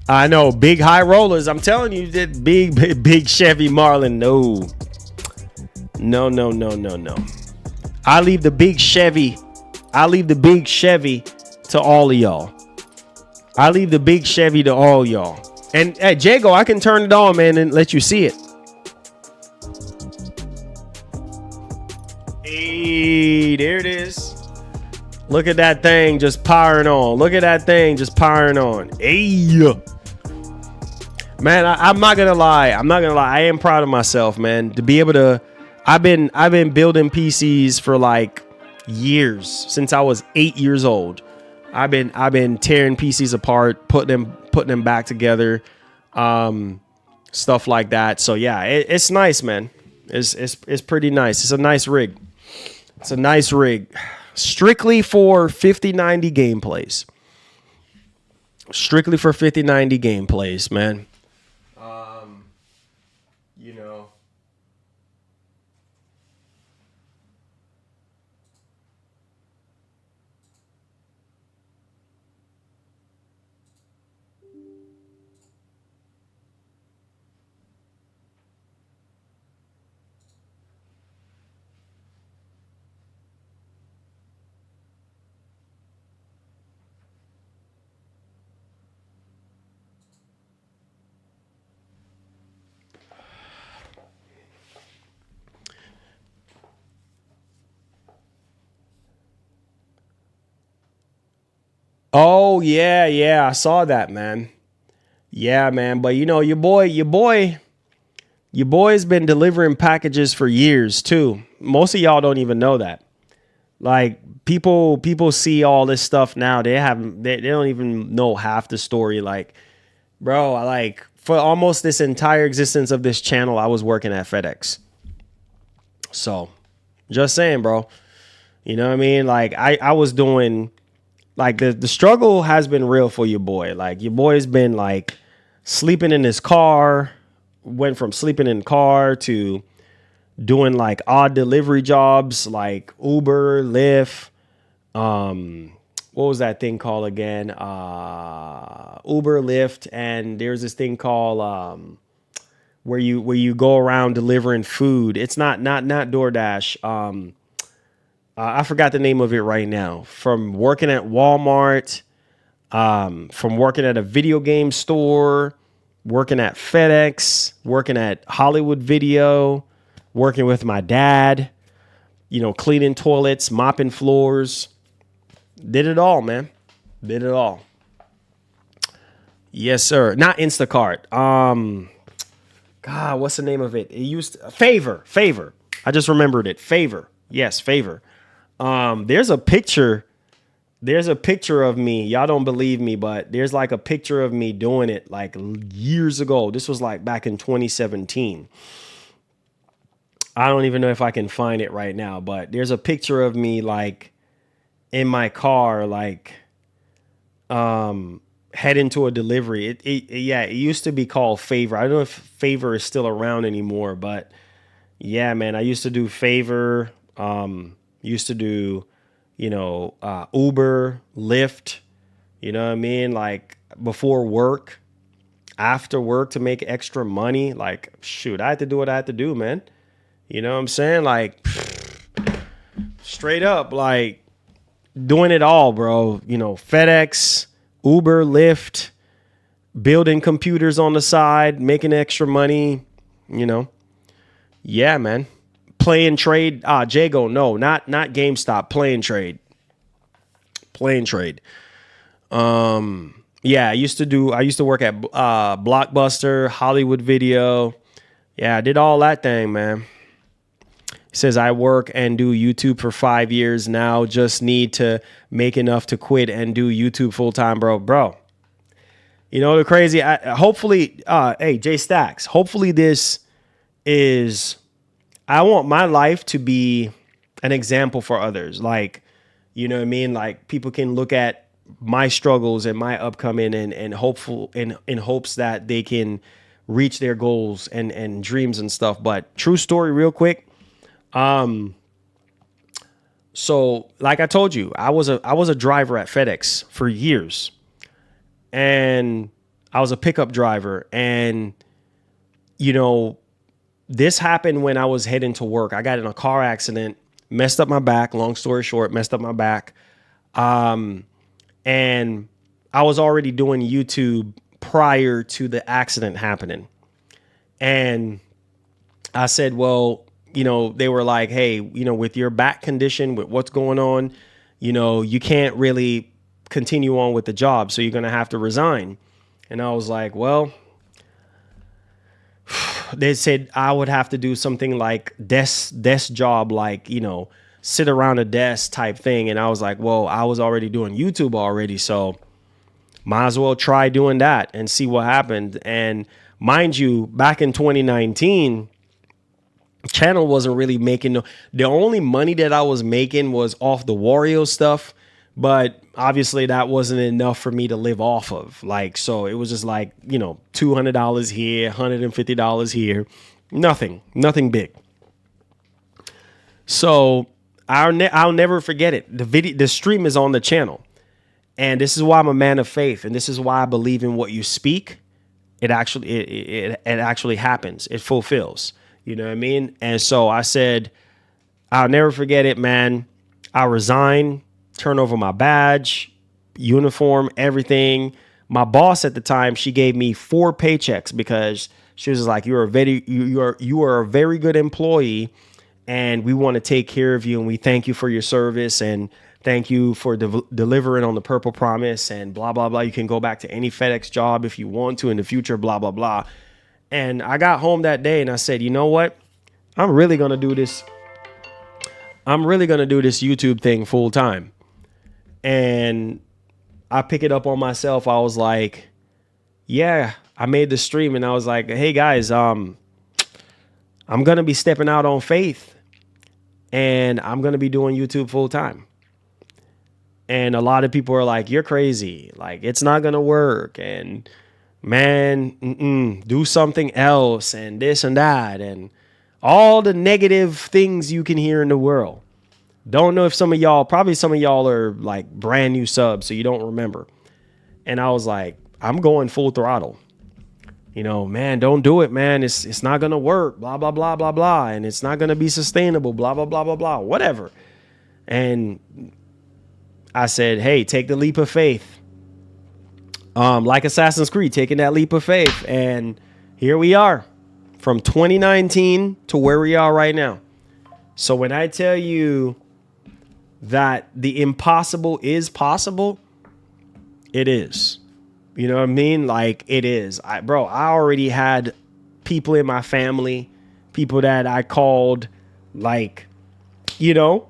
I know, big high rollers. I'm telling you, that big Chevy Marlin. No. I leave the big Chevy. To all of y'all. I leave the big Chevy to all y'all. And hey, Jago, I can turn it on, man, and let you see it. Hey, there it is. Look at that thing just powering on. Hey. Man, I'm not gonna lie. I am proud of myself, man. To be able to, I've been building PCs for like years, since I was 8 years old. I've been tearing PCs apart, putting them back together, stuff like that. So yeah, it's nice, man. It's pretty nice. It's a nice rig. Strictly for 5090 gameplays. Strictly for 5090 gameplays, man. You know. Oh yeah, I saw that, man. Yeah, man. But you know, your boy's been delivering packages for years too. Most of y'all don't even know that. Like people see all this stuff now. They don't even know half the story. Like, bro, like for almost this entire existence of this channel, I was working at FedEx. So, just saying, bro. You know what I mean? Like I was doing, like, the struggle has been real for your boy. Like, your boy's been like sleeping in his car, went from sleeping in the car to doing like odd delivery jobs like Uber, Lyft. What was that thing called again? Uber, Lyft, and there's this thing called where you go around delivering food. It's not DoorDash. I forgot the name of it right now. From working at Walmart, from working at a video game store, working at FedEx, working at Hollywood Video, working with my dad, you know, cleaning toilets, mopping floors. Did it all, man. Did it all. Yes, sir. Not Instacart. God, what's the name of it? It used to, Favor. I just remembered it. Favor. Yes, Favor. There's a picture of me. Y'all don't believe me, but there's like a picture of me doing it like years ago. This was like back in 2017. I don't even know if I can find it right now, but there's a picture of me like in my car, like heading to a delivery. It used to be called Favor. I don't know if Favor is still around anymore, but yeah, man, I used to do Favor. Used to do, you know, Uber, Lyft, you know what I mean? Like before work, after work to make extra money. Like, shoot, I had to do what I had to do, man. You know what I'm saying? Like, straight up, like doing it all, bro. You know, FedEx, Uber, Lyft, building computers on the side, making extra money, you know. Yeah, man. Playing trade. Jago, no, not GameStop. Playing trade. Yeah, I used to work at Blockbuster, Hollywood Video. Yeah, I did all that thing, man. He says, I work and do YouTube for 5 years now. Just need to make enough to quit and do YouTube full time, bro. You know, the crazy, hopefully, hey, Jay Stacks, hopefully this is, I want my life to be an example for others. Like, you know what I mean? Like people can look at my struggles and my upcoming and hopeful in hopes that they can reach their goals and dreams and stuff. But true story real quick. So like I told you, I was a driver at FedEx for years, and I was a pickup driver, and you know, this happened when I was heading to work. I got in a car accident, messed up my back. Long story short, messed up my back. And I was already doing YouTube prior to the accident happening. And I said, well, you know, they were like, hey, you know, with your back condition, with what's going on, you know, you can't really continue on with the job. So you're going to have to resign. And I was like, well, they said I would have to do something like desk job, like, you know, sit around a desk type thing. And I was like, well, I was already doing YouTube already, so might as well try doing that and see what happened. And mind you, back in 2019, channel wasn't really making the only money that I was making was off the Wario stuff, But obviously that wasn't enough for me to live off of. Like, so it was just like, you know, $200 here, $150 here, nothing big. So I'll never forget it. The stream is on the channel, and this is why I'm a man of faith, and this is why I believe in what you speak. It actually happens. It fulfills. You know what I mean? And so I said, I'll never forget it, man. I resign, turn over my badge, uniform, everything. My boss at the time, she gave me 4 paychecks because she was like, you are a very good employee, and we want to take care of you, and we thank you for your service, and thank you for delivering on the Purple Promise, and blah, blah, blah. You can go back to any FedEx job if you want to in the future, blah, blah, blah. And I got home that day and I said, you know what? I'm really going to do this YouTube thing full time. And I pick it up on myself. I was like, yeah, I made the stream, and I was like, hey guys, I'm going to be stepping out on faith, and I'm going to be doing YouTube full time. And a lot of people are like, you're crazy. Like, it's not going to work. And man, do something else, and this and that, and all the negative things you can hear in the world. Don't know if some of y'all are like brand new subs, so you don't remember. And I was like, I'm going full throttle. You know, man, don't do it, man. It's not going to work, blah, blah, blah, blah, blah. And it's not going to be sustainable, blah, blah, blah, blah, blah, whatever. And I said, hey, take the leap of faith. Like Assassin's Creed, taking that leap of faith. And here we are from 2019 to where we are right now. So when I tell you that the impossible is possible, it is. You know what I mean? Like, it is. I already had people in my family, people that I called, like, you know,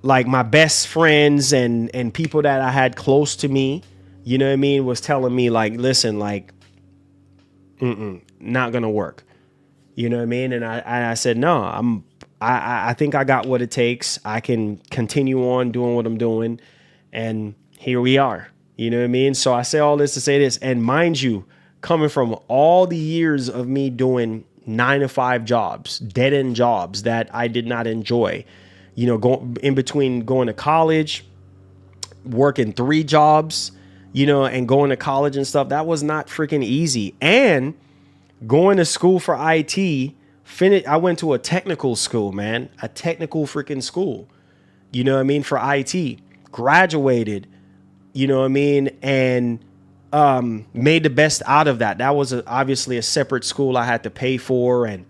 like my best friends and people that I had close to me, you know what I mean, was telling me like, listen, like, not gonna work. You know what I mean? And I said, no, I think I got what it takes. I can continue on doing what I'm doing. And here we are. You know what I mean? So I say all this to say this. And mind you, coming from all the years of me doing 9-to-5 jobs, dead end jobs that I did not enjoy, you know, going in between going to college, working 3 jobs, you know, and going to college and stuff, that was not freaking easy. And going to school for IT, I went to a technical school, man, a technical freaking school, you know what I mean, for IT, graduated, you know what I mean, and made the best out of that. That was obviously a separate school I had to pay for and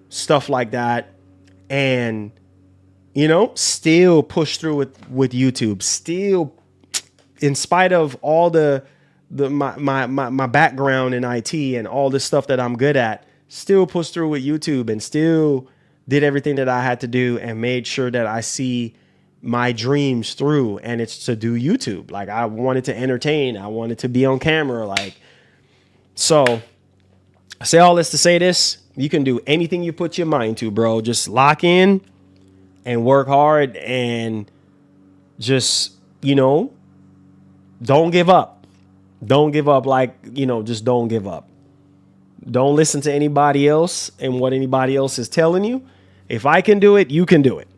stuff like that. And, you know, still push through with YouTube, still, in spite of all my background in IT and all the stuff that I'm good at, still pushed through with YouTube and still did everything that I had to do and made sure that I see my dreams through. And it's to do YouTube. Like, I wanted to entertain. I wanted to be on camera. Like, so I say all this to say this: you can do anything you put your mind to, bro. Just lock in and work hard and just, you know, don't give up. Don't give up. Like, you know, just don't give up. Don't listen to anybody else and what anybody else is telling you. If I can do it, you can do it.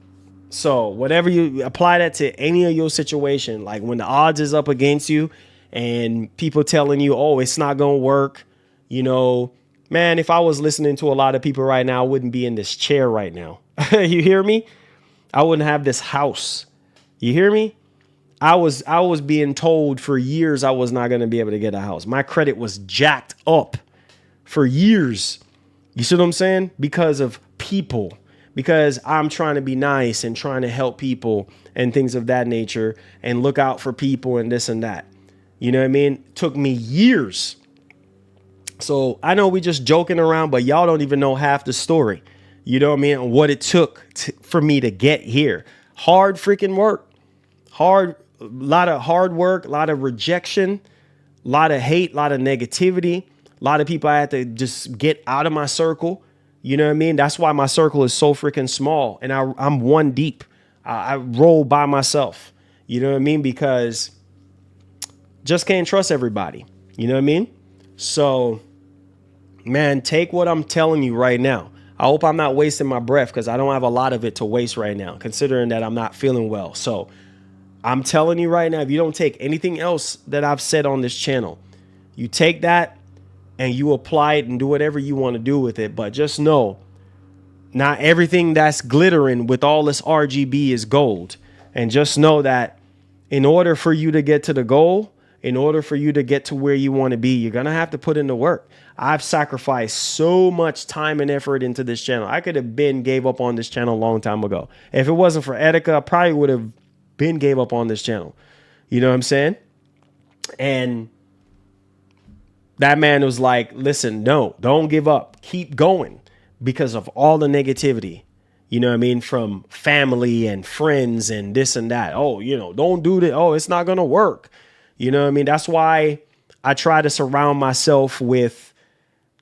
So whatever, you apply that to any of your situation, like when the odds is up against you and people telling you, oh, it's not going to work. You know, man, if I was listening to a lot of people right now, I wouldn't be in this chair right now. You hear me? I wouldn't have this house. You hear me? I was being told for years I was not going to be able to get a house. My credit was jacked up for years. You see what I'm saying? Because of people. Because I'm trying to be nice and trying to help people and things of that nature and look out for people and this and that. You know what I mean? It took me years. So I know we just joking around, but y'all don't even know half the story. You know what I mean? And what it took for me to get here. Hard freaking work. A lot of hard work, a lot of rejection, a lot of hate, a lot of negativity. A lot of people I had to just get out of my circle. You know what I mean? That's why my circle is so freaking small. And I'm one deep. I roll by myself. You know what I mean? Because just can't trust everybody. You know what I mean? So, man, take what I'm telling you right now. I hope I'm not wasting my breath because I don't have a lot of it to waste right now, considering that I'm not feeling well. So I'm telling you right now, if you don't take anything else that I've said on this channel, you take that and you apply it and do whatever you want to do with it. But just know, not everything that's glittering with all this RGB is gold. And just know that in order for you to get to the goal, in order for you to get to where you want to be, you're going to have to put in the work. I've sacrificed so much time and effort into this channel. I could have gave up on this channel a long time ago. If it wasn't for Etika, I probably would have gave up on this channel. You know what I'm saying? And that man was like, listen, no, don't give up. Keep going, because of all the negativity. You know what I mean? From family and friends and this and that. Oh, don't do that. Oh, it's not going to work. You know what I mean? That's why I try to surround myself with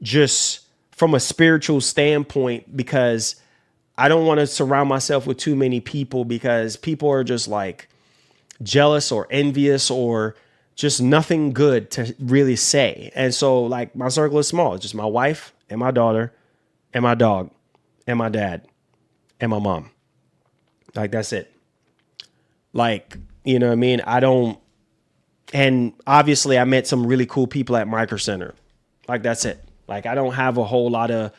just from a spiritual standpoint, because I don't want to surround myself with too many people, because people are just like jealous or envious or just nothing good to really say. And so like my circle is small. It's just my wife and my daughter and my dog and my dad and my mom. Like, that's it. Like, you know what I mean? And obviously I met some really cool people at Micro Center. Like, that's it. Like, I don't have a whole lot of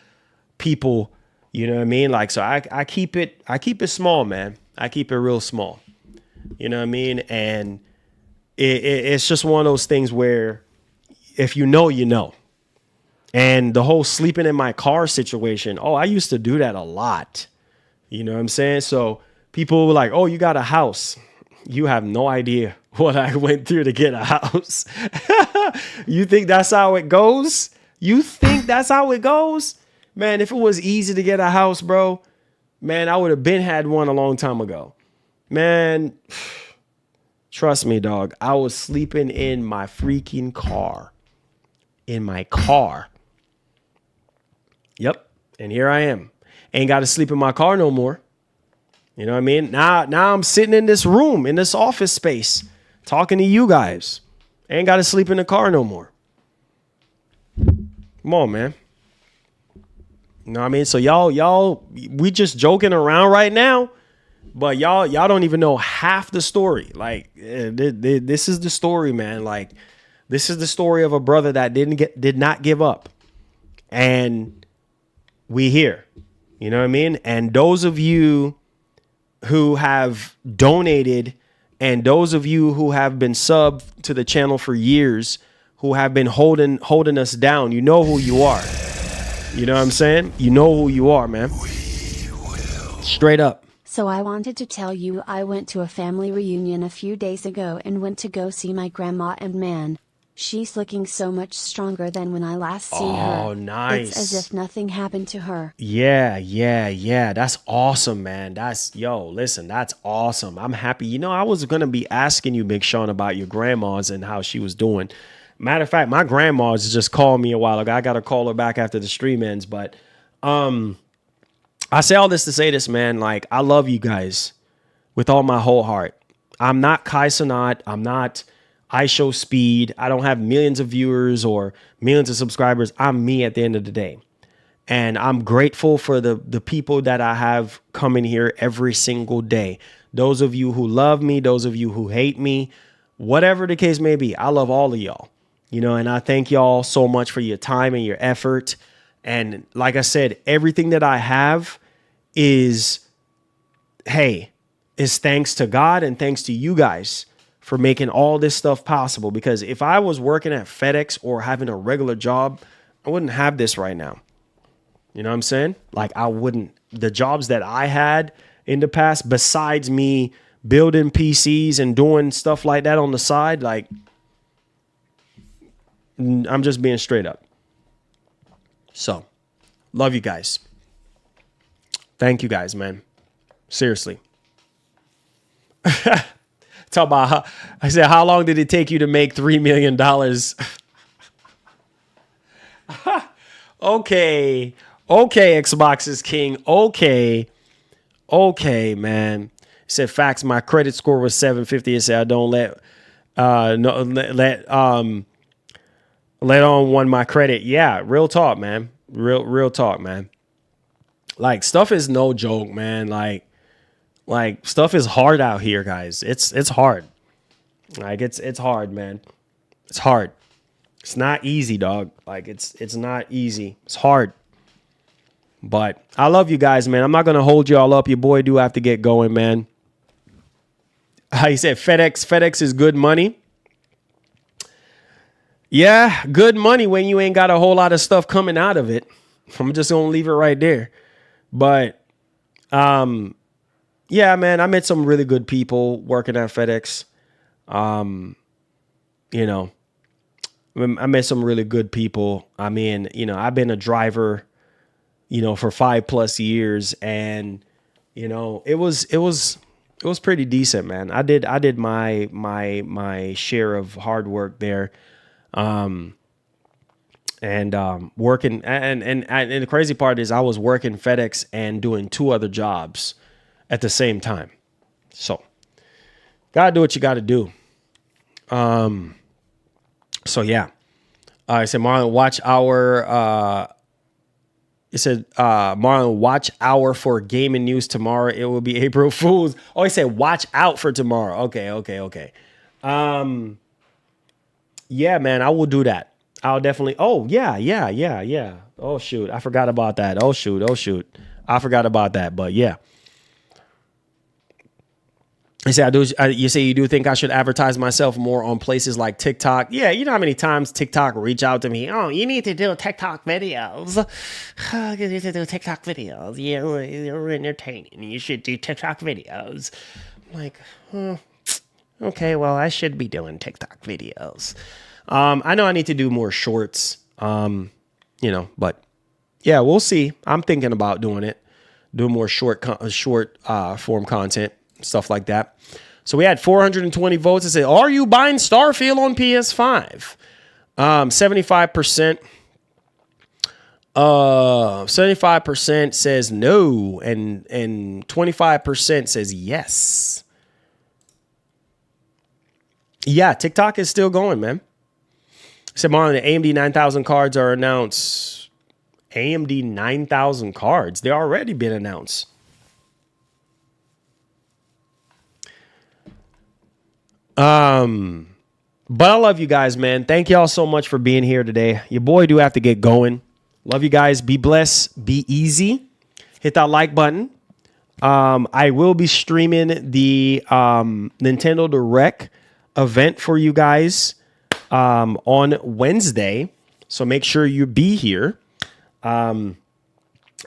people, you know what I mean? Like, so I keep it small, man. I keep it real small. You know what I mean? And it's just one of those things where if you know, you know. And the whole sleeping in my car situation, I used to do that a lot. You know what I'm saying? So people were like, oh, you got a house. You have no idea what I went through to get a house. You think that's how it goes? You think that's how it goes? Man, if it was easy to get a house, bro, man, I would have had one a long time ago. Man, trust me, dog. I was sleeping in my freaking car. In my car. Yep. And here I am. Ain't got to sleep in my car no more. You know what I mean? Now I'm sitting in this room, in this office space, talking to you guys. Ain't got to sleep in the car no more. Come on, man. You know what I mean? So y'all, we just joking around right now, but y'all don't even know half the story. Like, this is the story, man. Like, this is the story of a brother that did not give up, and we here. You know what I mean? And those of you who have donated, and those of you who have been subbed to the channel for years, who have been holding us down, you know who you are. You know what I'm saying? You know who you are, man. Straight up. So I wanted to tell you, I went to a family reunion a few days ago and went to go see my grandma, and man, she's looking so much stronger than when I last seen her. Oh, nice. It's as if nothing happened to her. Yeah. That's awesome, man. Listen, that's awesome. I'm happy. You know, I was going to be asking you, Big Sean, about your grandma's and how she was doing. Matter of fact, my grandma's just called me a while ago. I got to call her back after the stream ends. But I say all this to say this, man. Like, I love you guys with all my whole heart. I'm not Kai Cenat. I'm not iShow Speed. I don't have millions of viewers or millions of subscribers. I'm me at the end of the day. And I'm grateful for the people that I have coming here every single day. Those of you who love me, those of you who hate me, whatever the case may be, I love all of y'all. You know, and I thank y'all so much for your time and your effort. And like I said, everything that I have is thanks to God and thanks to you guys for making all this stuff possible. Because if I was working at FedEx or having a regular job, I wouldn't have this right now. You know what I'm saying? Like, I wouldn't. The jobs that I had in the past, besides me building PCs and doing stuff like that on the side, like, I'm just being straight up. So, love you guys. Thank you guys, man. Seriously. Talk about I said, how long did it take you to make $3 million? Okay, Xbox is king. Okay, man. said facts. My credit score was 750. It said I don't let on my credit. Yeah, real talk, man. Real talk, man. Like stuff is no joke, man. Like stuff is hard out here, guys. It's hard. Like it's hard, man. It's hard. It's not easy, dog. Like it's not easy. It's hard. But I love you guys, man. I'm not gonna hold you all up. Your boy do have to get going, man. He said FedEx is good money. Yeah, good money when you ain't got a whole lot of stuff coming out of it. I'm just gonna leave it right there. But yeah, man, I met some really good people working at FedEx. You know, I met some really good people. I mean, you know, I've been a driver, you know, for 5+ years, and you know, it was pretty decent, man. I did my share of hard work there. Working, and the crazy part is I was working FedEx and doing 2 other jobs at the same time. So gotta do what you gotta do. So yeah. I said, Marlon, watch our, it said, Marlon, watch hour for gaming news tomorrow. It will be April Fool's. Oh, he said, watch out for tomorrow. Okay. Yeah, man, I will do that. I'll definitely. Oh, yeah. Oh, shoot. I forgot about that. Oh, shoot. I forgot about that. But yeah. You say you say you do think I should advertise myself more on places like TikTok. Yeah, you know how many times TikTok reach out to me. Oh, you need to do TikTok videos. You need to do TikTok videos. You're entertaining. You should do TikTok videos. I'm like, okay, well, I should be doing TikTok videos. I know I need to do more shorts. You know, but yeah, we'll see. I'm thinking about doing it. Doing more short form content. Stuff like that. So we had 420 votes. It said, are you buying Starfield on PS5? 75%. 75% says no, and 25% says yes. Yeah, TikTok is still going, man. Said, Marlon, the AMD 9000 cards are announced. AMD 9000 cards. They're already been announced. But I love you guys, man. Thank y'all so much for being here today. Your boy do have to get going. Love you guys. Be blessed. Be easy. Hit that like button. I will be streaming the Nintendo Direct event for you guys on Wednesday. So make sure you be here. And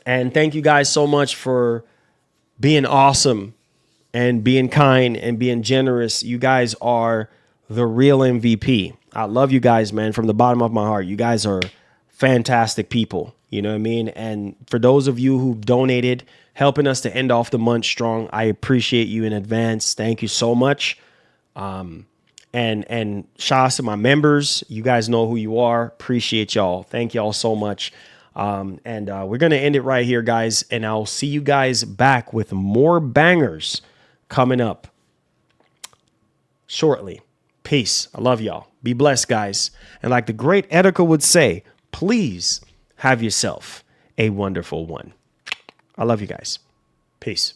thank you guys so much for being awesome and being kind and being generous. You guys are the real MVP. I love you guys, man, from the bottom of my heart. You guys are fantastic people. You know what I mean? And for those of you who donated, helping us to end off the month strong, I appreciate you in advance. Thank you so much. And shout out to my members. You guys know who you are. Appreciate y'all. Thank y'all so much. We're going to end it right here, guys. And I'll see you guys back with more bangers coming up shortly. Peace. I love y'all. Be blessed, guys. And like the great Edica would say, please have yourself a wonderful one. I love you guys. Peace.